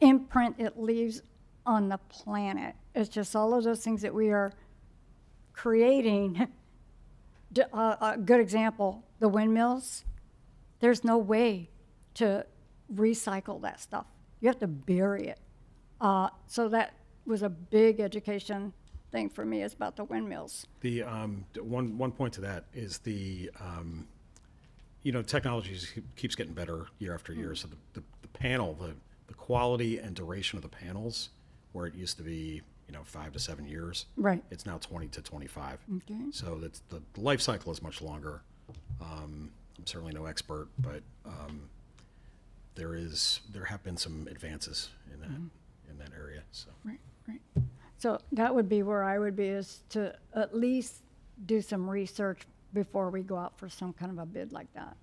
imprint it leaves on the planet. It's just all of those things that we are creating. A good example, the windmills. There's no way to recycle that stuff. You have to bury it. So that was a big education thing for me, is about the windmills. The one point to that is technology keeps getting better year after year. So the panel, the quality and duration of the panels, where it used to be 5 to 7 years, Right. it's now 20 to 25. Okay. So that's the life cycle is much longer. I'm certainly no expert, but there have been some advances in that area. So. Right. So that would be where I would be, is to at least do some research before we go out for some kind of a bid like that.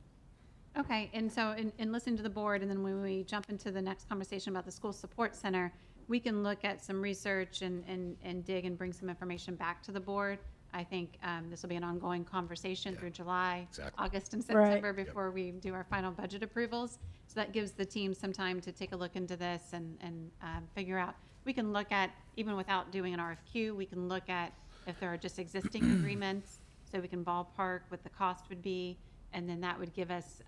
Okay, and so in listening to the board, and then when we jump into the next conversation about the school support center, we can look at some research and dig and bring some information back to the board. I think this will be an ongoing conversation through July, exactly. August, and Right. September before we do our final budget approvals. So that gives the team some time to take a look into this and figure out. We can look at, even without doing an RFQ, we can look at if there are just existing agreements, so we can ballpark what the cost would be, and then that would give us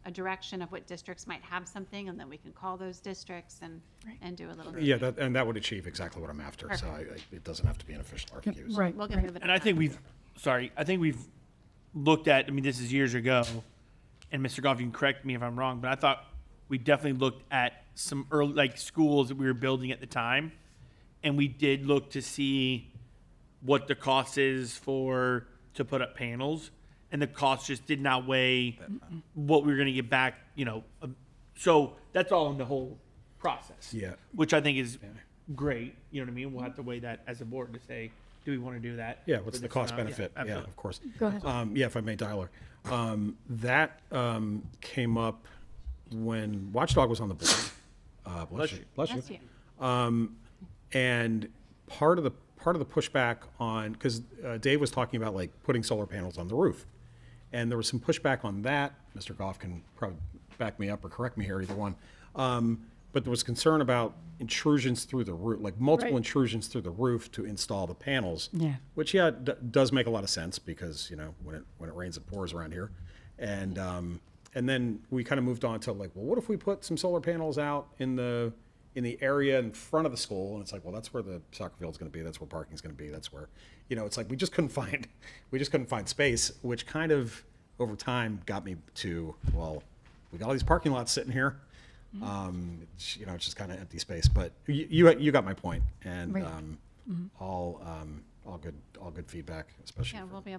a direction of what districts might have something, and then we can call those districts and do a little. Yeah, that would achieve exactly what I'm after. So it doesn't have to be an official RFQ. So. Right. We'll give it a bit and of I think time. I think we've looked at. I mean, this is years ago, and Mr. Goff, you can correct me if I'm wrong, but I thought we definitely looked at some early schools that we were building at the time, and we did look to see what the cost is to put up panels, and the cost just did not weigh what we were going to get back. So that's all in the whole process. Yeah. Which I think is great. You know what I mean? We'll have to weigh that as a board to say, do we want to do that? Yeah, for what's the this cost amount? benefit? Yeah, absolutely. of course. Go ahead. Yeah, if I may, Tyler. That came up when Watchdog was on the board. Bless you. Bless you. Bless you. And part of the pushback on, because Dave was talking about like putting solar panels on the roof, and there was some pushback on that. Mr. Goff can probably back me up or correct me here, either one. But there was concern about intrusions through the roof, like multiple Right. intrusions through the roof to install the panels. Yeah. Which does make a lot of sense because when it rains it pours around here, and then we kind of moved on to like, well, what if we put some solar panels out in the area in front of the school? And it's like, well, that's where the soccer field's going to be. That's where parking's going to be. That's where, it's like we just couldn't find space, which kind of over time got me to, well, we got all these parking lots sitting here. It's just kind of empty space. But you got my point, and Right. all good feedback, especially Yeah, from we'll be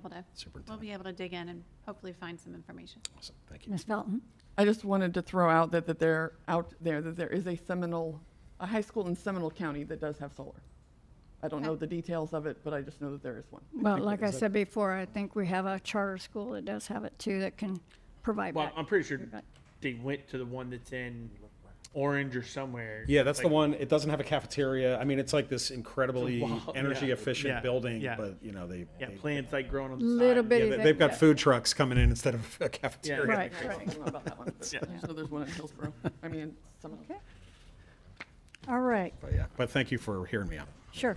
able to dig in and hopefully find some information. Awesome. Thank you. Ms. Felton? I just wanted to throw out that there is a high school in Seminole County that does have solar. I don't know the details of it, but I just know that there is one. Well, like I said before, I think we have a charter school that does have it too, that can provide Well, that. I'm pretty sure Provide- they went to the one that's in Orange or somewhere. Yeah, that's the Like, one. It doesn't have a cafeteria. I mean, it's like this incredibly It's a wall. energy Yeah. efficient Yeah. building, Yeah. but Yeah, plants like growing on the Little side. bitty yeah, thing, they've got yeah. food trucks coming in instead of a cafeteria. Right, I right. don't know about that one. Yeah. So there's one in Hillsborough. I mean, in Seminole. Okay. All right, But thank you for hearing me out. sure.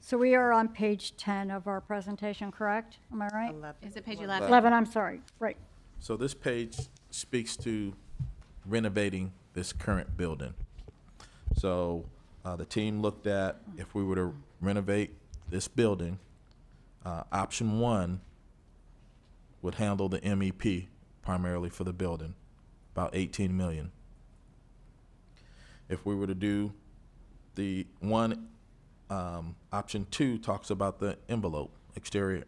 So we are on page 10 of our presentation, correct? Am I right? 11. Is it page 11? 11, I'm sorry, right. So this page speaks to renovating this current building. So the team looked at if we were to renovate this building, option one would handle the MEP primarily for the building, about 18 million. If we were to do the one, option two talks about the envelope, exterior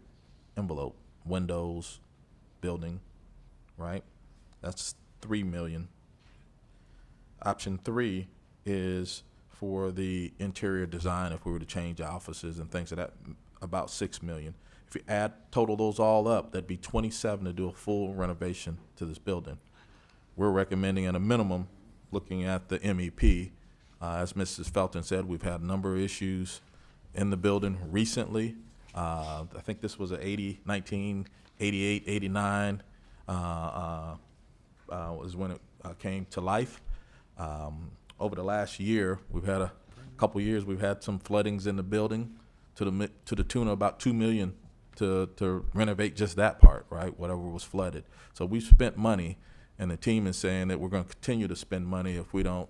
envelope, windows, building, right? That's 3 million. Option three is for the interior design, if we were to change offices and things of that, about 6 million. If you total those all up, that'd be 27 to do a full renovation to this building. We're recommending at a minimum, looking at the MEP, as Mrs. Felton said, we've had a number of issues in the building recently. I think this was 1988, 89, was when it came to life. Over the last year, we've had a couple years, we've had some floodings in the building to the tune of about 2 million to renovate just that part, right? Whatever was flooded. So we've spent money, and the team is saying that we're going to continue to spend money if we don't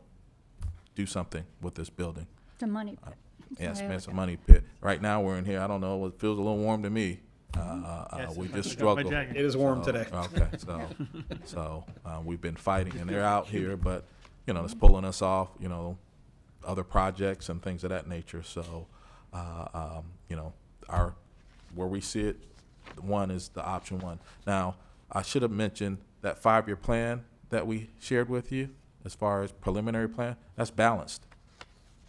do something with this building. It's a money pit. Yeah, That's the way I spend look some at it. money pit. Right now, we're in here, I don't know, it feels a little warm to me. Yes, We I just got my struggle. jacket. It is warm So, today. Okay, so we've been fighting, and they're out here, but, it's pulling us off, other projects and things of that nature. So, where we see it, one is the option one. Now, I should have mentioned that 5-year plan that we shared with you, as far as preliminary plan, that's balanced,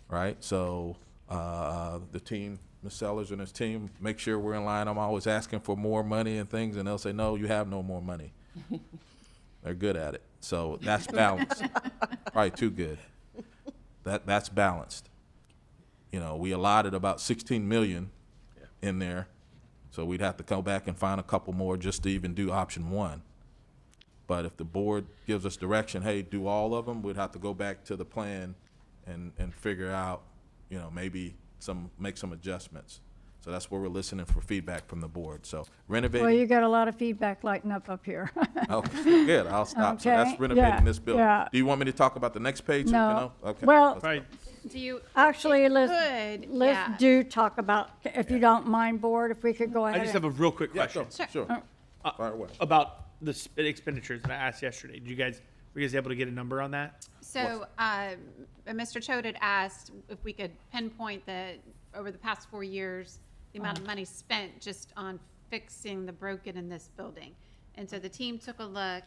right? So, the team, Ms. Sellers and his team, make sure we're in line. I'm always asking for more money and things, and they'll say, no, you have no more money. They're good at it. So that's balanced. Probably too good. That's balanced. We allotted about 16 million in there, so we'd have to come back and find a couple more just to even do option one. But if the board gives us direction, hey, do all of them, we'd have to go back to the plan and figure out, maybe make some adjustments. So that's where we're listening for feedback from the board. So Well, renovating. you got a lot of feedback lighting up here. Okay, good, I'll stop. So that's Okay, renovating yeah, this building. yeah. Do you want me to talk about the next page? or, No. Okay. Well, Right. Do you? actually, Could, let's yeah. do talk about, if you don't mind, board, if we could go I ahead. just have a real quick Yeah, question sure, sure. Fire away. about the expenditures that I asked yesterday. Were you guys able to get a number on that? So, Mr. Choate had asked if we could pinpoint over the past 4 years, the amount of money spent just on fixing the broken in this building. And so the team took a look.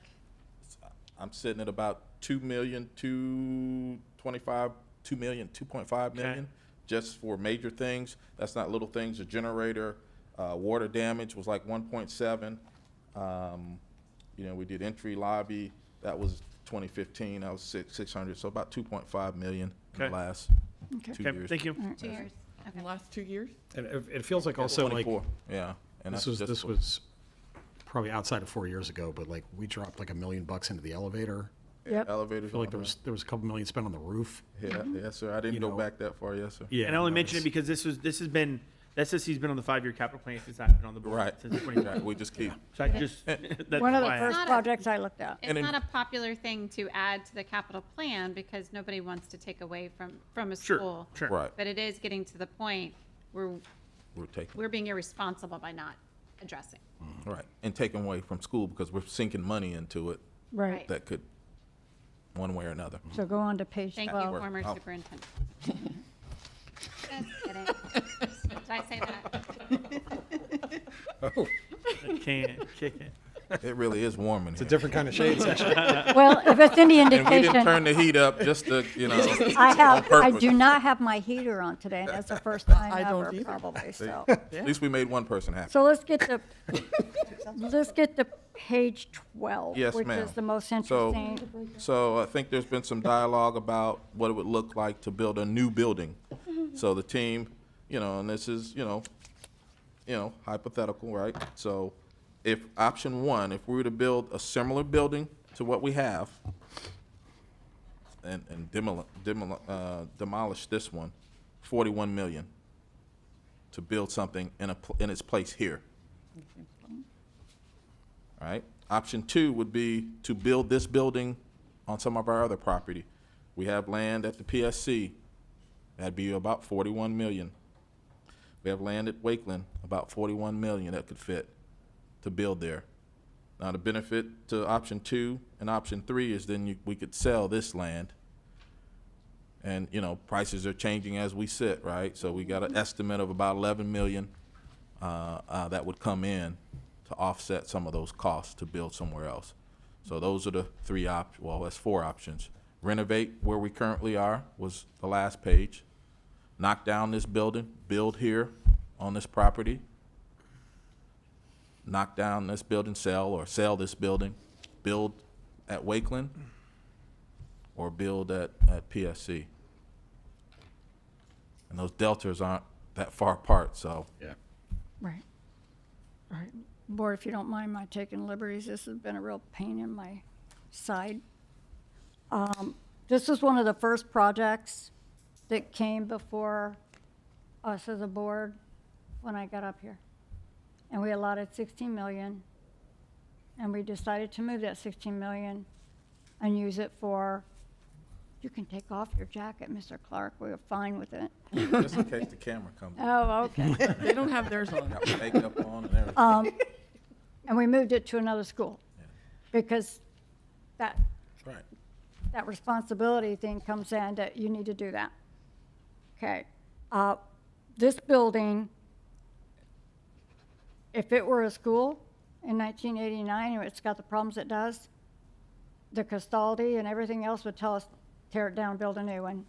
I'm sitting at about 2,225,000 2 million, 2.5 million, just for major things. That's not little things. The generator, water damage was like 1.7. You know, we did entry lobby. That was 2015. That was 600. So about 2.5 million in the Okay. last Okay. 2 Okay, years. thank you. 2 years. In Okay. the last 2 years? And it feels like also like, 24, yeah. And this that's was, just this for- was probably outside of 4 years ago, but like, we dropped like $1 million into the elevator. Yep. Elevators. I feel like on there was a couple million spent on the roof. Yeah, yes, sir. I didn't You go know. back that far, yes, sir. Yeah. And I only no, mention it it's- because this has been, SSC's been on the 5-year capital plan since I've been on the board. Right. Since 2020. Right, we just keep, So I just, that's One of the why I- first Not a- projects I looked at. It's And in- not a popular thing to add to the capital plan because nobody wants to take away from a Sure, school. sure. right, But it is getting to the point where we're taking, we're being irresponsible by not addressing. right, and taking away from school because we're sinking money into it Right. that could, one way or another. So go on to page Thank you, 12. former Oh. superintendent. Just kidding. Did I say that? I can't kick it. It really is warm in It's a here. different kind of shade section. Well, if it's any And we didn't indication, turn the heat up just to, you know, I purpose. do not have my heater on today, and that's the first time I don't ever, either. probably, so. at least we made one person happy. So let's get to page 12, Yes, which ma'am. is the most So, interesting. so I think there's been some dialogue about what it would look like to build a new building. So the team, you know, and this is, you know, hypothetical, right? So if option one, if we were to build a similar building to what we have and demolish this one, 41 million to build something in its place here. All right. Option two would be to build this building on some of our other property. We have land at the PSC. That'd be about 41 million. We have land at Wakeland, about 41 million that could fit to build there. Now, the benefit to option two and option three is then we could sell this land. And, you know, prices are changing as we sit, right? So we got an estimate of about 11 million that would come in to offset some of those costs to build somewhere else. So those are the that's 4 options. Renovate where we currently are was the last page. Knock down this building, build here on this property. Knock down this building, sell this building, build at Wakeland, or build at PSC. And those deltas aren't that far apart, so. Yeah. Right. Right. Board, if you don't mind my taking liberties, this has been a real pain in my side. This is one of the first projects that came before us as a board when I got up here. And we allotted 16 million, and we decided to move that 16 million and use it for, you can take off your jacket, Mr. Clark, we're fine with it. Just in case the camera comes in. Oh, okay. They don't have theirs on. Got my makeup on and everything. And we moved it to another school because that Right. that responsibility thing comes in that you need to do that. Okay. This building, if it were a school in 1989 and it's got the problems it does, the custody and everything else would tell us, tear it down, build a new one.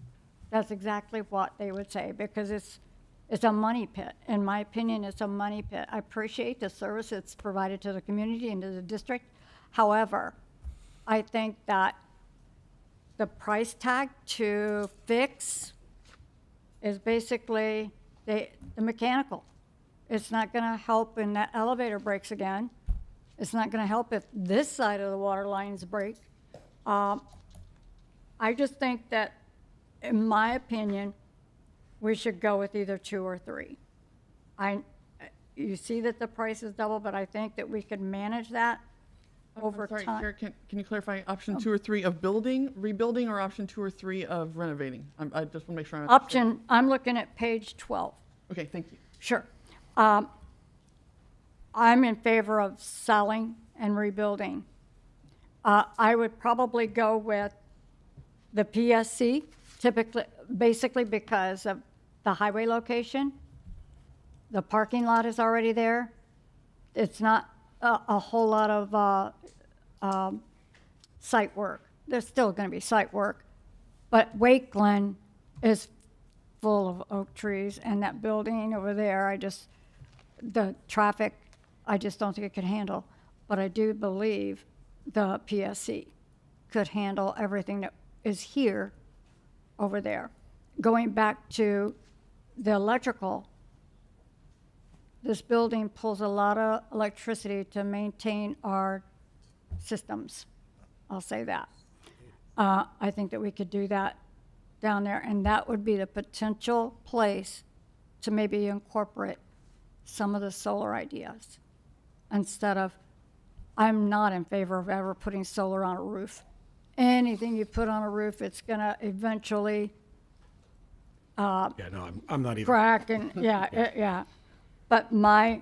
That's exactly what they would say because it's a money pit. In my opinion, it's a money pit. I appreciate the service it's provided to the community and to the district. However, I think that the price tag to fix is basically the mechanical. It's not gonna help when that elevator breaks again. It's not gonna help if this side of the water lines break. I just think that, in my opinion, we should go with either 2 or 3. You see that the price is double, but I think that we could manage that over I'm sorry, time. Chair, can you clarify option 2 or 3 of building, rebuilding, or option 2 or 3 of renovating? I just want to make sure I'm. Option, I'm looking at page 12. Okay, thank you. Sure. I'm in favor of selling and rebuilding. I would probably go with the PSC, basically because of the highway location. The parking lot is already there. It's not a whole lot of site work. There's still going to be site work. But Wakeland is full of oak trees, and that building over there, the traffic, I just don't think it could handle. But I do believe the PSC could handle everything that is here over there. Going back to the electrical, this building pulls a lot of electricity to maintain our systems. I'll say that. I think that we could do that down there, and that would be the potential place to maybe incorporate some of the solar ideas instead of, I'm not in favor of ever putting solar on a roof. Anything you put on a roof, it's gonna eventually Yeah, no, I'm not even, crack and, yeah. But my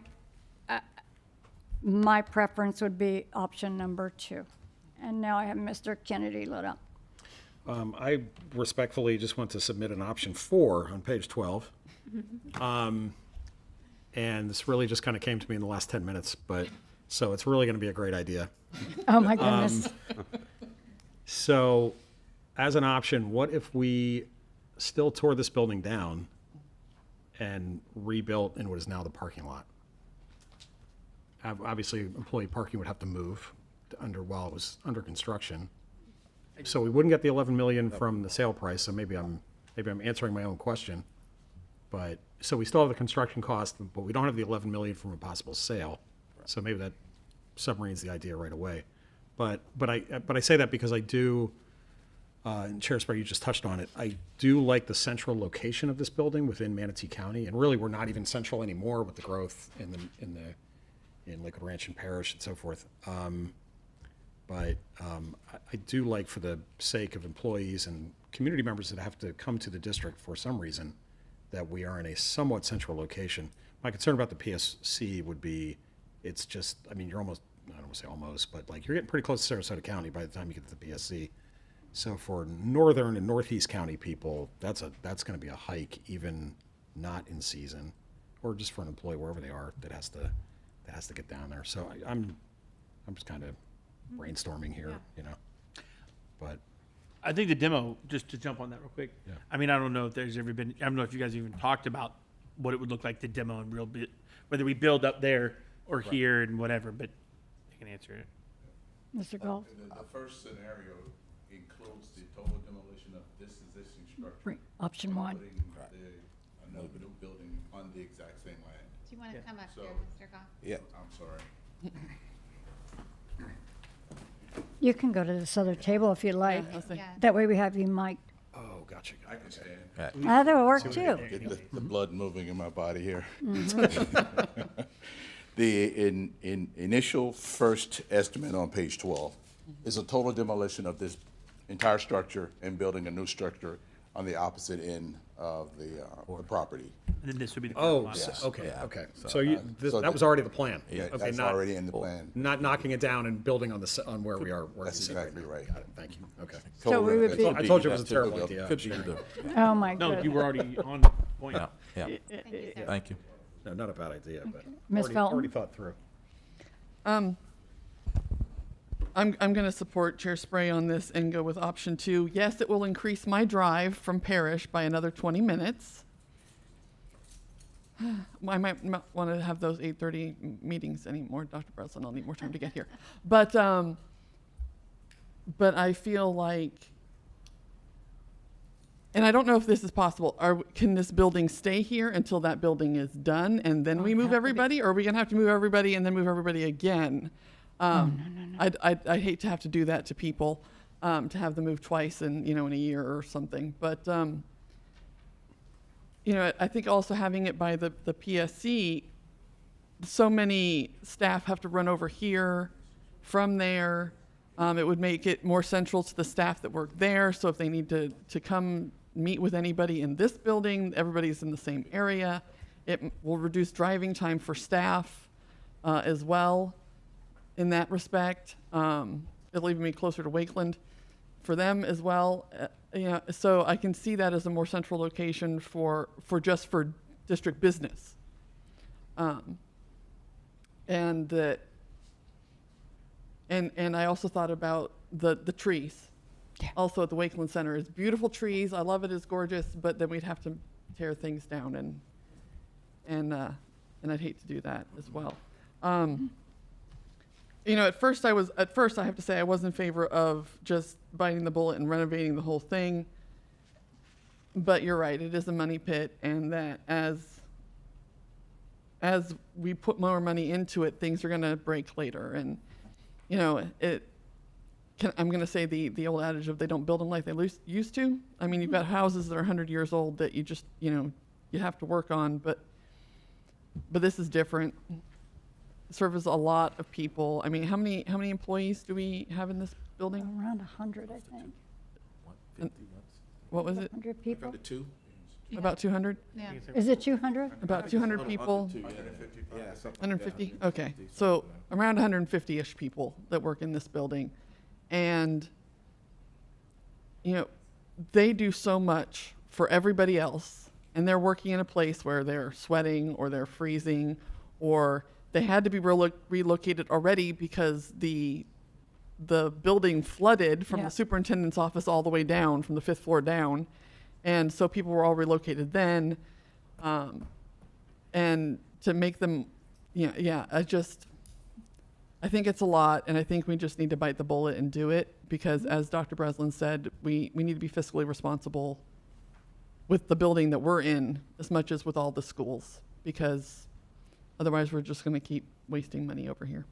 preference would be option number 2. And now I have Mr. Kennedy lit up. I respectfully just want to submit an option 4 on page 12. And this really just kind of came to me in the last 10 minutes, but, so it's really going to be a great idea. Oh, my goodness. So, as an option, what if we still tore this building down and rebuilt in what is now the parking lot? Obviously, employee parking would have to move while it was under construction. So we wouldn't get the 11 million from the sale price, so maybe I'm answering my own question. But, so we still have the construction cost, but we don't have the 11 million from a possible sale. So maybe that submarines the idea right away. But I say that because I do, and Chair Sprague, you just touched on it, I do like the central location of this building within Manatee County, and really, we're not even central anymore with the growth in Lakewood Ranch and Parish and so forth. But I do like, for the sake of employees and community members that have to come to the district for some reason, that we are in a somewhat central location. My concern about the PSC would be, it's just, I mean, you're almost, I don't want to say almost, but like, you're getting pretty close to Sarasota County by the time you get to the PSC. So for northern and northeast county people, that's going to be a hike, even not in season, or just for an employee wherever they are that has to get down there. So I'm just kind of brainstorming here, you know. But I think the demo, just to jump on that real quick. Yeah. I mean, I don't know if there's ever been, I don't know if you guys even talked about what it would look like to demo in real bit, whether we build up there or here and whatever, but you can answer it. Mr. Gold? The first scenario includes the total demolition of this existing structure. Option 1. Putting another new building on the exact same land. Do you want to come up So- here, Mr. Goff? Yeah. I'm sorry. You can go to this other table if you like. I was like, Yeah. That way we have you mic'd. oh, gotcha. I can stand. That'll work too. Get the blood moving in my body here. Mm-hmm. The initial first estimate on page 12 is a total demolition of this entire structure and building a new structure on the opposite end of the property. And then this would be the Oh, parking lot. okay, Yeah. okay. So, So so that was already the plan? Yeah, Okay, that's already in the plan. Not knocking it down and building on on where we are. Where That's we sit exactly now. right. Got it, thank you, okay. So we would be- I told you it was a That's terrible typical. idea. Could be the, Oh, my No, you goodness. were already on the point. yeah, yeah. Thank you, sir. Thank you. No, not a bad idea, but Ms. Felton? already thought through. I'm going to support Chair Spray on this and go with option 2. Yes, it will increase my drive from Parish by another 20 minutes. I might not want to have those 8:30 meetings anymore, Dr. Breslin. I'll need more time to get here. But I feel like, and I don't know if this is possible. Can this building stay here until that building is done and then we move everybody, or are we going to have to move everybody and then move everybody again? No. I'd hate to have to do that to people, to have them move twice in a year or something. But I think also having it by the PSC, so many staff have to run over here from there. It would make it more central to the staff that work there. So if they need to come meet with anybody in this building, everybody's in the same area. It will reduce driving time for staff as well in that respect. It'll even be closer to Wakeland for them as well. So I can see that as a more central location for district business. And I also thought about the trees also at the Wakeland Center is beautiful trees. I love it. It's gorgeous, but then we'd have to tear things down and I'd hate to do that as well. You know, at first I have to say I was in favor of just biting the bullet and renovating the whole thing. But you're right, it is a money pit, and that as we put more money into it, things are going to break later. And you know, I'm going to say the old adage of they don't build them like they used to. I mean, you've got houses that are 100 years old that you just, you know, you have to work on, but this is different. Serves a lot of people. I mean, how many employees do we have in this building? Around 100, I think. What was it? 100 people? About 200? Yeah. Is it 200? About 200 people? 150? Okay. So around 150-ish people that work in this building. And, you know, they do so much for everybody else. And they're working in a place where they're sweating or they're freezing, or they had to be relocated already because the building flooded from Yeah. the superintendent's office all the way down, from the 5th floor down. And so people were all relocated then. And to make them, I think it's a lot, and I think we just need to bite the bullet and do it because, as Dr. Breslin said, we need to be fiscally responsible with the building that we're in as much as with all the schools, because otherwise we're just going to keep wasting money over here.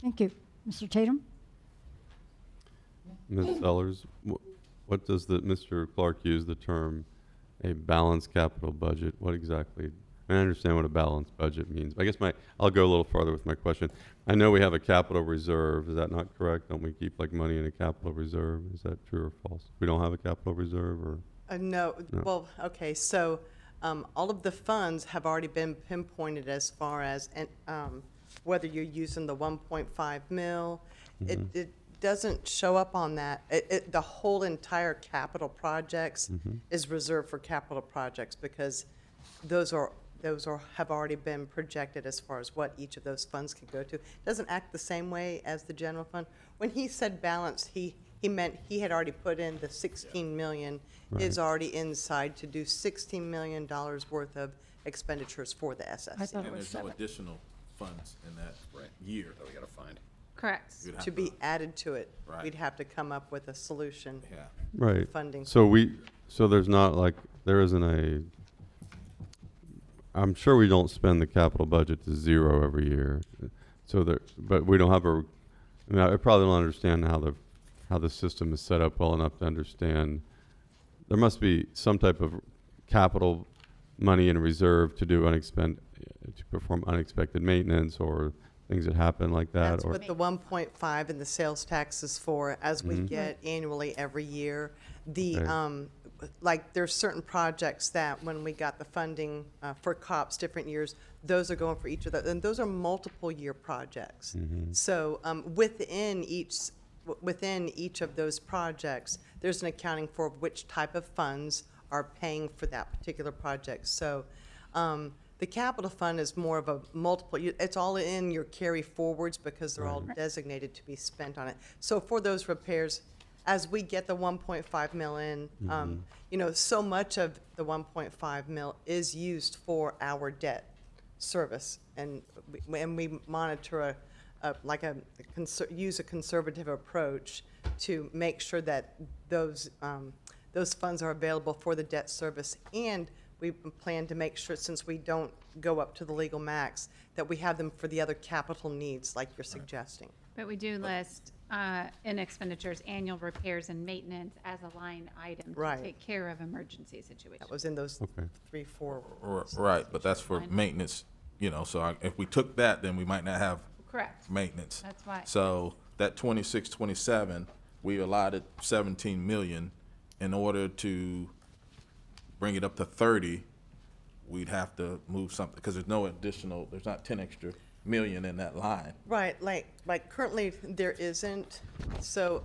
Thank you. Mr. Tatum? Ms. Sellers, what does Mr. Clark use the term a balanced capital budget? What exactly? I understand what a balanced budget means. I guess I'll go a little farther with my question. I know we have a capital reserve. Is that not correct? Don't we keep like money in a capital reserve? Is that true or false? We don't have a capital reserve, or? No, well, okay, so all of the funds have already been pinpointed as far as whether you're using the 1.5 mil. It doesn't show up on that. The whole entire capital projects is reserved for capital projects because those have already been projected as far as what each of those funds can go to. It doesn't act the same way as the general fund. When he said balance, he meant he had already put in the 16 million is already inside to do $16 million worth of expenditures for the I SSC thought it And was there's no 7. additional funds in that year that we gotta find. Correct. You'd have to be added to it. Right. We'd have to come up with a solution. Yeah. Right. Funding. So there's not like, there isn't I'm sure we don't spend the capital budget to zero every year. But we don't have I probably don't understand how the system is set up well enough to understand. There must be some type of capital money in reserve to do to perform unexpected maintenance or things that happen like that. That's what the 1.5 and the sales tax is for, as we get annually every year. Like there's certain projects that when we got the funding for COPS different years, those are going for each of those, and those are multiple year projects. So within each of those projects, there's an accounting for which type of funds are paying for that particular project. So the capital fund is more of a multiple, it's all in your carry forwards because they're all designated to be spent on it. So for those repairs, as we get the 1.5 mil in, so much of the 1.5 mil is used for our debt service, and we monitor use a conservative approach to make sure that those funds are available for the debt service, and we plan to make sure, since we don't go up to the legal max, that we have them for the other capital needs like you're suggesting. But we do list in expenditures, annual repairs and maintenance as a line item to Right. take care of emergency situations. That was in those 3-4. Right, but that's for maintenance, so if we took that, then we might not have Correct. maintenance. That's why. So that 26, 27, we allotted 17 million. In order to bring it up to 30, we'd have to move something, because there's not 10 extra million in that line. Right, like currently there isn't, so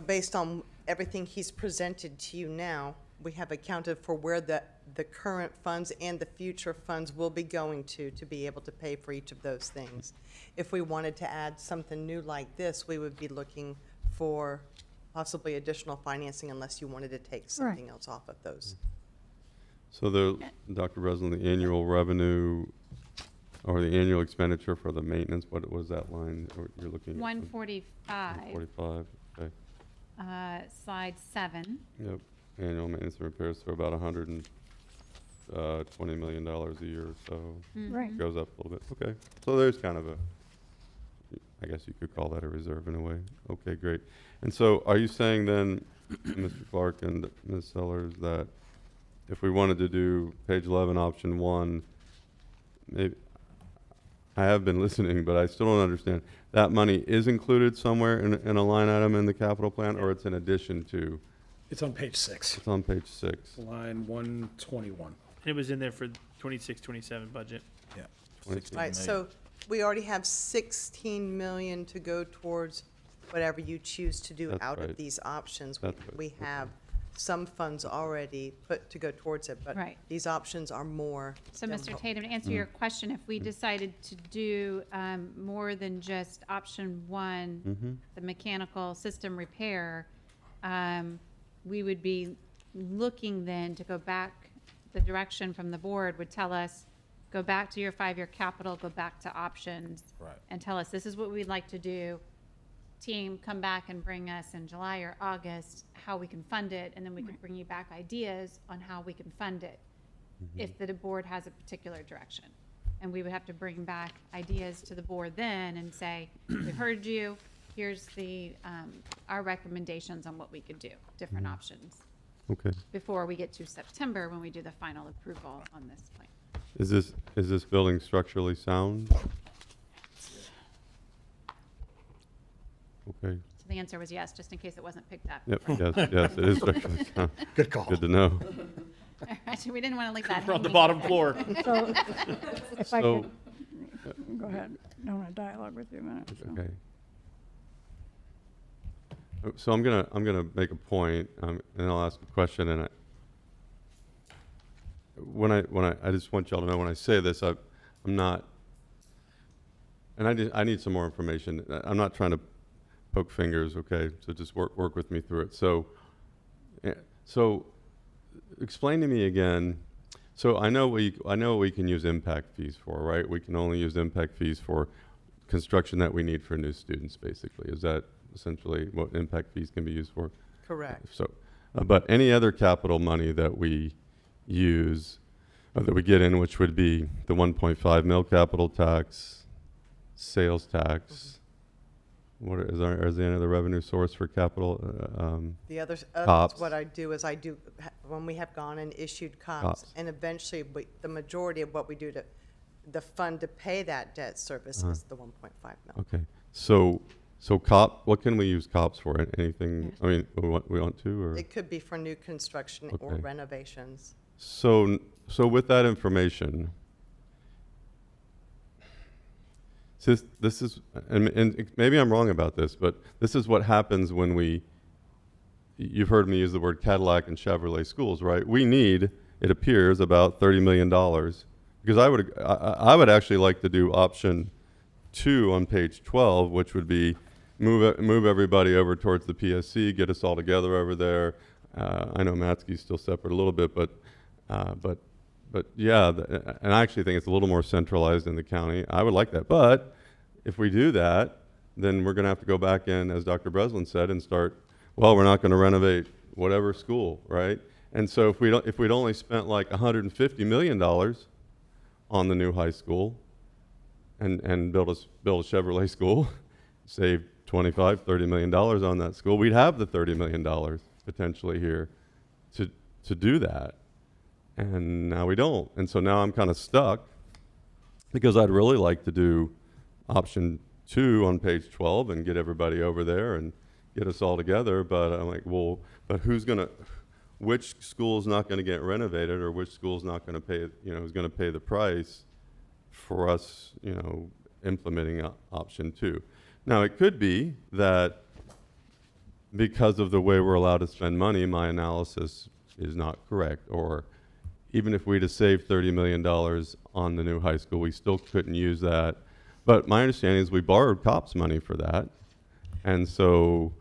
based on everything he's presented to you now, we have accounted for where the current funds and the future funds will be going to be able to pay for each of those things. If we wanted to add something new like this, we would be looking for possibly additional financing unless you wanted to take something else off of those. So Dr. Breslin, the annual revenue or the annual expenditure for the maintenance, what was that line you're looking at? 145, 45, okay. slide 7. Yep, annual maintenance and repairs for about $120 million a year or so. Right. Goes up a little bit, okay. So there's kind of I guess you could call that a reserve in a way. Okay, great. And so are you saying then, Mr. Clark and Ms. Sellers, that if we wanted to do page 11, option 1, maybe, I have been listening, but I still don't understand. That money is included somewhere in a line item in the capital plan, or it's in addition to? It's on page 6, It's on page 6. line 121. It was in there for 26, 27 budget. Yeah. 16 Right, so we already have 16 million to go towards whatever you choose to do That's out right. of these options. That's right, We have some funds already put to go towards it, but Right. these options are more. So, than Mr. what- Tatum, to answer your question, if we decided to do more than just option 1, the mechanical system repair, we would be looking then to go back, the direction from the board would tell us, go back to your 5-year capital, go back to options. Right. And tell us, this is what we'd like to do. Team, come back and bring us in July or August how we can fund it, and then we could bring you back ideas on how we can fund it if the board has a particular direction. And we would have to bring back ideas to the board then and say, we heard you, here's our recommendations on what we could do, different options, Okay. before we get to September when we do the final approval on this point. Is this building structurally sound? Okay. So the answer was yes, just in case it wasn't picked up. Yep, yes, it is structurally sound. Good call. Good to know. Actually, we didn't want to leave that From the hanging. bottom floor. So if I So, could, go ahead. I want to dialogue with you a minute. so. okay. So I'm gonna make a point, and I'll ask a question, and I just want y'all to know when I say this, I'm not, and I need some more information. I'm not trying to poke fingers, okay? So just work with me through it. So explain to me again. So I know we can use impact fees for, right? We can only use impact fees for construction that we need for new students, basically. Is that essentially what impact fees can be used for? Correct. So, but any other capital money that we use, that we get in, which would be the 1.5 mil capital tax, sales tax. Is there any other revenue source for capital? The other, COPS. what I do is when we have gone and issued COPS, COPS. and eventually the majority of what we do the fund to pay that debt service is the 1.5 mil. Okay, so what can we use COPS for? Anything? I mean, we want to, or? It could be for new construction or Okay. renovations. So with that information, this is, and maybe I'm wrong about this, but this is what happens when you've heard me use the word Cadillac and Chevrolet schools, right? We need, it appears, about $30 million, because I would actually like to do option 2 on page 12, which would be move everybody over towards the PSC, get us all together over there. I know Matsky's still separate a little bit, but yeah, and I actually think it's a little more centralized in the county. I would like that, but if we do that, then we're going to have to go back in, as Dr. Breslin said, and start. Well, we're not going to renovate whatever school, right? And so if we'd only spent like $150 million on the new high school, and build a Chevrolet school, save $25–30 million on that school, we'd have the $30 million potentially here to do that. And now we don't. And so now I'm kind of stuck, because I'd really like to do option 2 on page 12 and get everybody over there and get us all together. But I'm like, well, but which school's not going to get renovated, or which school's not going to pay, who's going to pay the price for us, implementing option 2. Now, it could be that because of the way we're allowed to spend money, my analysis is not correct, or even if we'd have saved $30 million on the new high school, we still couldn't use that. But my understanding is we borrowed COPS money for that. And so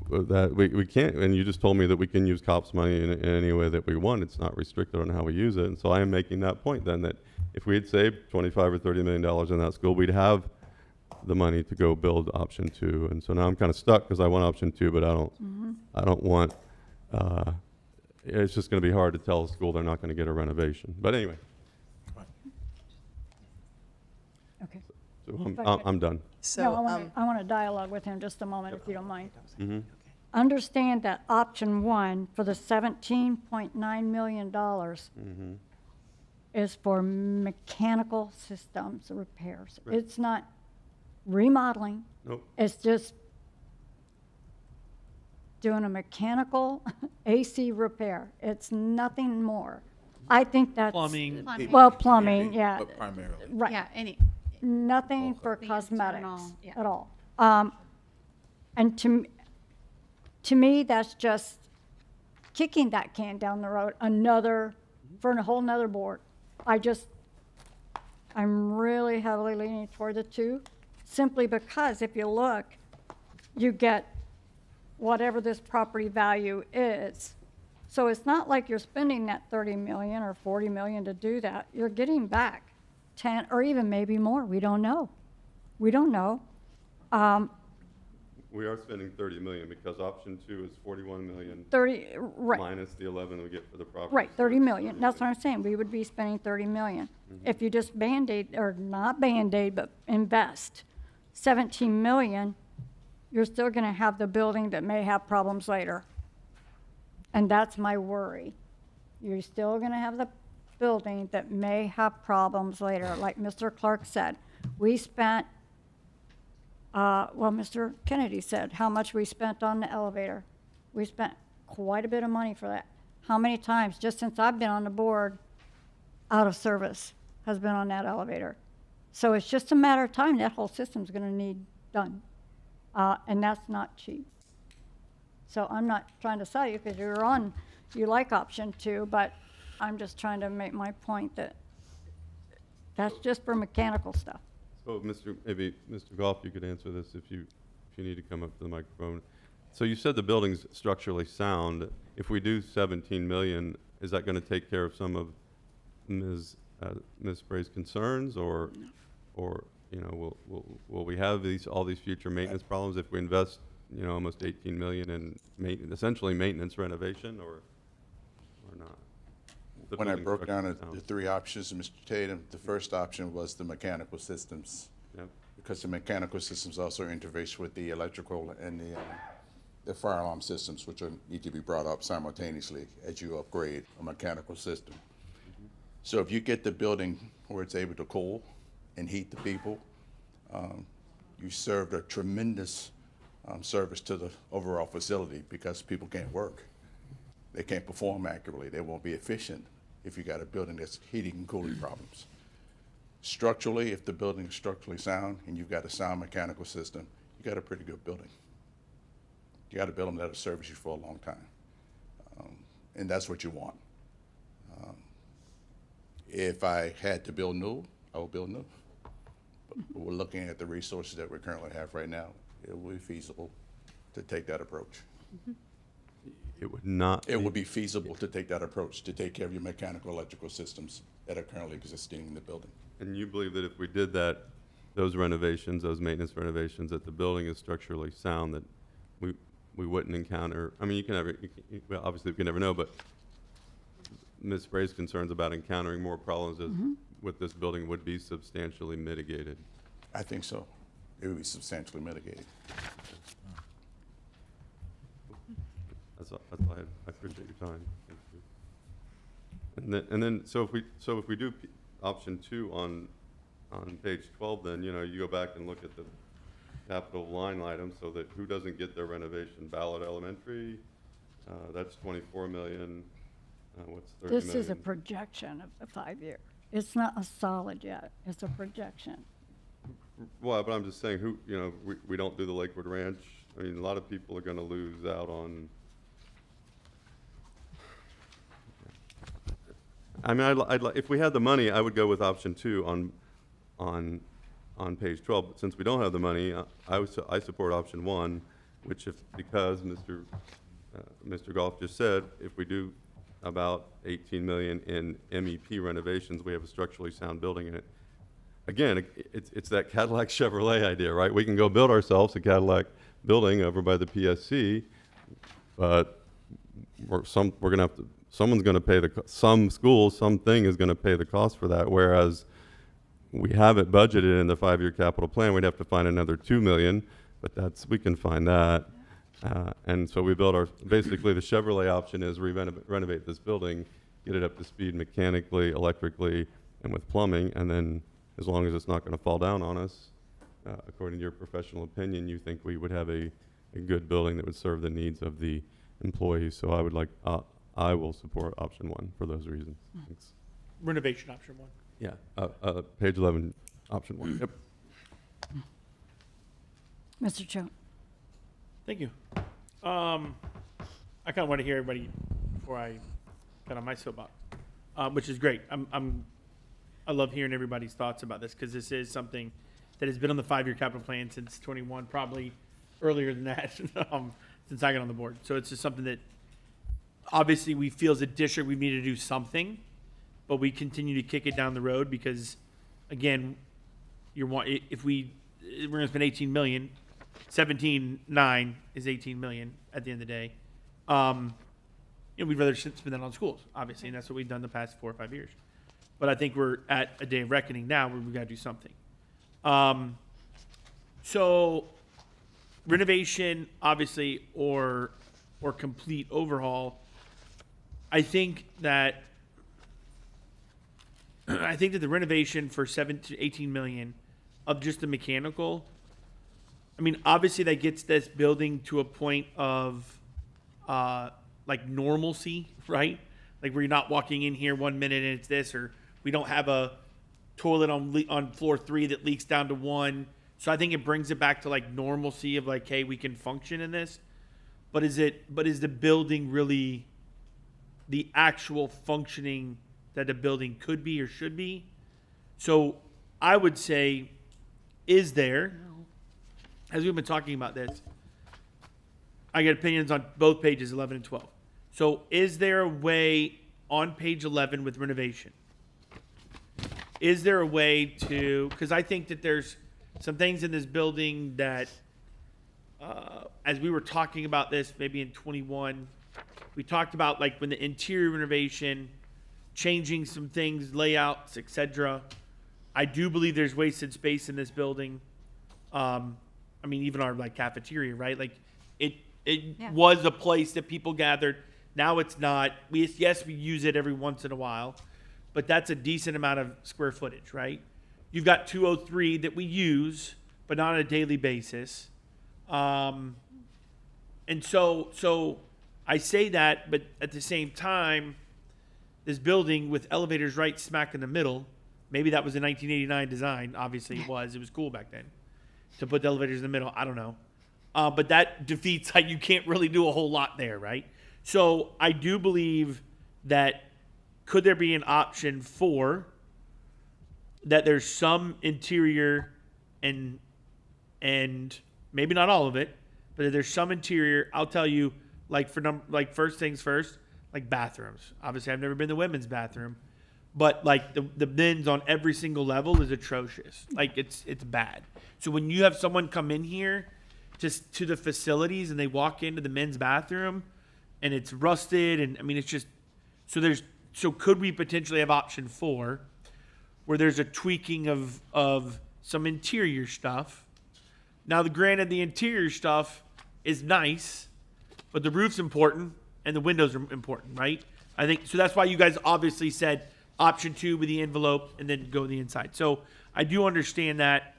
that we can't, and you just told me that we can use COPS money in any way that we want. It's not restricted on how we use it. And so I am making that point then, that if we had saved 25 or $30 million in that school, we'd have the money to go build option 2. And so now I'm kind of stuck because I want option 2, but I don't want, it's just going to be hard to tell a school they're not going to get a renovation. But anyway, Okay. so I'm done. So, No, I want to dialogue with him just a moment, if you don't mind. Mm-hmm. Understand that option 1 for the $17.9 million Mm-hmm. is for mechanical systems repairs. It's not remodeling. Nope. It's just doing a mechanical AC repair. It's nothing more. I think that's. Plumbing. Well, plumbing, yeah, But primarily. right. Yeah, any, Nothing for The cosmetics internal, yeah. at all. And to me, that's just kicking that can down the road for a whole nother board. I'm really heavily leaning toward the 2, simply because if you look, you get whatever this property value is. So it's not like you're spending that 30 million or 40 million to do that. You're getting back 10 or even maybe more. We don't know. We don't know. We are spending 30 million because option 2 is 41 million 30, right, minus the 11 we get for the property. right, So 30 it's million. That's what I'm saying. We would be spending 30 million. If you just Band-Aid, or not Band-Aid, but invest 17 million, you're still going to have the building that may have problems later. And that's my worry. You're still going to have the building that may have problems later. Like Mr. Clark said, we spent, Mr. Kennedy said how much we spent on the elevator. We spent quite a bit of money for that. How many times, just since I've been on the board, out of service has been on that elevator. So it's just a matter of time. That whole system's going to need done. And that's not cheap. So I'm not trying to sell you because you like option 2, but I'm just trying to make my point that that's just for mechanical stuff. So maybe Mr. Goff, you could answer this if you need to come up to the microphone. So you said the building's structurally sound. If we do 17 million, is that going to take care of some of Ms. Spray's concerns, or will we have all these future maintenance problems if we invest almost 18 million in essentially maintenance renovation, or not? The When I building broke down structure the sound. 3 options, Mr. Tatum, the first option was the mechanical systems. Yep. Because the mechanical systems also interface with the electrical and the fire alarm systems, which need to be brought up simultaneously as you upgrade a mechanical system. So if you get the building where it's able to cool and heat the people, you served a tremendous service to the overall facility, because people can't work. They can't perform accurately. They won't be efficient if you got a building that's heating and cooling problems. Structurally, if the building is structurally sound and you've got a sound mechanical system, you got a pretty good building. You got a building that'll service you for a long time. And that's what you want. If I had to build new, I would build new. But we're looking at the resources that we currently have right now. It would be feasible to take that approach. It would not. It would be feasible to take that approach, to take care of your mechanical, electrical systems that are currently existing in the building. And you believe that if we did that, those renovations, those maintenance renovations, that the building is structurally sound, that we wouldn't encounter, I mean, well, obviously we can never know, but Ms. Spray's concerns about encountering more problems with this building would be substantially mitigated. I think so. It would be substantially mitigated. That's all I appreciate your time. Thank you. And then, so if we do option 2 on page 12, then, you go back and look at the capital line item, so that who doesn't get their renovation? Ballard Elementary, that's 24 million. What's 30 million? This is a projection of the 5-year. It's not a solid yet. It's a projection. Well, but I'm just saying, we don't do the Lakewood Ranch. I mean, a lot of people are going to lose out on. I mean, if we had the money, I would go with option 2 on page 12. But since we don't have the money, I support option 1, which because Mr. Goff just said, if we do about 18 million in MEP renovations, we have a structurally sound building in it. Again, it's that Cadillac Chevrolet idea, right? We can go build ourselves a Cadillac building over by the PSC, but someone's gonna pay some school, something is gonna pay the cost for that, whereas we have it budgeted in the 5-year capital plan. We'd have to find another 2 million, but we can find that. And so we build basically the Chevrolet option is renovate this building, get it up to speed mechanically, electrically, and with plumbing, and then as long as it's not gonna fall down on us, according to your professional opinion, you think we would have a good building that would serve the needs of the employees. So I will support option 1 for those reasons. Thanks. Renovation option 1. Yeah, page 11, option 1. Yep. Mr. Cho. Thank you. I kind of want to hear everybody before I get on my soapbox, which is great. I love hearing everybody's thoughts about this because this is something that has been on the 5-year capital plan since 21, probably earlier than that, since I got on the board. So it's just something that obviously we feel as a district we need to do something, but we continue to kick it down the road because, again, we're going to spend 18 million. 17.9 is 18 million at the end of the day. We'd rather spend that on schools, obviously, and that's what we've done the past 4 or 5 years. But I think we're at a day of reckoning now where we've got to do something. So renovation, obviously, or complete overhaul. I think that the renovation for 7 to 18 million of just the mechanical. I mean, obviously that gets this building to a point of like normalcy, right? Like where you're not walking in here 1 minute and it's this, or we don't have a toilet on floor 3 that leaks down to 1. So I think it brings it back to like normalcy of like, hey, we can function in this. But is the building really the actual functioning that the building could be or should be? So I would say, is there, as we've been talking about this, I get opinions on both pages 11 and 12. So is there a way on page 11 with renovation? Is there a way to, because I think that there's some things in this building that, as we were talking about this maybe in 21, we talked about like when the interior renovation, changing some things, layouts, etc. I do believe there's wasted space in this building. I mean, even our like cafeteria, right? Like it was a place that people gathered. Now it's not. Yes, we use it every once in a while, but that's a decent amount of square footage, right? You've got 203 that we use, but not on a daily basis. And so I say that, but at the same time, this building with elevators right smack in the middle, maybe that was a 1989 design. Obviously it was. It was cool back then to put the elevators in the middle. I don't know. But that defeats like you can't really do a whole lot there, right? So I do believe that could there be an option for that there's some interior and maybe not all of it, but there's some interior. I'll tell you, like first things first, like bathrooms. Obviously, I've never been to the women's bathroom, but like the men's on every single level is atrocious. Like it's bad. So when you have someone come in here just to the facilities and they walk into the men's bathroom and it's rusted, and I mean it's just so could we potentially have option 4 where there's a tweaking of some interior stuff? Now, granted, the interior stuff is nice, but the roof's important and the windows are important, right? I think so. That's why you guys obviously said option 2 with the envelope and then go to the inside. So I do understand that.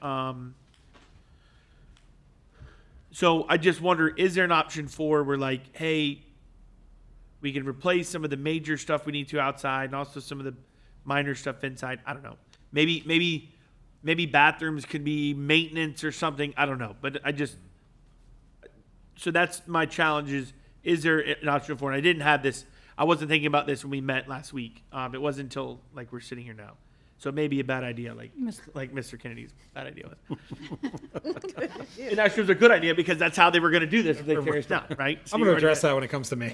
So I just wonder, is there an option 4 where like, hey, we can replace some of the major stuff we need to outside and also some of the minor stuff inside? I don't know. Maybe bathrooms can be maintenance or something. I don't know. But so that's my challenge is there an option 4? And I didn't have this. I wasn't thinking about this when we met last week. It wasn't until like we're sitting here now So it may be a bad idea, like Mr. Kennedy's bad idea was. And actually, it was a good idea because that's how they were going to do this if they tear us down, right? So I'm you going to already address got- that when it comes to me.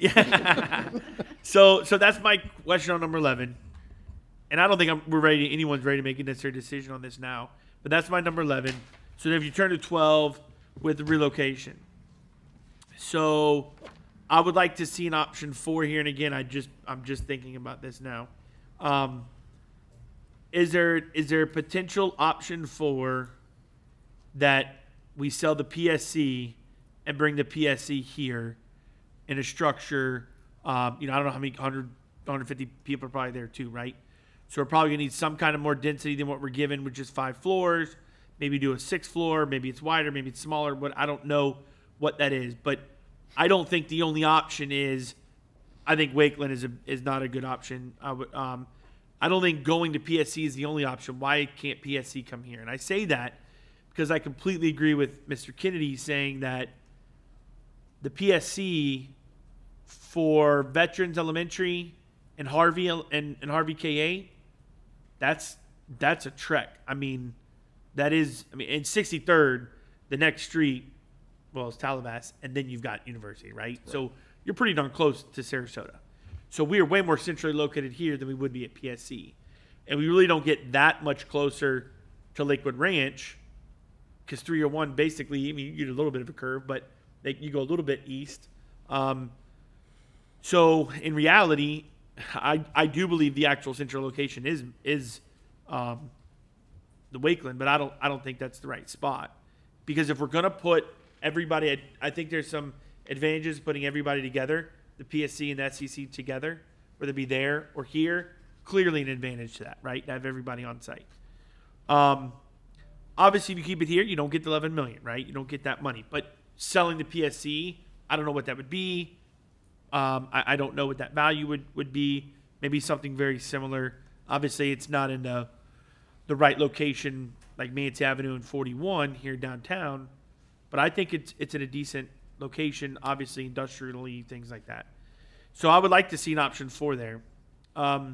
So that's my question on number 11. And I don't think anyone's ready to make a necessary decision on this now. But that's my number 11. So then if you turn to 12 with the relocation. So I would like to see an option 4 here. And again, I'm just thinking about this now. Is there a potential option 4 that we sell the PSC and bring the PSC here in a structure? I don't know how many 150 people are probably there too, right? So we're probably gonna need some kind of more density than what we're given, which is 5 floors. Maybe do a 6th floor. Maybe it's wider. Maybe it's smaller. But I don't know what that is. But I don't think the only option is. I think Wakeland is not a good option. I don't think going to PSC is the only option. Why can't PSC come here? And I say that because I completely agree with Mr. Kennedy saying that the PSC for Veterans Elementary and Harvey and Harvey KA, that's a trek. I mean, in 63rd, the next street, well, it's Tallahassee, and then you've got University, right? So you're pretty darn close to Sarasota. So we are way more centrally located here than we would be at PSC. And we really don't get that much closer to Lakewood Ranch because 301 basically, you get a little bit of a curve, but you go a little bit east. So in reality, I do believe the actual central location is the Wakeland, but I don't think that's the right spot. Because if we're going to put everybody, I think there's some advantages putting everybody together, the PSC and the SCC together, whether it be there or here, clearly an advantage to that, right? To have everybody on site. Obviously, if you keep it here, you don't get the 11 million, right? You don't get that money. But selling the PSC, I don't know what that would be. I don't know what that value would be. Maybe something very similar. Obviously, it's not in the right location, like Manatee Avenue and 41 here downtown. But I think it's in a decent location, obviously industrially, things like that. So I would like to see an option 4 there. Okay.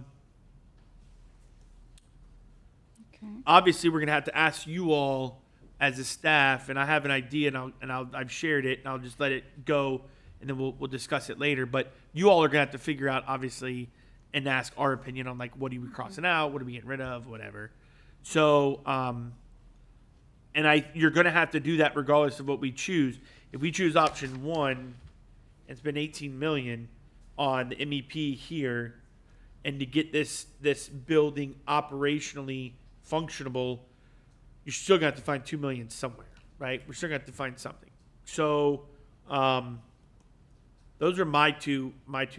Obviously, we're going to have to ask you all as a staff, and I have an idea, I've shared it, and I'll just let it go, and then we'll discuss it later. But you all are going to have to figure out, obviously, and ask our opinion on, like, what are we crossing out, what are we getting rid of, whatever. So, you're going to have to do that regardless of what we choose. If we choose option 1, it's been 18 million on the MEP here, and to get this building operationally functionable, you're still going to have to find 2 million somewhere, right? We're still going to have to find something. So, those are my two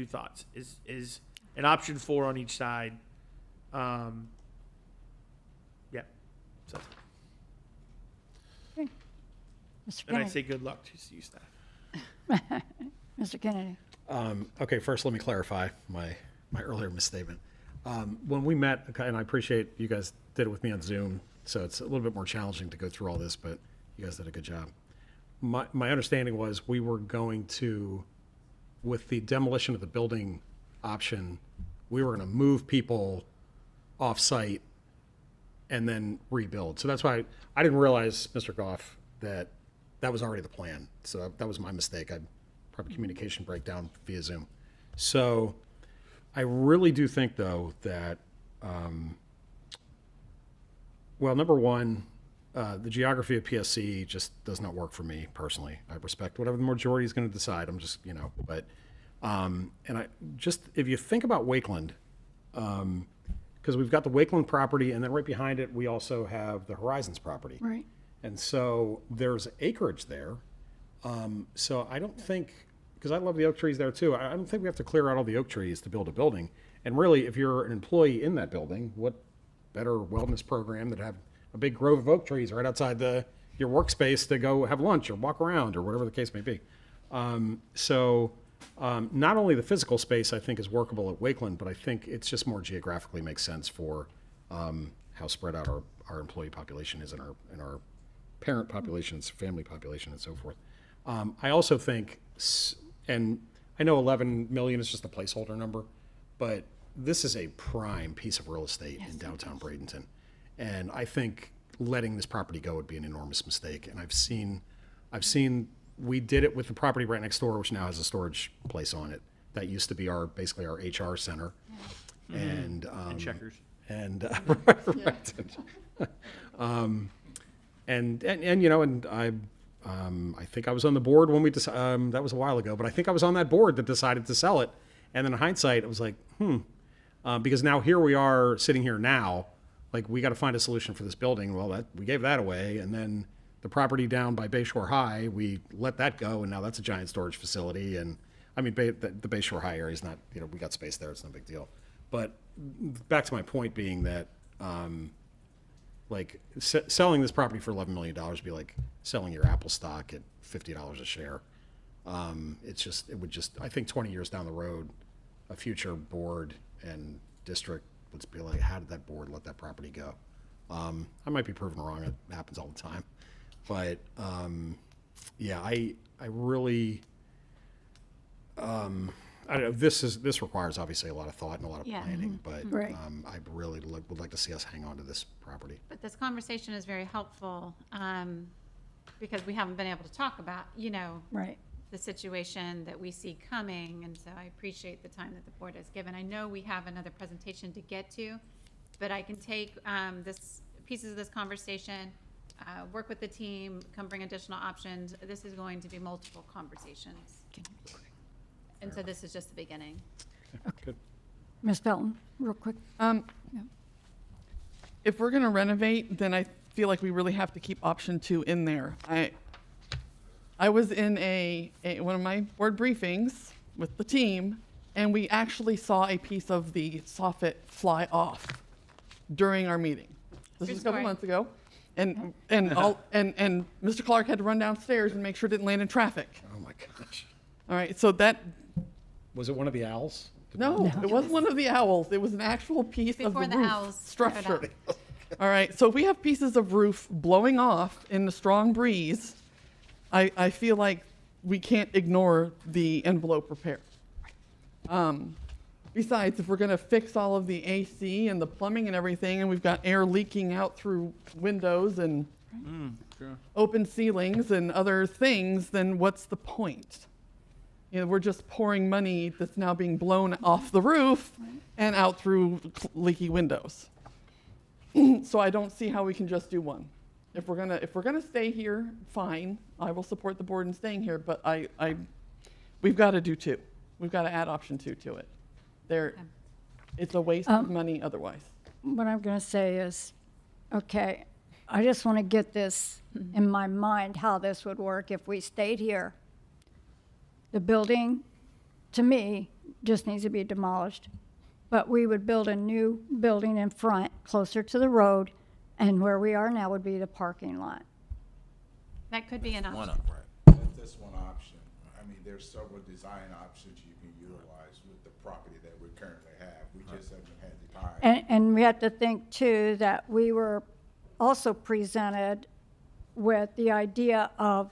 thoughts. Is an option 4 on each side. Yeah. So, Okay. Mr. and I Kennedy. say good luck to you staff. Mr. Kennedy. Okay, first let me clarify my earlier misstatement. When we met, and I appreciate you guys did it with me on Zoom, so it's a little bit more challenging to go through all this, but you guys did a good job. My understanding was we were going to, with the demolition of the building option, we were going to move people off-site and then rebuild. So that's why I didn't realize, Mr. Goff, that was already the plan. So that was my mistake. I probably communication breakdown via Zoom. So I really do think, though, that, well, number one, the geography of PSC just does not work for me personally. I respect whatever the majority is going to decide. I'm just, but, and I just, if you think about Wakeland, because we've got the Wakeland property, and then right behind it, we also have the Horizons property. Right. And so there's acreage there. So I don't think, because I love the oak trees there too, I don't think we have to clear out all the oak trees to build a building. And really, if you're an employee in that building, what better wellness program than to have a big grove of oak trees right outside your workspace to go have lunch or walk around or whatever the case may be. Not only the physical space I think is workable at Wakeland, but I think it's just more geographically makes sense for how spread out our employee population is in our parent populations, family population, and so forth. I also think, and I know 11 million is just a placeholder number, but this is a prime piece of real estate in downtown Bradenton. And I think letting this property go would be an enormous mistake. And I've seen, we did it with the property right next door, which now has a storage place on it. That used to be basically our HR center. And, And checkers. and, right. And you know, and I think I was on the board when we decided, that was a while ago, but I think I was on that board that decided to sell it. And then in hindsight, it was like, because now here we are sitting here now, like we got to find a solution for this building. Well, we gave that away. And then the property down by Bayshore High, we let that go. And now that's a giant storage facility. And I mean, the Bayshore High area is not, you know, we got space there. It's no big deal. But back to my point being that, like selling this property for $11 million would be like selling your Apple stock at $50 a share. It would just, I think 20 years down the road, a future board and district would be like, how did that board let that property go? I might be proven wrong. It happens all the time. But, yeah, I really, I don't know, this requires obviously a lot of thought and a lot of Yeah. planning, but, Right. I really would like to see us hang on to this property. But this conversation is very helpful, because we haven't been able to talk about, you know, Right. the situation that we see coming, and so I appreciate the time that the board has given. I know we have another presentation to get to, but I can take pieces of this conversation, work with the team, come bring additional options. This is going to be multiple conversations. And so this is just the beginning. Good. Ms. Felton, real quick. If we're gonna renovate, then I feel like we really have to keep option 2 in there. I was in one of my board briefings with the team, and we actually saw a piece of the soffit fly off during our meeting. This True was a couple story. months ago, and Mr. Clark had to run downstairs and make sure it didn't land in traffic. Oh my gosh. All right, so that, Was it one of the owls? no, it wasn't one of the owls. It was an actual piece of Before the the roof owls showed structure. up. All right, so if we have pieces of roof blowing off in the strong breeze, I feel like we can't ignore the envelope repair. Besides, if we're gonna fix all of the AC and the plumbing and everything, and we've got air leaking out through windows and open ceilings and other things, then what's the point? You know, we're just pouring money that's now being blown off the roof and out through leaky windows. So I don't see how we can just do one. If we're gonna stay here, fine. I will support the board in staying here, but we've got to do 2. We've got to add option 2 to it. It's a waste of money otherwise. What I'm going to say is, okay, I just want to get this in my mind, how this would work if we stayed here. The building, to me, just needs to be demolished. But we would build a new building in front, closer to the road, and where we are now would be the parking lot. That could be an option. That's one option. I mean, there's several design options you can utilize with the property that we currently have. We just haven't had the time. And we have to think, too, that we were also presented with the idea of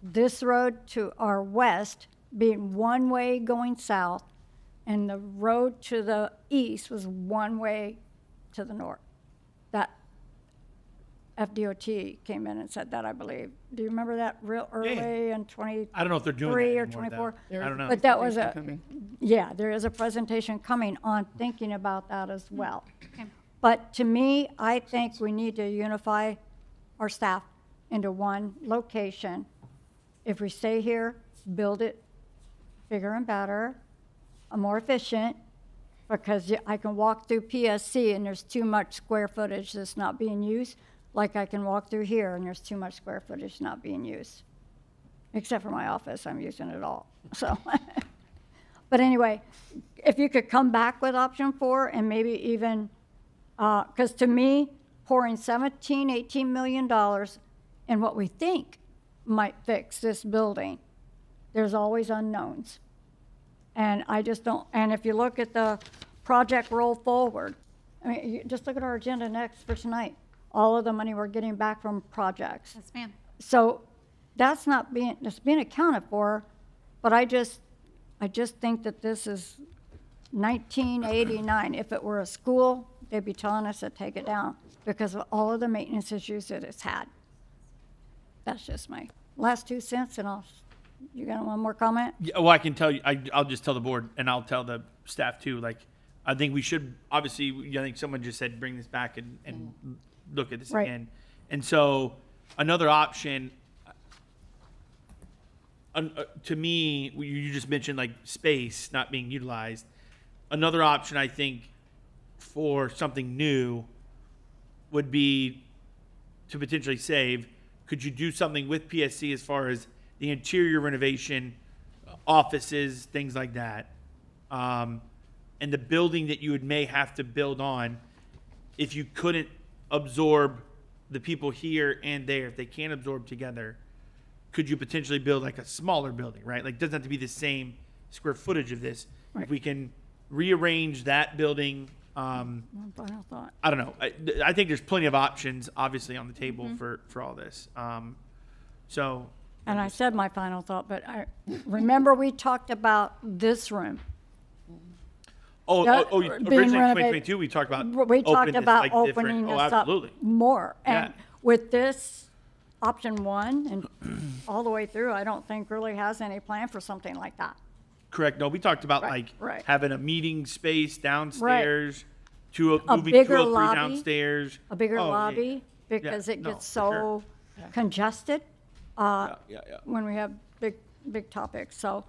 this road to our west being one way going south, and the road to the east was one way to the north. That FDOT came in and said that, I believe. Do you remember that real early in 23 I don't know if they're doing that or anymore, 24? though. I don't know. But that was a, Coming. yeah, there is a presentation coming on thinking about that as well. Okay. But to me, I think we need to unify our staff into one location. If we stay here, build it bigger and better, more efficient, because I can walk through PSC and there's too much square footage that's not being used, like I can walk through here and there's too much square footage not being used. Except for my office, I'm using it all, so. But anyway, if you could come back with option 4 and maybe even, because to me, pouring $18 million in what we think might fix this building, there's always unknowns. And I just don't, and if you look at the project roll forward, I mean, just look at our agenda next for tonight. All of the money we're getting back from projects. Yes, ma'am. So that's being accounted for, but I just think that this is 1989. If it were a school, they'd be telling us to take it down because of all of the maintenance issues that it's had. That's just my last 2 cents, and you got one more comment? Yeah, well, I can tell you, I'll just tell the board and I'll tell the staff too, like, I think we should, obviously, I think someone just said, bring this back and look at this Right. again. And so another option, to me, you just mentioned like space not being utilized. Another option, I think, for something new would be to potentially save. Could you do something with PSC as far as the interior renovation, offices, things like that? And the building that you may have to build on, if you couldn't absorb the people here and there, if they can't absorb together, could you potentially build like a smaller building, right? Like, it doesn't have to be the same square footage of this. Right. If we can rearrange that building, One final thought. I don't know. I think there's plenty of options, obviously, on the table for all this. So, And I said my final thought, but remember we talked about this room. That originally being in renovated. 2022, we talked about We talked opening this, about like, opening different. this Oh, up absolutely. more. And Yeah. with this option one and all the way through, I don't think really has any plan for something like that. Correct. No, we talked about Right, like right. having a meeting space downstairs, A moving bigger 203 lobby, downstairs. A bigger Oh, yeah, lobby, because it no, gets for so congested Yeah. when we have big topics. So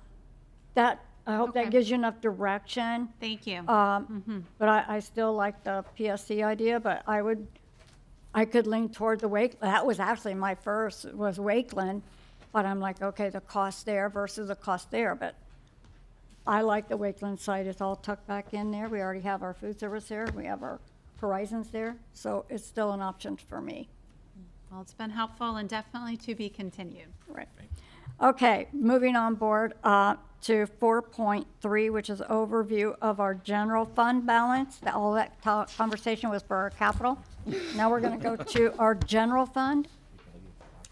that, I hope that Okay. gives you enough direction. Thank you. But I still like the PSC idea, but I could lean toward the Wake, that was actually my first, was Wakeland. But I'm like, okay, the cost there versus the cost there, but I like the Wakeland site, it's all tucked back in there. We already have our food service there, we have our Horizons there, so it's still an option for me. Well, it's been helpful and definitely to be continued. Right. Okay, moving on board to 4.3, which is overview of our general fund balance. All that conversation was for our capital. Now we're going to go to our general fund.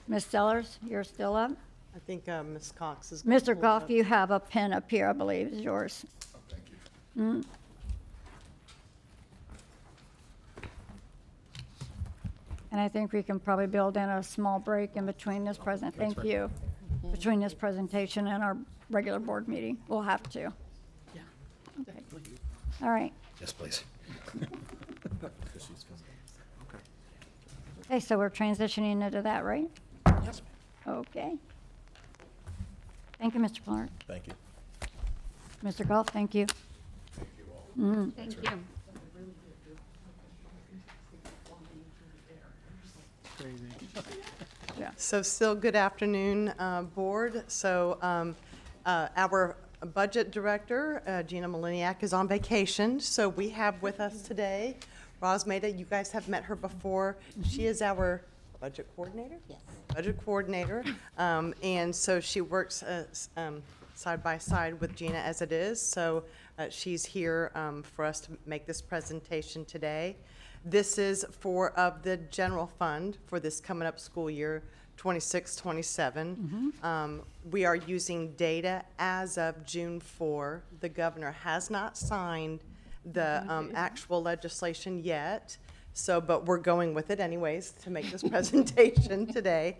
Ms. Sellers, you're still up. I think Ms. Cox is. Mr. Goff, you have a pen up here, I believe, is yours. And I think we can probably build in a small break in between this between this presentation and our regular board meeting. We'll have to. Yeah. Okay. All right. Yes, please. Okay, so we're transitioning into that, right? Yes, ma'am. Okay. Thank you, Mr. Clark. Thank you. Mr. Goff, thank you. Thank you. So still good afternoon, Board. So our Budget Director, Gina Maliniak, is on vacation. So we have with us today Roz Maida. You guys have met her before. She is our Budget Coordinator? Yes. Budget Coordinator. And so she works side by side with Gina as it is. So she's here for us to make this presentation today. This is of the general fund for this coming up school year, 26-27. We are using data as of June 4. The governor has not signed the actual legislation yet, but we're going with it anyways to make this presentation today.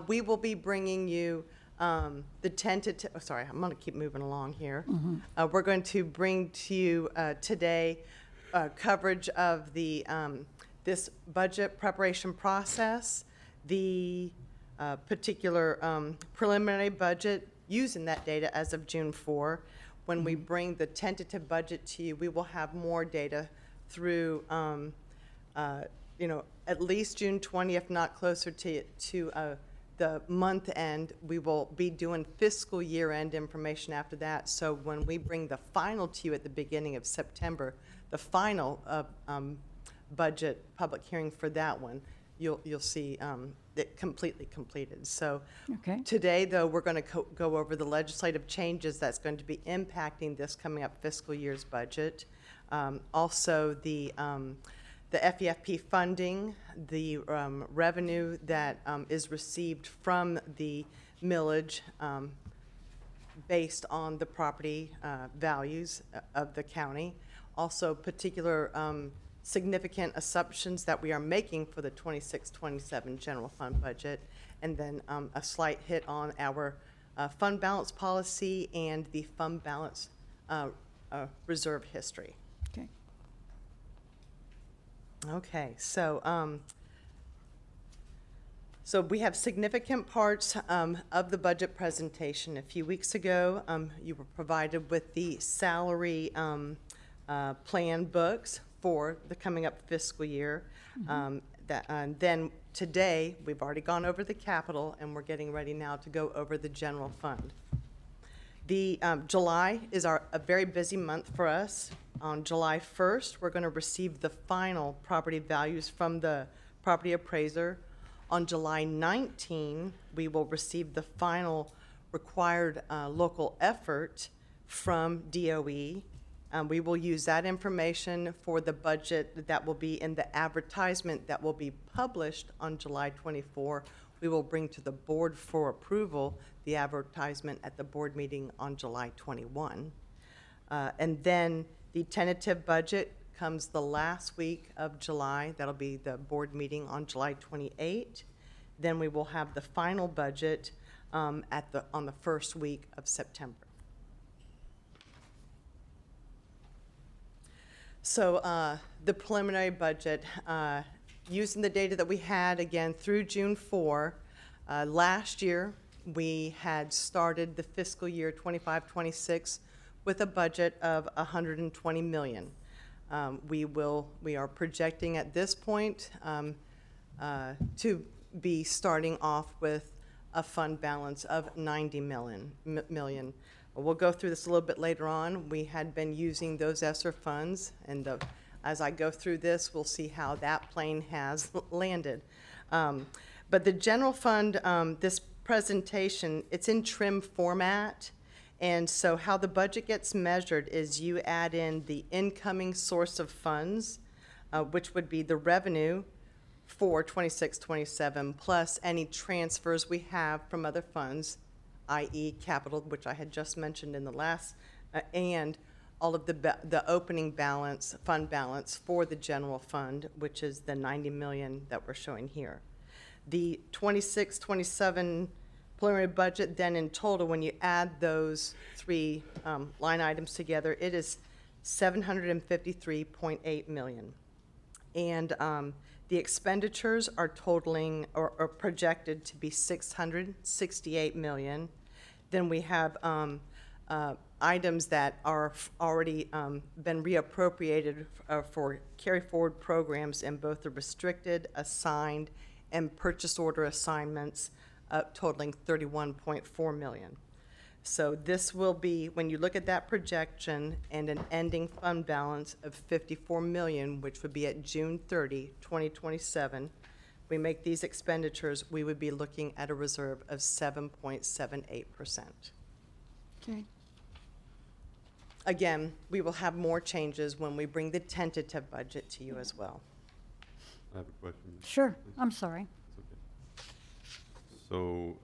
We will be bringing you the tentative, sorry, I'm going to keep moving along here. We're going to bring to you today coverage of the this budget preparation process, the particular preliminary budget using that data as of June 4. When we bring the tentative budget to you, we will have more data through, at least June 20, if not closer to the month end. We will be doing fiscal year end information after that. So when we bring the final to you at the beginning of September, the final budget public hearing for that one, you'll see it completely completed. So Okay. today, though, we're going to go over the legislative changes that's going to be impacting this coming up fiscal year's budget. Also, the FEFP funding, the revenue that is received from the millage based on the property values of the county. Also, particular significant assumptions that we are making for the 26-27 general fund budget, and then a slight hit on our fund balance policy and the fund balance reserve history. Okay. Okay, so so we have significant parts of the budget presentation. A few weeks ago, you were provided with the salary plan books for the coming up fiscal year. Then today, we've already gone over the capital, and we're getting ready now to go over the general fund. The July is a very busy month for us. On July 1st, we're going to receive the final property values from the property appraiser. On July 19, we will receive the final required local effort from DOE. We will use that information for the budget that will be in the advertisement that will be published on July 24. We will bring to the board for approval the advertisement at the board meeting on July 21. And then the tentative budget comes the last week of July. That'll be the board meeting on July 28. Then we will have the final budget on the first week of September. So the preliminary budget, using the data that we had, again, through June 4, last year, we had started the fiscal year 25-26 with a budget of $120 million. We are projecting at this point to be starting off with a fund balance of $90 million. We'll go through this a little bit later on. We had been using those ESSER funds, and as I go through this, we'll see how that plane has landed. But the general fund, this presentation, it's in trim format. And so how the budget gets measured is you add in the incoming source of funds, which would be the revenue for 26-27, plus any transfers we have from other funds, i.e. capital, which I had just mentioned in the last, and all of the opening balance, fund balance for the general fund, which is the $90 million that we're showing here. The 26-27 preliminary budget, then in total, when you add those three line items together, it is $753.8 million. And the expenditures are totaling or projected to be $668 million. Then we have items that are already been reappropriated for carry forward programs in both the restricted, assigned, and purchase order assignments, totaling $31.4 million. So this will be, when you look at that projection and an ending fund balance of $54 million, which would be at June 30, 2027, we make these expenditures, we would be looking at a reserve of 7.78%. Okay. Again, we will have more changes when we bring the tentative budget to you as well. I have a question. Sure, I'm sorry. It's okay. So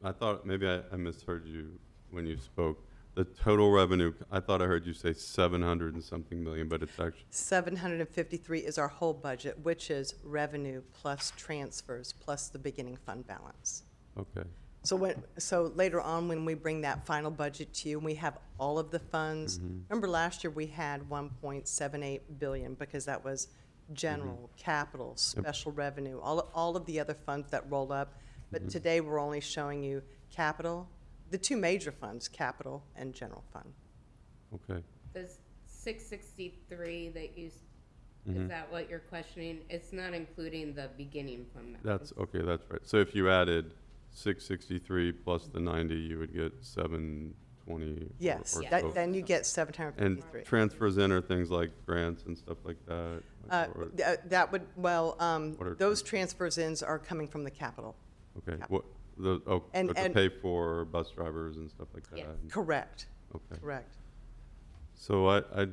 I thought maybe I misheard you when you spoke. The total revenue, I thought I heard you say 700 and something million, but it's actually 753 is our whole budget, which is revenue plus transfers plus the beginning fund balance. okay. So later on, when we bring that final budget to you, and we have all of the funds. Remember last year we had 1.78 billion because that was general, capital, special revenue, all of the other funds that roll up. But today we're only showing you capital, the two major funds, capital and general fund. Okay. The 663 that you, is that what you're questioning? It's not including the beginning fund balance. That's okay. That's right. So if you added 663 plus the 90, you would get 720. Yes, or so. then you get And 753. transfers in are things like grants and stuff like that. or- That would, well, What are those transfers ins are coming from the capital. okay. yeah. What the And- but to and- pay for bus drivers and stuff like that. Yes. Correct, Okay. correct. So I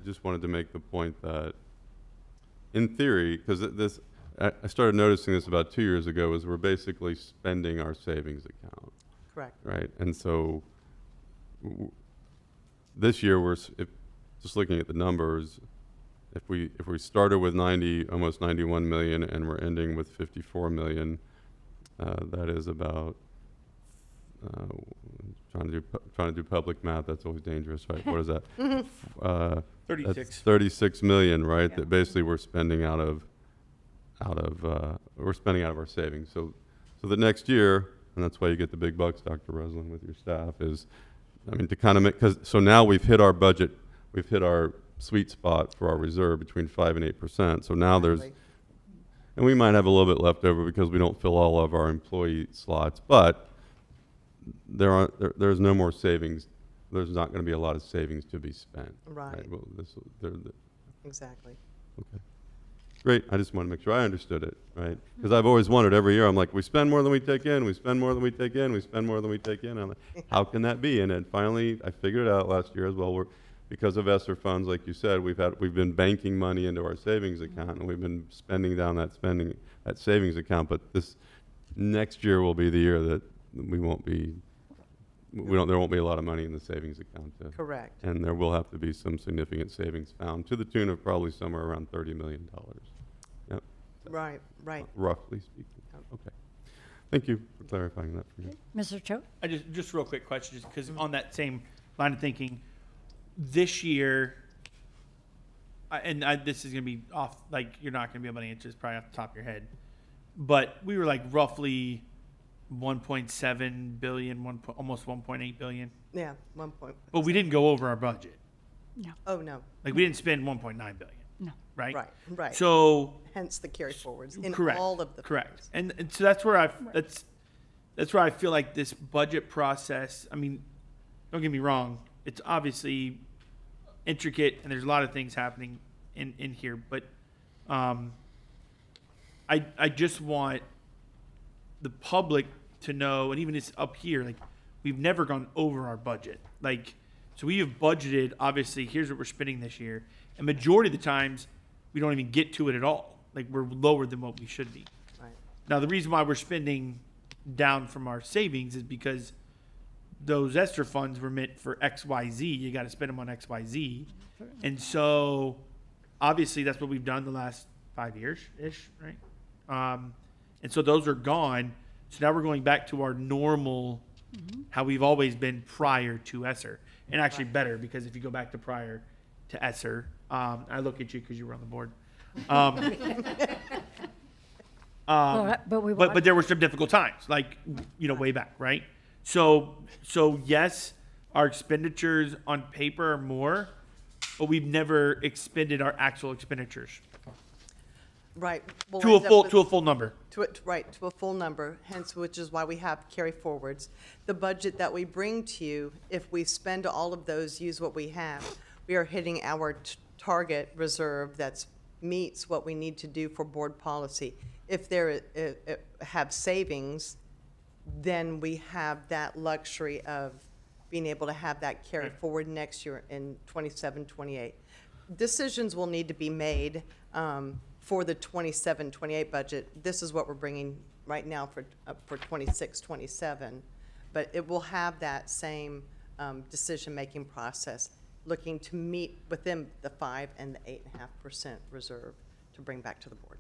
just wanted to make the point that, in theory, because I started noticing this about 2 years ago, is we're basically spending our savings account. Correct. Right, and so this year, just looking at the numbers, if we started with 90, almost 91 million, and we're ending with 54 million, that is about, trying to do public math, that's always dangerous, right? What is that? 36. That's 36 million, right? Yeah. That basically we're spending out of our savings. So the next year, and that's why you get the big bucks, Dr. Roslin, with your staff, is, I mean, to kind of make, so now we've hit our budget, we've hit our sweet spot for our reserve between 5 and 8%. So now there's, Exactly. and we might have a little bit left over because we don't fill all of our employee slots, but there's no more savings. There's not going to be a lot of savings to be spent. Right. Well, Exactly. okay. Great. I just want to make sure I understood it, right? Because I've always wondered every year, I'm like, we spend more than we take in, we spend more than we take in, we spend more than we take in. I'm like, how can that be? And then finally, I figured it out last year as well. Because of ESSER funds, like you said, we've been banking money into our savings account, and we've been spending down that savings account. But this next year will be the year that there won't be a lot of money in the savings account. Correct. And there will have to be some significant savings found to the tune of probably somewhere around $30 million. Yep. Right, right. Roughly speaking. Okay. Thank you for clarifying that for me. Mr. Cho? I just real quick question, just because on that same line of thinking, this year, this is going to be off, like, you're not going to be able to answer this probably off the top of your head, but we were like roughly 1.7 billion, almost 1.8 billion, Yeah, 1 point. but we didn't go over our budget. Oh, no. Like, we didn't spend 1.9 billion. No. Right? Right, right. So, Hence the carry forwards in correct. all of the. Correct. funds. And so that's where that's where I feel like this budget process, I mean, don't get me wrong, it's obviously intricate and there's a lot of things happening in here, but I just want the public to know, and even it's up here, like, we've never gone over our budget. Like, so we have budgeted, obviously, here's what we're spending this year. And majority of the times, we don't even get to it at all. Like, we're lower than what we should be. Right. Now, the reason why we're spending down from our savings is because those ESSER funds were meant for XYZ. You got to spend them on XYZ. And so, obviously, that's what we've done the last 5 years-ish, right? And so those are gone. So now we're going back to our normal, how we've always been prior to ESSER. And actually better, because if you go back to prior to ESSER, I look at you because you were on the board. But there were some difficult times, like, way back, right? So yes, our expenditures on paper are more, but we've never expended our actual expenditures Right. We'll to a end up full with- to a full number. Right, to a full number, hence which is why we have carry forwards. The budget that we bring to you, if we spend all of those, use what we have, we are hitting our target reserve that meets what we need to do for board policy. If there have savings, then we have that luxury of being able to have that carry Right. forward next year in 27, 28. Decisions will need to be made for the 27, 28 budget. This is what we're bringing right now for 26, 27. But it will have that same decision-making process, looking to meet within the 5 and the 8.5% reserve to bring back to the board.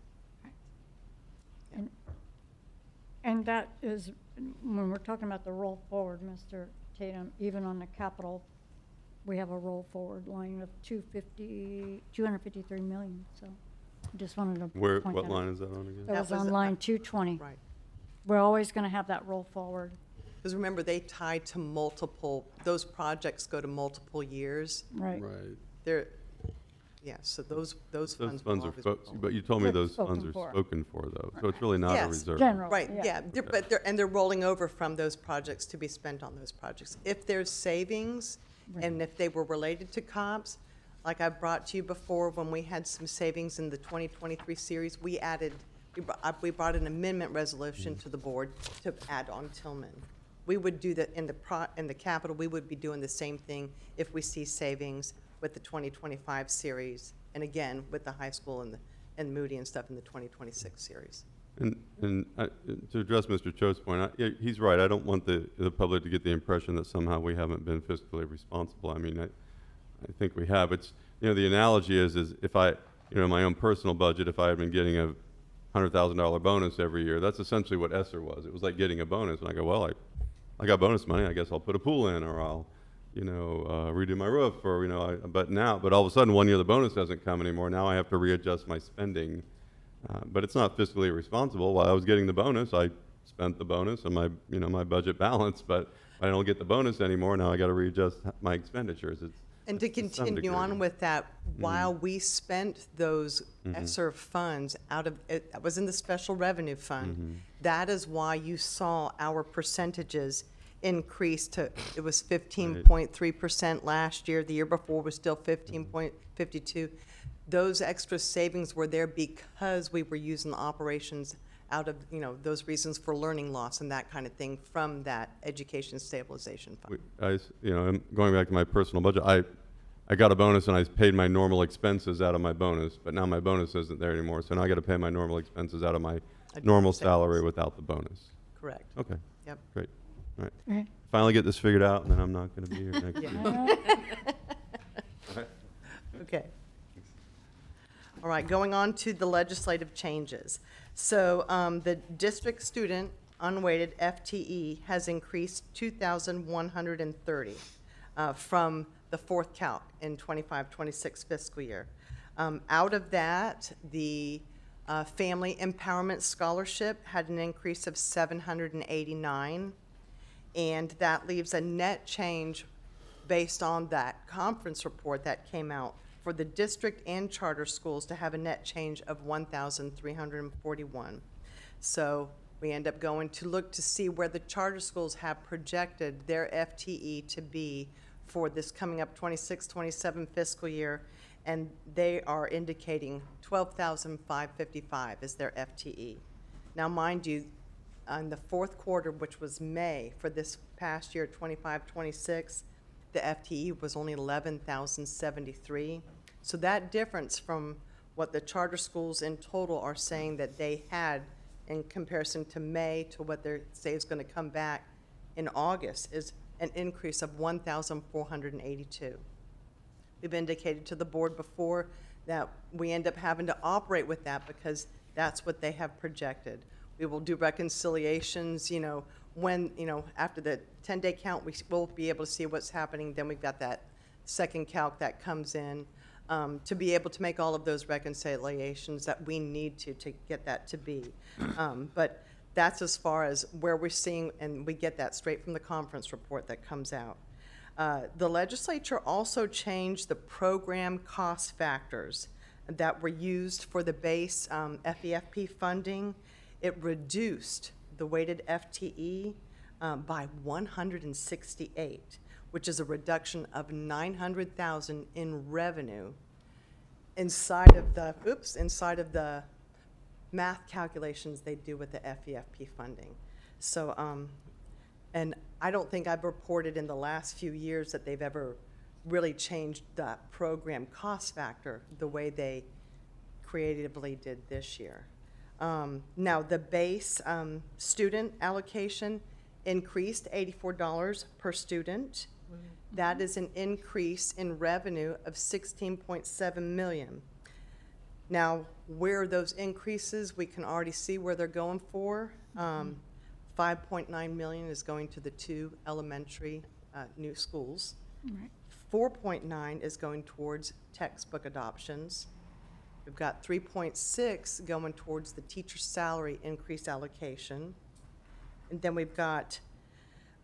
And that is, when we're talking about the roll forward, Mr. Tatum, even on the capital, we have a roll forward line of 253 million, so just wanted to point that out. What line is that on again? That was That was on the- line 220. Right. We're always going to have that roll forward. Because remember, they tie to multiple, those projects go to multiple years. Right. Right. They're, yeah, so those Those funds will funds are, always be rolled. but you told me They're those funds spoken are for. spoken for, though. So it's really not a Yes. reserve. General. Right, yeah, but they're rolling over from those projects to be spent on those projects. If there's savings, and if they were related to COPS, like I brought to you before, when we had some savings in the 2023 series, we brought an amendment resolution to the board to add on Tillman. We would do that in the capital, we would be doing the same thing if we see savings with the 2025 series, and again, with the high school and Moody and stuff in the 2026 series. To address Mr. Cho's point, he's right. I don't want the public to get the impression that somehow we haven't been fiscally responsible. I mean, I think we have. It's, the analogy is if I, my own personal budget, if I had been getting a $100,000 bonus every year, that's essentially what ESSER was. It was like getting a bonus. And I go, well, I got bonus money. I guess I'll put a pool in, or I'll, redo my roof, or, but all of a sudden 1 year the bonus doesn't come anymore. Now I have to readjust my spending. But it's not fiscally irresponsible. While I was getting the bonus, I spent the bonus and my budget balance, but I don't get the bonus anymore. Now I got to readjust my expenditures. And to continue on with that, while we spent those ESSER funds out of, that was in the special revenue fund, that is why you saw our percentages increase to, it was 15.3% last year. The year before was still 15.52. Those extra savings were there because we were using the operations out of, those reasons for learning loss and that kind of thing from that education stabilization fund. Going back to my personal budget, I got a bonus and I paid my normal expenses out of my bonus, but now my bonus isn't there anymore. So now I got to pay my normal expenses out of my normal salary without the bonus. Correct. Okay. Yep. Great. All right. Right. Finally get this figured out, and then I'm not going to be here next year. Okay. All right, going on to the legislative changes. So the district student unweighted FTE has increased 2,130 from the fourth calc in 25-26 fiscal year. Out of that, the Family Empowerment Scholarship had an increase of 789, and that leaves a net change based on that conference report that came out for the district and charter schools to have a net change of 1,341. So we end up going to look to see where the charter schools have projected their FTE to be for this coming up 26-27 fiscal year, and they are indicating 12,555 is their FTE. Now, mind you, on the fourth quarter, which was May for this past year, 25-26, the FTE was only 11,073. So that difference from what the charter schools in total are saying that they had in comparison to May to what they say is going to come back in August is an increase of 1,482. We've indicated to the board before that we end up having to operate with that because that's what they have projected. We will do reconciliations, when, after the 10-day count, we'll be able to see what's happening. Then we've got that second calc that comes in to be able to make all of those reconciliations that we need to get that to be. But that's as far as where we're seeing, and we get that straight from the conference report that comes out. The legislature also changed the program cost factors that were used for the base FEFP funding. It reduced the weighted FTE by 168, which is a reduction of 900,000 in revenue inside of the math calculations they do with the FEFP funding. So, and I don't think I've reported in the last few years that they've ever really changed that program cost factor the way they creatively did this year. Now, the base student allocation increased $84 per student. That is an increase in revenue of $16.7 million. Now, where are those increases? We can already see where they're going for. $5.9 million is going to the 2 elementary new schools. Right. 4.9 is going towards textbook adoptions. We've got 3.6 going towards the teacher salary increase allocation. And then we've got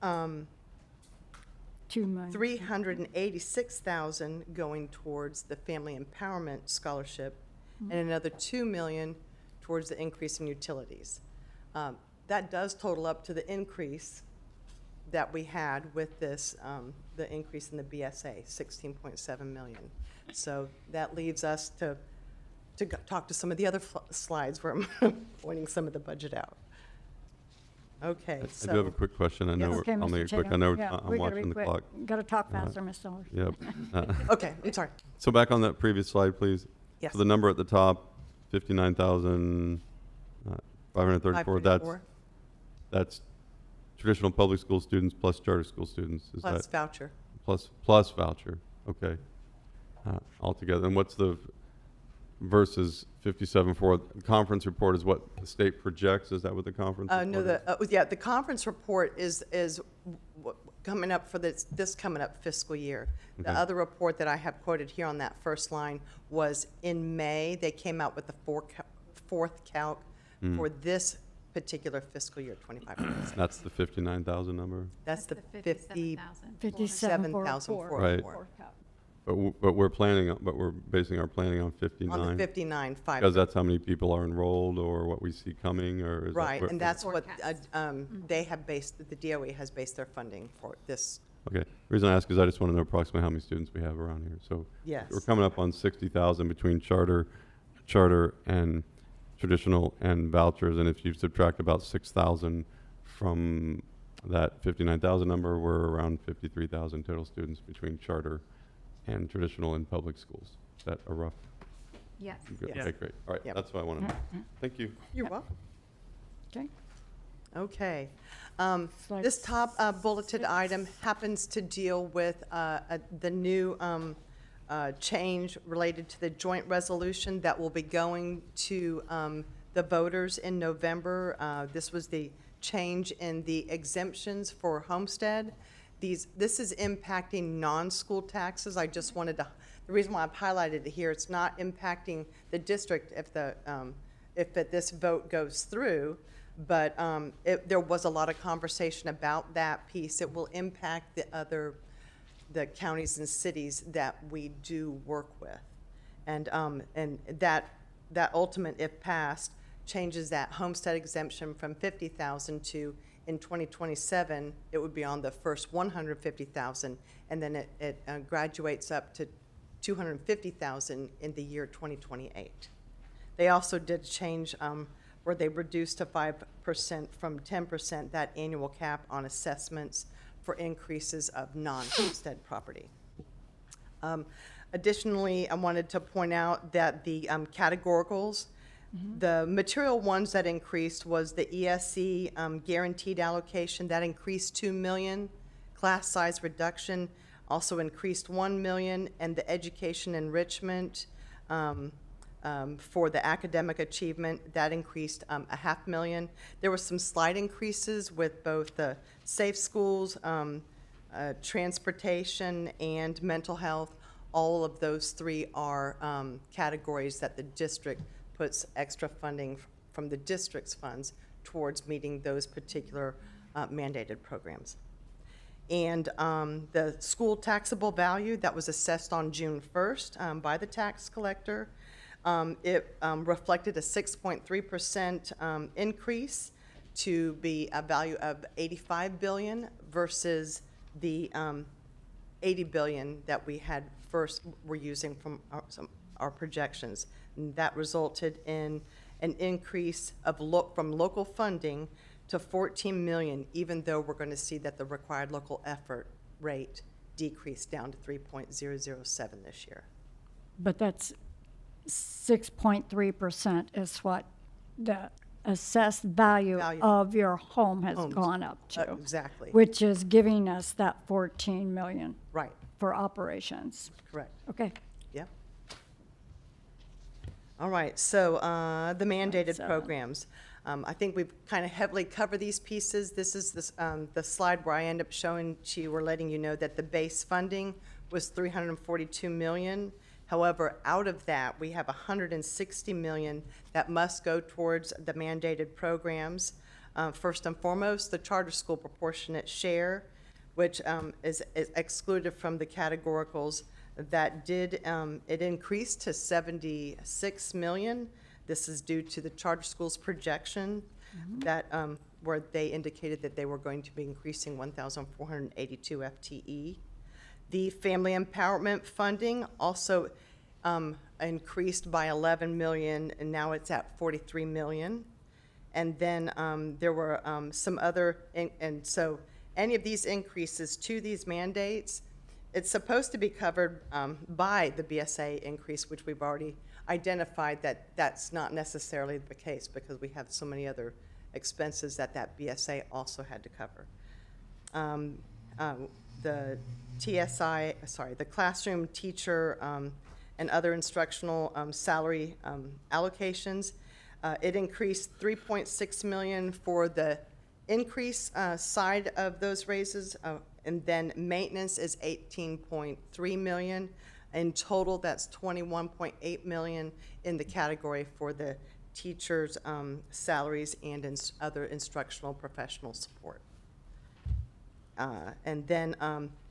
386,000 going towards the Family Empowerment Scholarship, and another 2 million towards the increase in utilities. That does total up to the increase that we had with this, the increase in the BSA, 16.7 million. So that leaves us to talk to some of the other slides where I'm pointing some of the budget out. Okay, I so. do have a quick question. I know Okay, I'll Mr. make it quick. Chairman. I know Yeah, I'm we gotta watching be the quick. clock. Got to talk faster, Ms. Sellers. Yep. Okay, I'm sorry. So back on that previous slide, please. Yes. So the number at the top, 59,000, 534, that's traditional public school students plus charter school students, is Plus that? voucher. Plus voucher, okay. Altogether, and what's the versus 57.4? The conference report is what the state projects, is that what the conference report No, is? the conference report is coming up for this coming up fiscal year. The Okay. other report that I have quoted here on that first line was in May. They came out with the fourth calc Hmm. for this particular fiscal year, 25. That's the 59,000 number? That's the 57,404. Right. But we're planning, but we're basing our planning on 59? on the 59, 5. Because that's how many people are enrolled, or what we see coming, or is that Right, what- and that's what Forecast. they have based, the DOE has based their funding for this. Okay, the reason I ask is I just want to know approximately how many students we have around here. So Yes. we're coming up on 60,000 between charter and traditional and vouchers, and if you subtract about 6,000 from that 59,000 number, we're around 53,000 total students between charter and traditional and public schools. Is that a rough? Yes. Good. Yes. Okay, great. All right, Yep. that's what I wanted to know. Thank you. You're welcome. Okay. Okay. Slide This top bulleted item happens to deal with the new change related to the joint resolution that will be going to the voters in November. This was the change in the exemptions for homestead. This is impacting non-school taxes. I just wanted to, the reason why I've highlighted it here, it's not impacting the district if this vote goes through, but there was a lot of conversation about that piece. It will impact the counties and cities that we do work with. And that ultimate, if passed, changes that homestead exemption from 50,000 to, in 2027, it would be on the first 150,000, and then it graduates up to 250,000 in the year 2028. They also did change where they reduced to 5% from 10% that annual cap on assessments for increases of non-homestead property. Additionally, I wanted to point out that the categoricals, the material ones that increased was the ESC guaranteed allocation, that increased 2 million. Class size reduction also increased 1 million, and the education enrichment for the academic achievement, that increased a $500,000. There were some slight increases with both the safe schools, transportation, and mental health. All of those three are categories that the district puts extra funding from the district's funds towards meeting those particular mandated programs. And the school taxable value that was assessed on June 1st by the tax collector, it reflected a 6.3% increase to be a value of $85 billion versus the $80 billion that we had first were using from our projections. And that resulted in an increase of from local funding to 14 million, even though we're going to see that the required local effort rate decreased down to 3.007 this year. But that's 6.3% is what the assessed value Value. of your home has Homes. gone up to. Exactly. Which is giving us that 14 million Right, for operations. correct. Okay. Yeah. All right, so the mandated Seven. programs. I think we've kind of heavily covered these pieces. This is the slide where I end up showing to you, or letting you know that the base funding was 342 million. However, out of that, we have 160 million that must go towards the mandated programs. First and foremost, the charter school proportionate share, which is excluded from the categoricals. That did, it increased to 76 million. This is due to the charter school's projection that, where they indicated that they were going to be increasing 1,482 FTE. The family empowerment funding also increased by 11 million, and now it's at 43 million. And then there were some other, and so any of these increases to these mandates, it's supposed to be covered by the BSA increase, which we've already identified that that's not necessarily the case because we have so many other expenses that BSA also had to cover. The the classroom teacher and other instructional salary allocations, it increased 3.6 million for the increase side of those raises, and then maintenance is 18.3 million. In total, that's 21.8 million in the category for the teachers' salaries and other instructional professional support. And then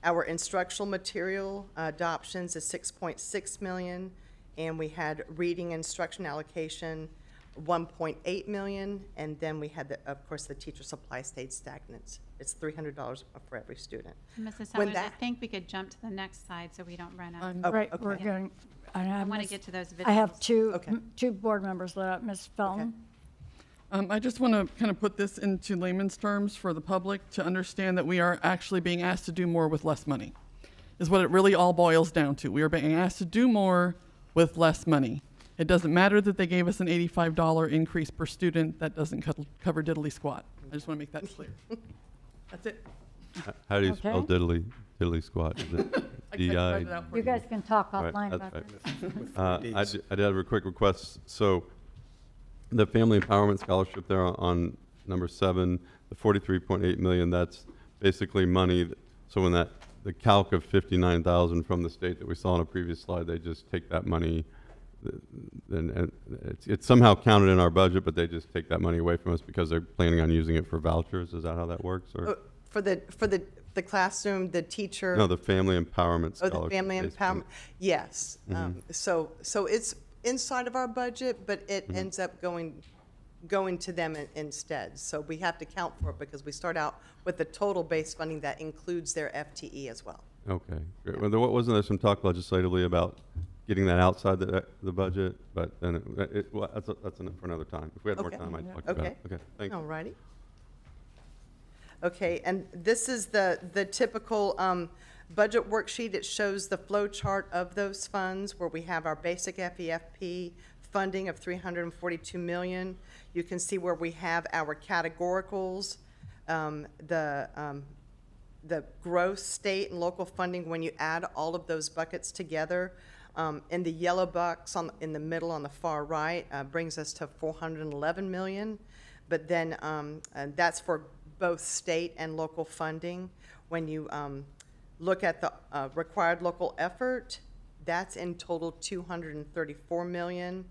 our instructional material adoptions is 6.6 million, and we had reading instruction allocation 1.8 million, and then we had, of course, the teacher supply stayed stagnant. It's $300 for every student. Mrs. When Sellers, I that- think we could jump to the next slide so we don't run out. I'm- Oh, Right, okay. we're going, I want to get to those I have visuals. Okay. two board members lit up. Ms. Felton? I just want to kind of put this into layman's terms for the public to understand that we are actually being asked to do more with less money, is what it really all boils down to. We are being asked to do more with less money. It doesn't matter that they gave us an $85 increase per student. That doesn't cover diddly squat. I just want to make that clear. That's it. How do you spell Okay. diddly squat? Is it I D-I? read it out for You guys can talk Right, offline that's about right. this. I did have a quick request. So the Family Empowerment Scholarship there on number 7, the 43.8 million, that's basically money. So when the calc of 59,000 from the state that we saw on a previous slide, they just take that money, and it's somehow counted in our budget, but they just take that money away from us because they're planning on using it for vouchers. Is that how that works? Or For the classroom, the teacher. no, the Family Empowerment Oh, Scholarship. the family basically. empowerment, yes. So it's inside of our budget, but it ends up going to them instead. So we have to count for it because we start out with the total base funding that includes their FTE as well. Okay. Great. Well, wasn't there some talk legislatively about getting that outside the budget? But then well, that's for another time. If we had more Okay. time, I'd talk about Okay. it. Okay. Thank you. All righty. Okay, and this is the typical budget worksheet. It shows the flow chart of those funds where we have our basic FEFP funding of 342 million. You can see where we have our categoricals, the gross state and local funding when you add all of those buckets together. In the yellow box in the middle on the far right brings us to 411 million. But then and that's for both state and local funding. When you look at the required local effort, that's in total 234 million.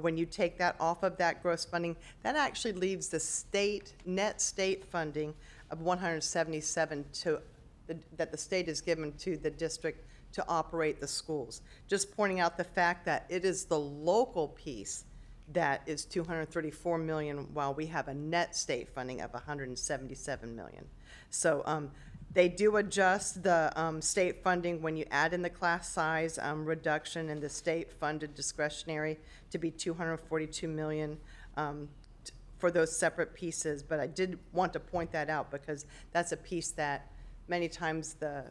When you take that off of that gross funding, that actually leaves the net state funding of 177 that the state is given to the district to operate the schools. Just pointing out the fact that it is the local piece that is 234 million, while we have a net state funding of 177 million. So they do adjust the state funding when you add in the class size reduction in the state-funded discretionary to be 242 million for those separate pieces. But I did want to point that out because that's a piece that many times the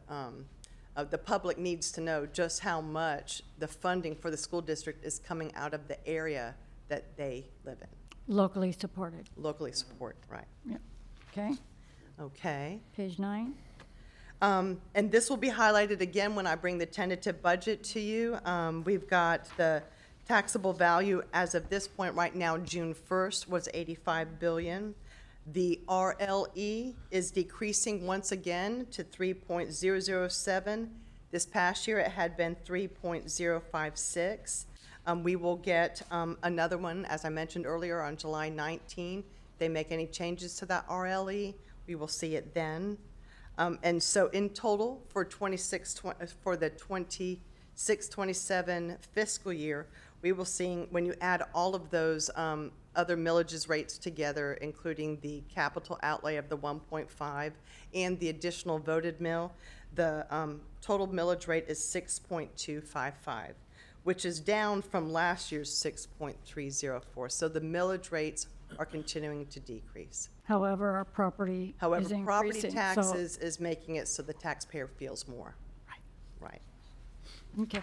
public needs to know just how much the funding for the school district is coming out of the area that they live in. Locally supported. Locally support, right. Yep. Okay, Okay. page 9. And this will be highlighted again when I bring the tentative budget to you. We've got the taxable value as of this point right now, June 1st, was 85 billion. The RLE is decreasing once again to 3.007. This past year, it had been 3.056. We will get another one, as I mentioned earlier, on July 19. If they make any changes to that RLE, we will see it then. And so in total, for the 26-27 fiscal year, we will see, when you add all of those other millages rates together, including the capital outlay of the 1.5 and the additional voted mill, the total millage rate is 6.255, which is down from last year's 6.304. So the millage rates are continuing to decrease. However, our property is However, increasing. property so- taxes is making it so the taxpayer feels more. Right. Okay.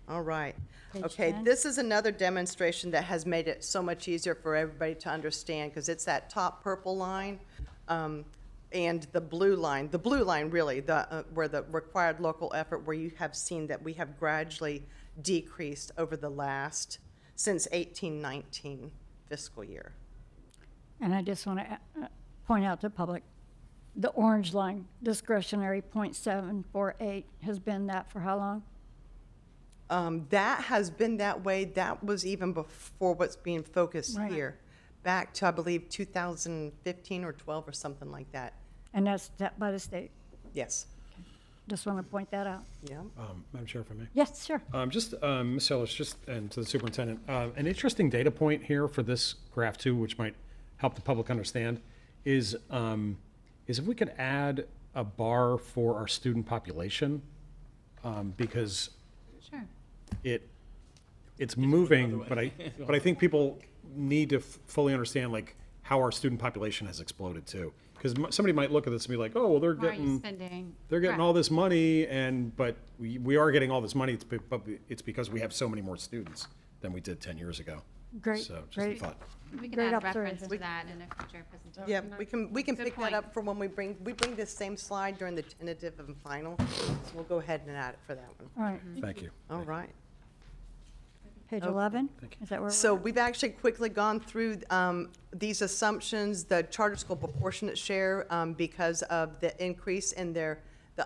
All right. Page Okay, 10. this is another demonstration that has made it so much easier for everybody to understand, because it's that top purple line, and the blue line really, where the required local effort, where you have seen that we have gradually decreased over the last, since 18-19 fiscal year. And I just want to point out to the public, the orange line, discretionary .748, has been that for how long? That has been that way, that was even before what's being focused Right. here, back to, I believe, 2015 or 12 or something like that. And that's set by the state. Yes. Just want to point that out. Yeah. Madam Chair, if I may. Yes, sure. Ms. Sellers, and to the superintendent, an interesting data point here for this graph too, which might help the public understand, is if we could add a bar for our student population, because Sure. it's moving, but I think people need to fully understand like how our student population has exploded too. Because somebody might look at this and be like, oh, well, Why are you spending? they're getting Correct. all this money, but we are getting all this money, but it's because we have so many more students than we did 10 years ago. Great, So just a great. thought. We can Great add reference observation. to that in a future presentation. Yeah, we can Good pick that point. up for when we bring this same slide during the tentative and final. So we'll go ahead and add it for that one. All right, Thank you. All right. page Okay. 11? Is that where we're So at? we've actually quickly gone through these assumptions, the charter school proportionate share, because of the increase in the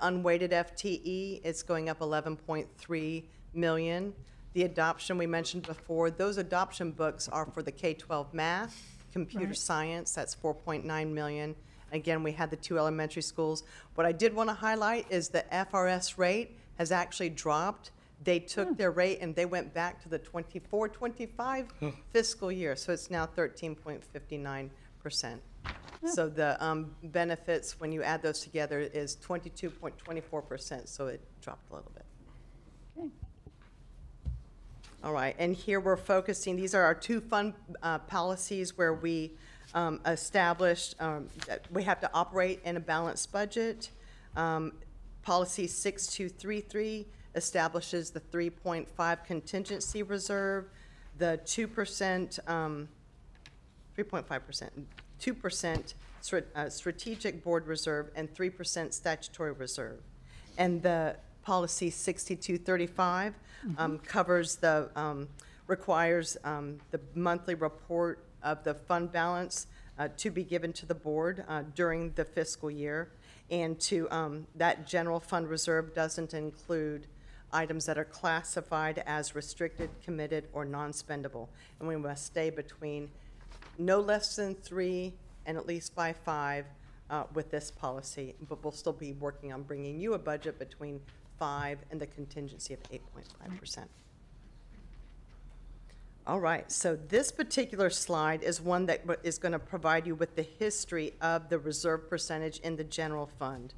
unweighted FTE, it's going up 11.3 million. The adoption we mentioned before, those adoption books are for the K-12 math, computer Right. science, that's 4.9 million. Again, we had the 2 elementary schools. What I did want to highlight is the FRS rate has actually dropped. They took their rate and they went back to the 24-25 fiscal year, so it's now 13.59%. So the benefits, when you add those together, is 22.24%, so it dropped a little bit. Okay. All right, and here we're focusing, these are our 2 fund policies where we established that we have to operate in a balanced budget. Policy 6233 establishes the 3.5 contingency reserve, the 2%, 3.5%, 2% strategic board reserve, and 3% statutory reserve. And the policy 6235 covers requires the monthly report of the fund balance to be given to the board during the fiscal year. And that general fund reserve doesn't include items that are classified as restricted, committed, or non-spendable. And we must stay between no less than 3 and at least by 5 with this policy. But we'll still be working on bringing you a budget between 5 and the contingency of 8.5%. All right, so this particular slide is one that is going to provide you with the history of the reserve percentage in the general fund.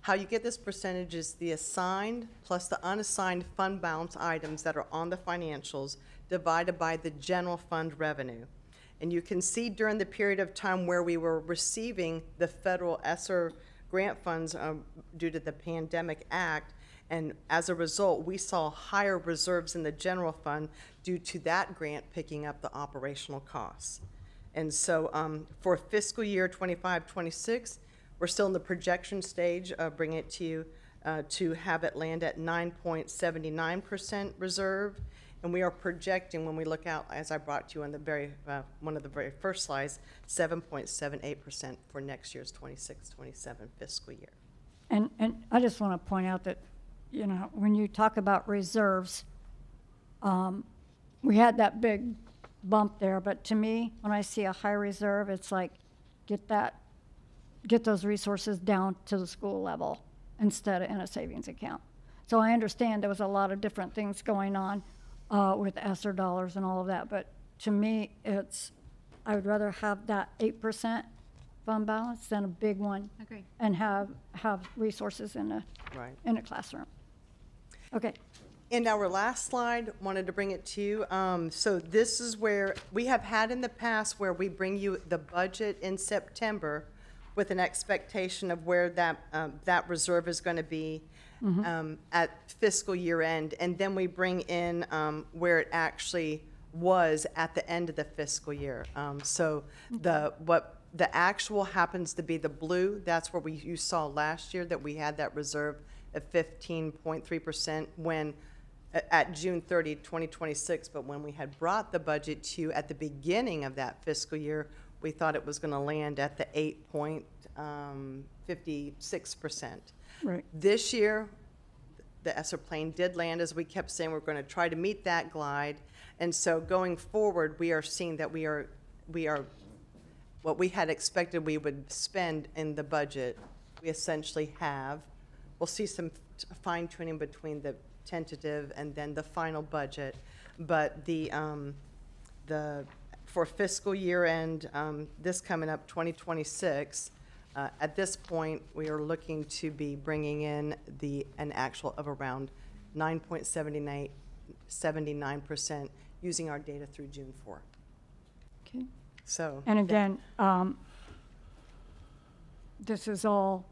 How you get this percentage is the assigned plus the unassigned fund balance items that are on the financials divided by the general fund revenue. And you can see during the period of time where we were receiving the federal ESSER grant funds due to the Pandemic Act, and as a result, we saw higher reserves in the general fund due to that grant picking up the operational costs. And so for fiscal year 25-26, we're still in the projection stage of bringing it to you to have it land at 9.79% reserve. And we are projecting, when we look out, as I brought to you on the one of the very first slides, 7.78% for next year's 26-27 fiscal year. And I just want to point out that, you know, when you talk about reserves, we had that big bump there, but to me, when I see a high reserve, it's like, get those resources down to the school level instead of in a savings account. So I understand there was a lot of different things going on with ESSER dollars and all of that, but to me, I would rather have that 8% fund balance than a big one. Agree. And have resources in a classroom. Okay. And our last slide, wanted to bring it to you. So this is where we have had in the past where we bring you the budget in September with an expectation of where that reserve is going to be at fiscal year end, and then we bring in where it actually was at the end of the fiscal year. So the actual happens to be the blue. That's where you saw last year that we had that reserve of 15.3% when at June 30, 2026. But when we had brought the budget to you at the beginning of that fiscal year, we thought it was going to land at the 8.56%. Right. This year, the ESSER plane did land, as we kept saying, we're going to try to meet that glide. And so going forward, we are seeing that we are what we had expected we would spend in the budget, we essentially have. We'll see some fine tuning between the tentative and then the final budget. But for fiscal year end, this coming up 2026, at this point, we are looking to be bringing in an actual of around 9.79% using our data through June 4. Okay. So. And again, this is all,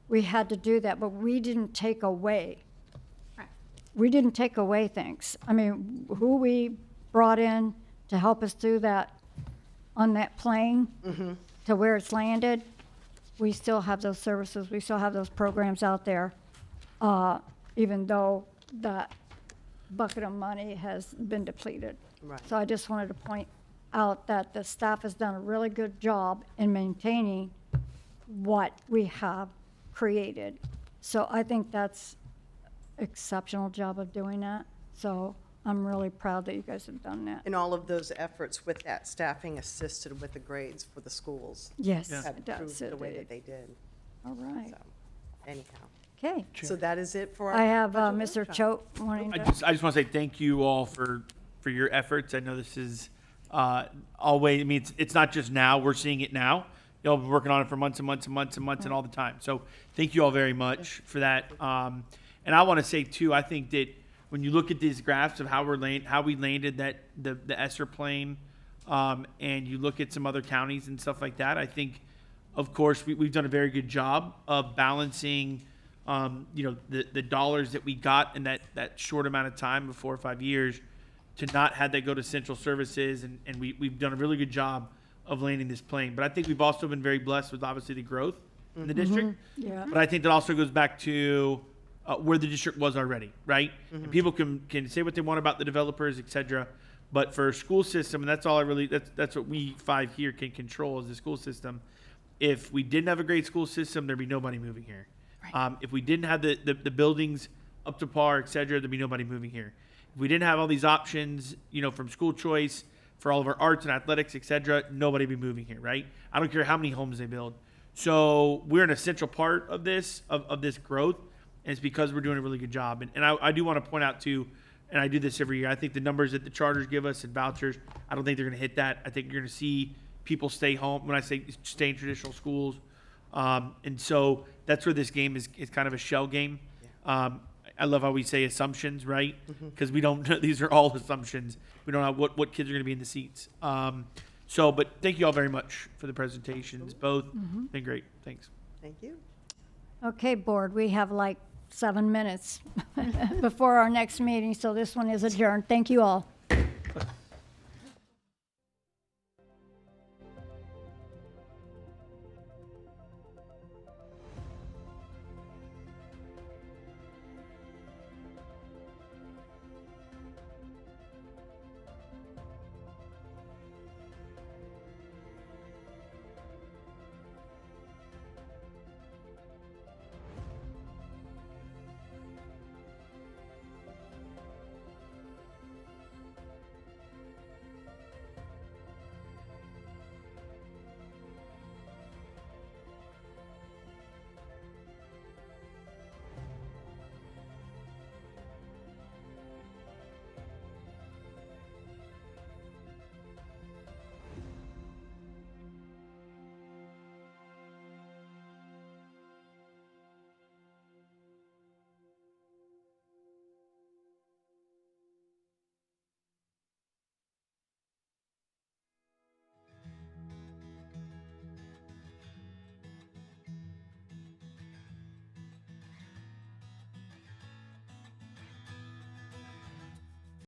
we had to do that, but we didn't take away. Right. We didn't take away things. I mean, who we brought in to help us do that on that plane to where it's landed, we still have those services, we still have those programs out there, even though that bucket of money has been depleted. Right. So I just wanted to point out that the staff has done a really good job in maintaining what we have created. So I think that's exceptional job of doing that. So I'm really proud that you guys have done that. And all of those efforts with that staffing assisted with the grades for the schools. Yes, Have it does. improved It the way did. that they did. All right. So, anyhow. Okay. So that is it for our. I have budget Mr. workshop. Choate wanting I to. just want to say thank you all for your efforts. I know this is always. I mean, it's not just now. We're seeing it now. Y'all been working on it for months and months and months and months and all the time. So thank you all very much for that. And I want to say too, I think that when you look at these graphs of how we landed the ESSER plane, and you look at some other counties and stuff like that, I think, of course, we've done a very good job of balancing. The dollars that we got in that short amount of time of 4 or 5 years to not have that go to central services. And we've done a really good job of landing this plane. But I think we've also been very blessed with obviously the growth in the district. Yeah. But I think that also goes back to where the district was already, right? And people can say what they want about the developers, et cetera. But for a school system, and that's all that's what we 5 here can control is the school system. If we didn't have a great school system, there'd be nobody moving here. If we didn't have the buildings up to par, et cetera, there'd be nobody moving here. If we didn't have all these options, from school choice for all of our arts and athletics, et cetera, nobody would be moving here, right? I don't care how many homes they build. So we're an essential part of this growth, and it's because we're doing a really good job. And I do want to point out too, and I do this every year, I think the numbers that the charters give us and vouchers, I don't think they're going to hit that. I think you're going to see people stay home. When I say stay in traditional schools, and so that's where this game is kind of a shell game. I love how we say assumptions, right? Because we don't. These are all assumptions. We don't know what kids are going to be in the seats. But thank you all very much for the presentations. Both been great. Thanks. Thank you. Okay, board, we have like 7 minutes before our next meeting, so this one is adjourned. Thank you all.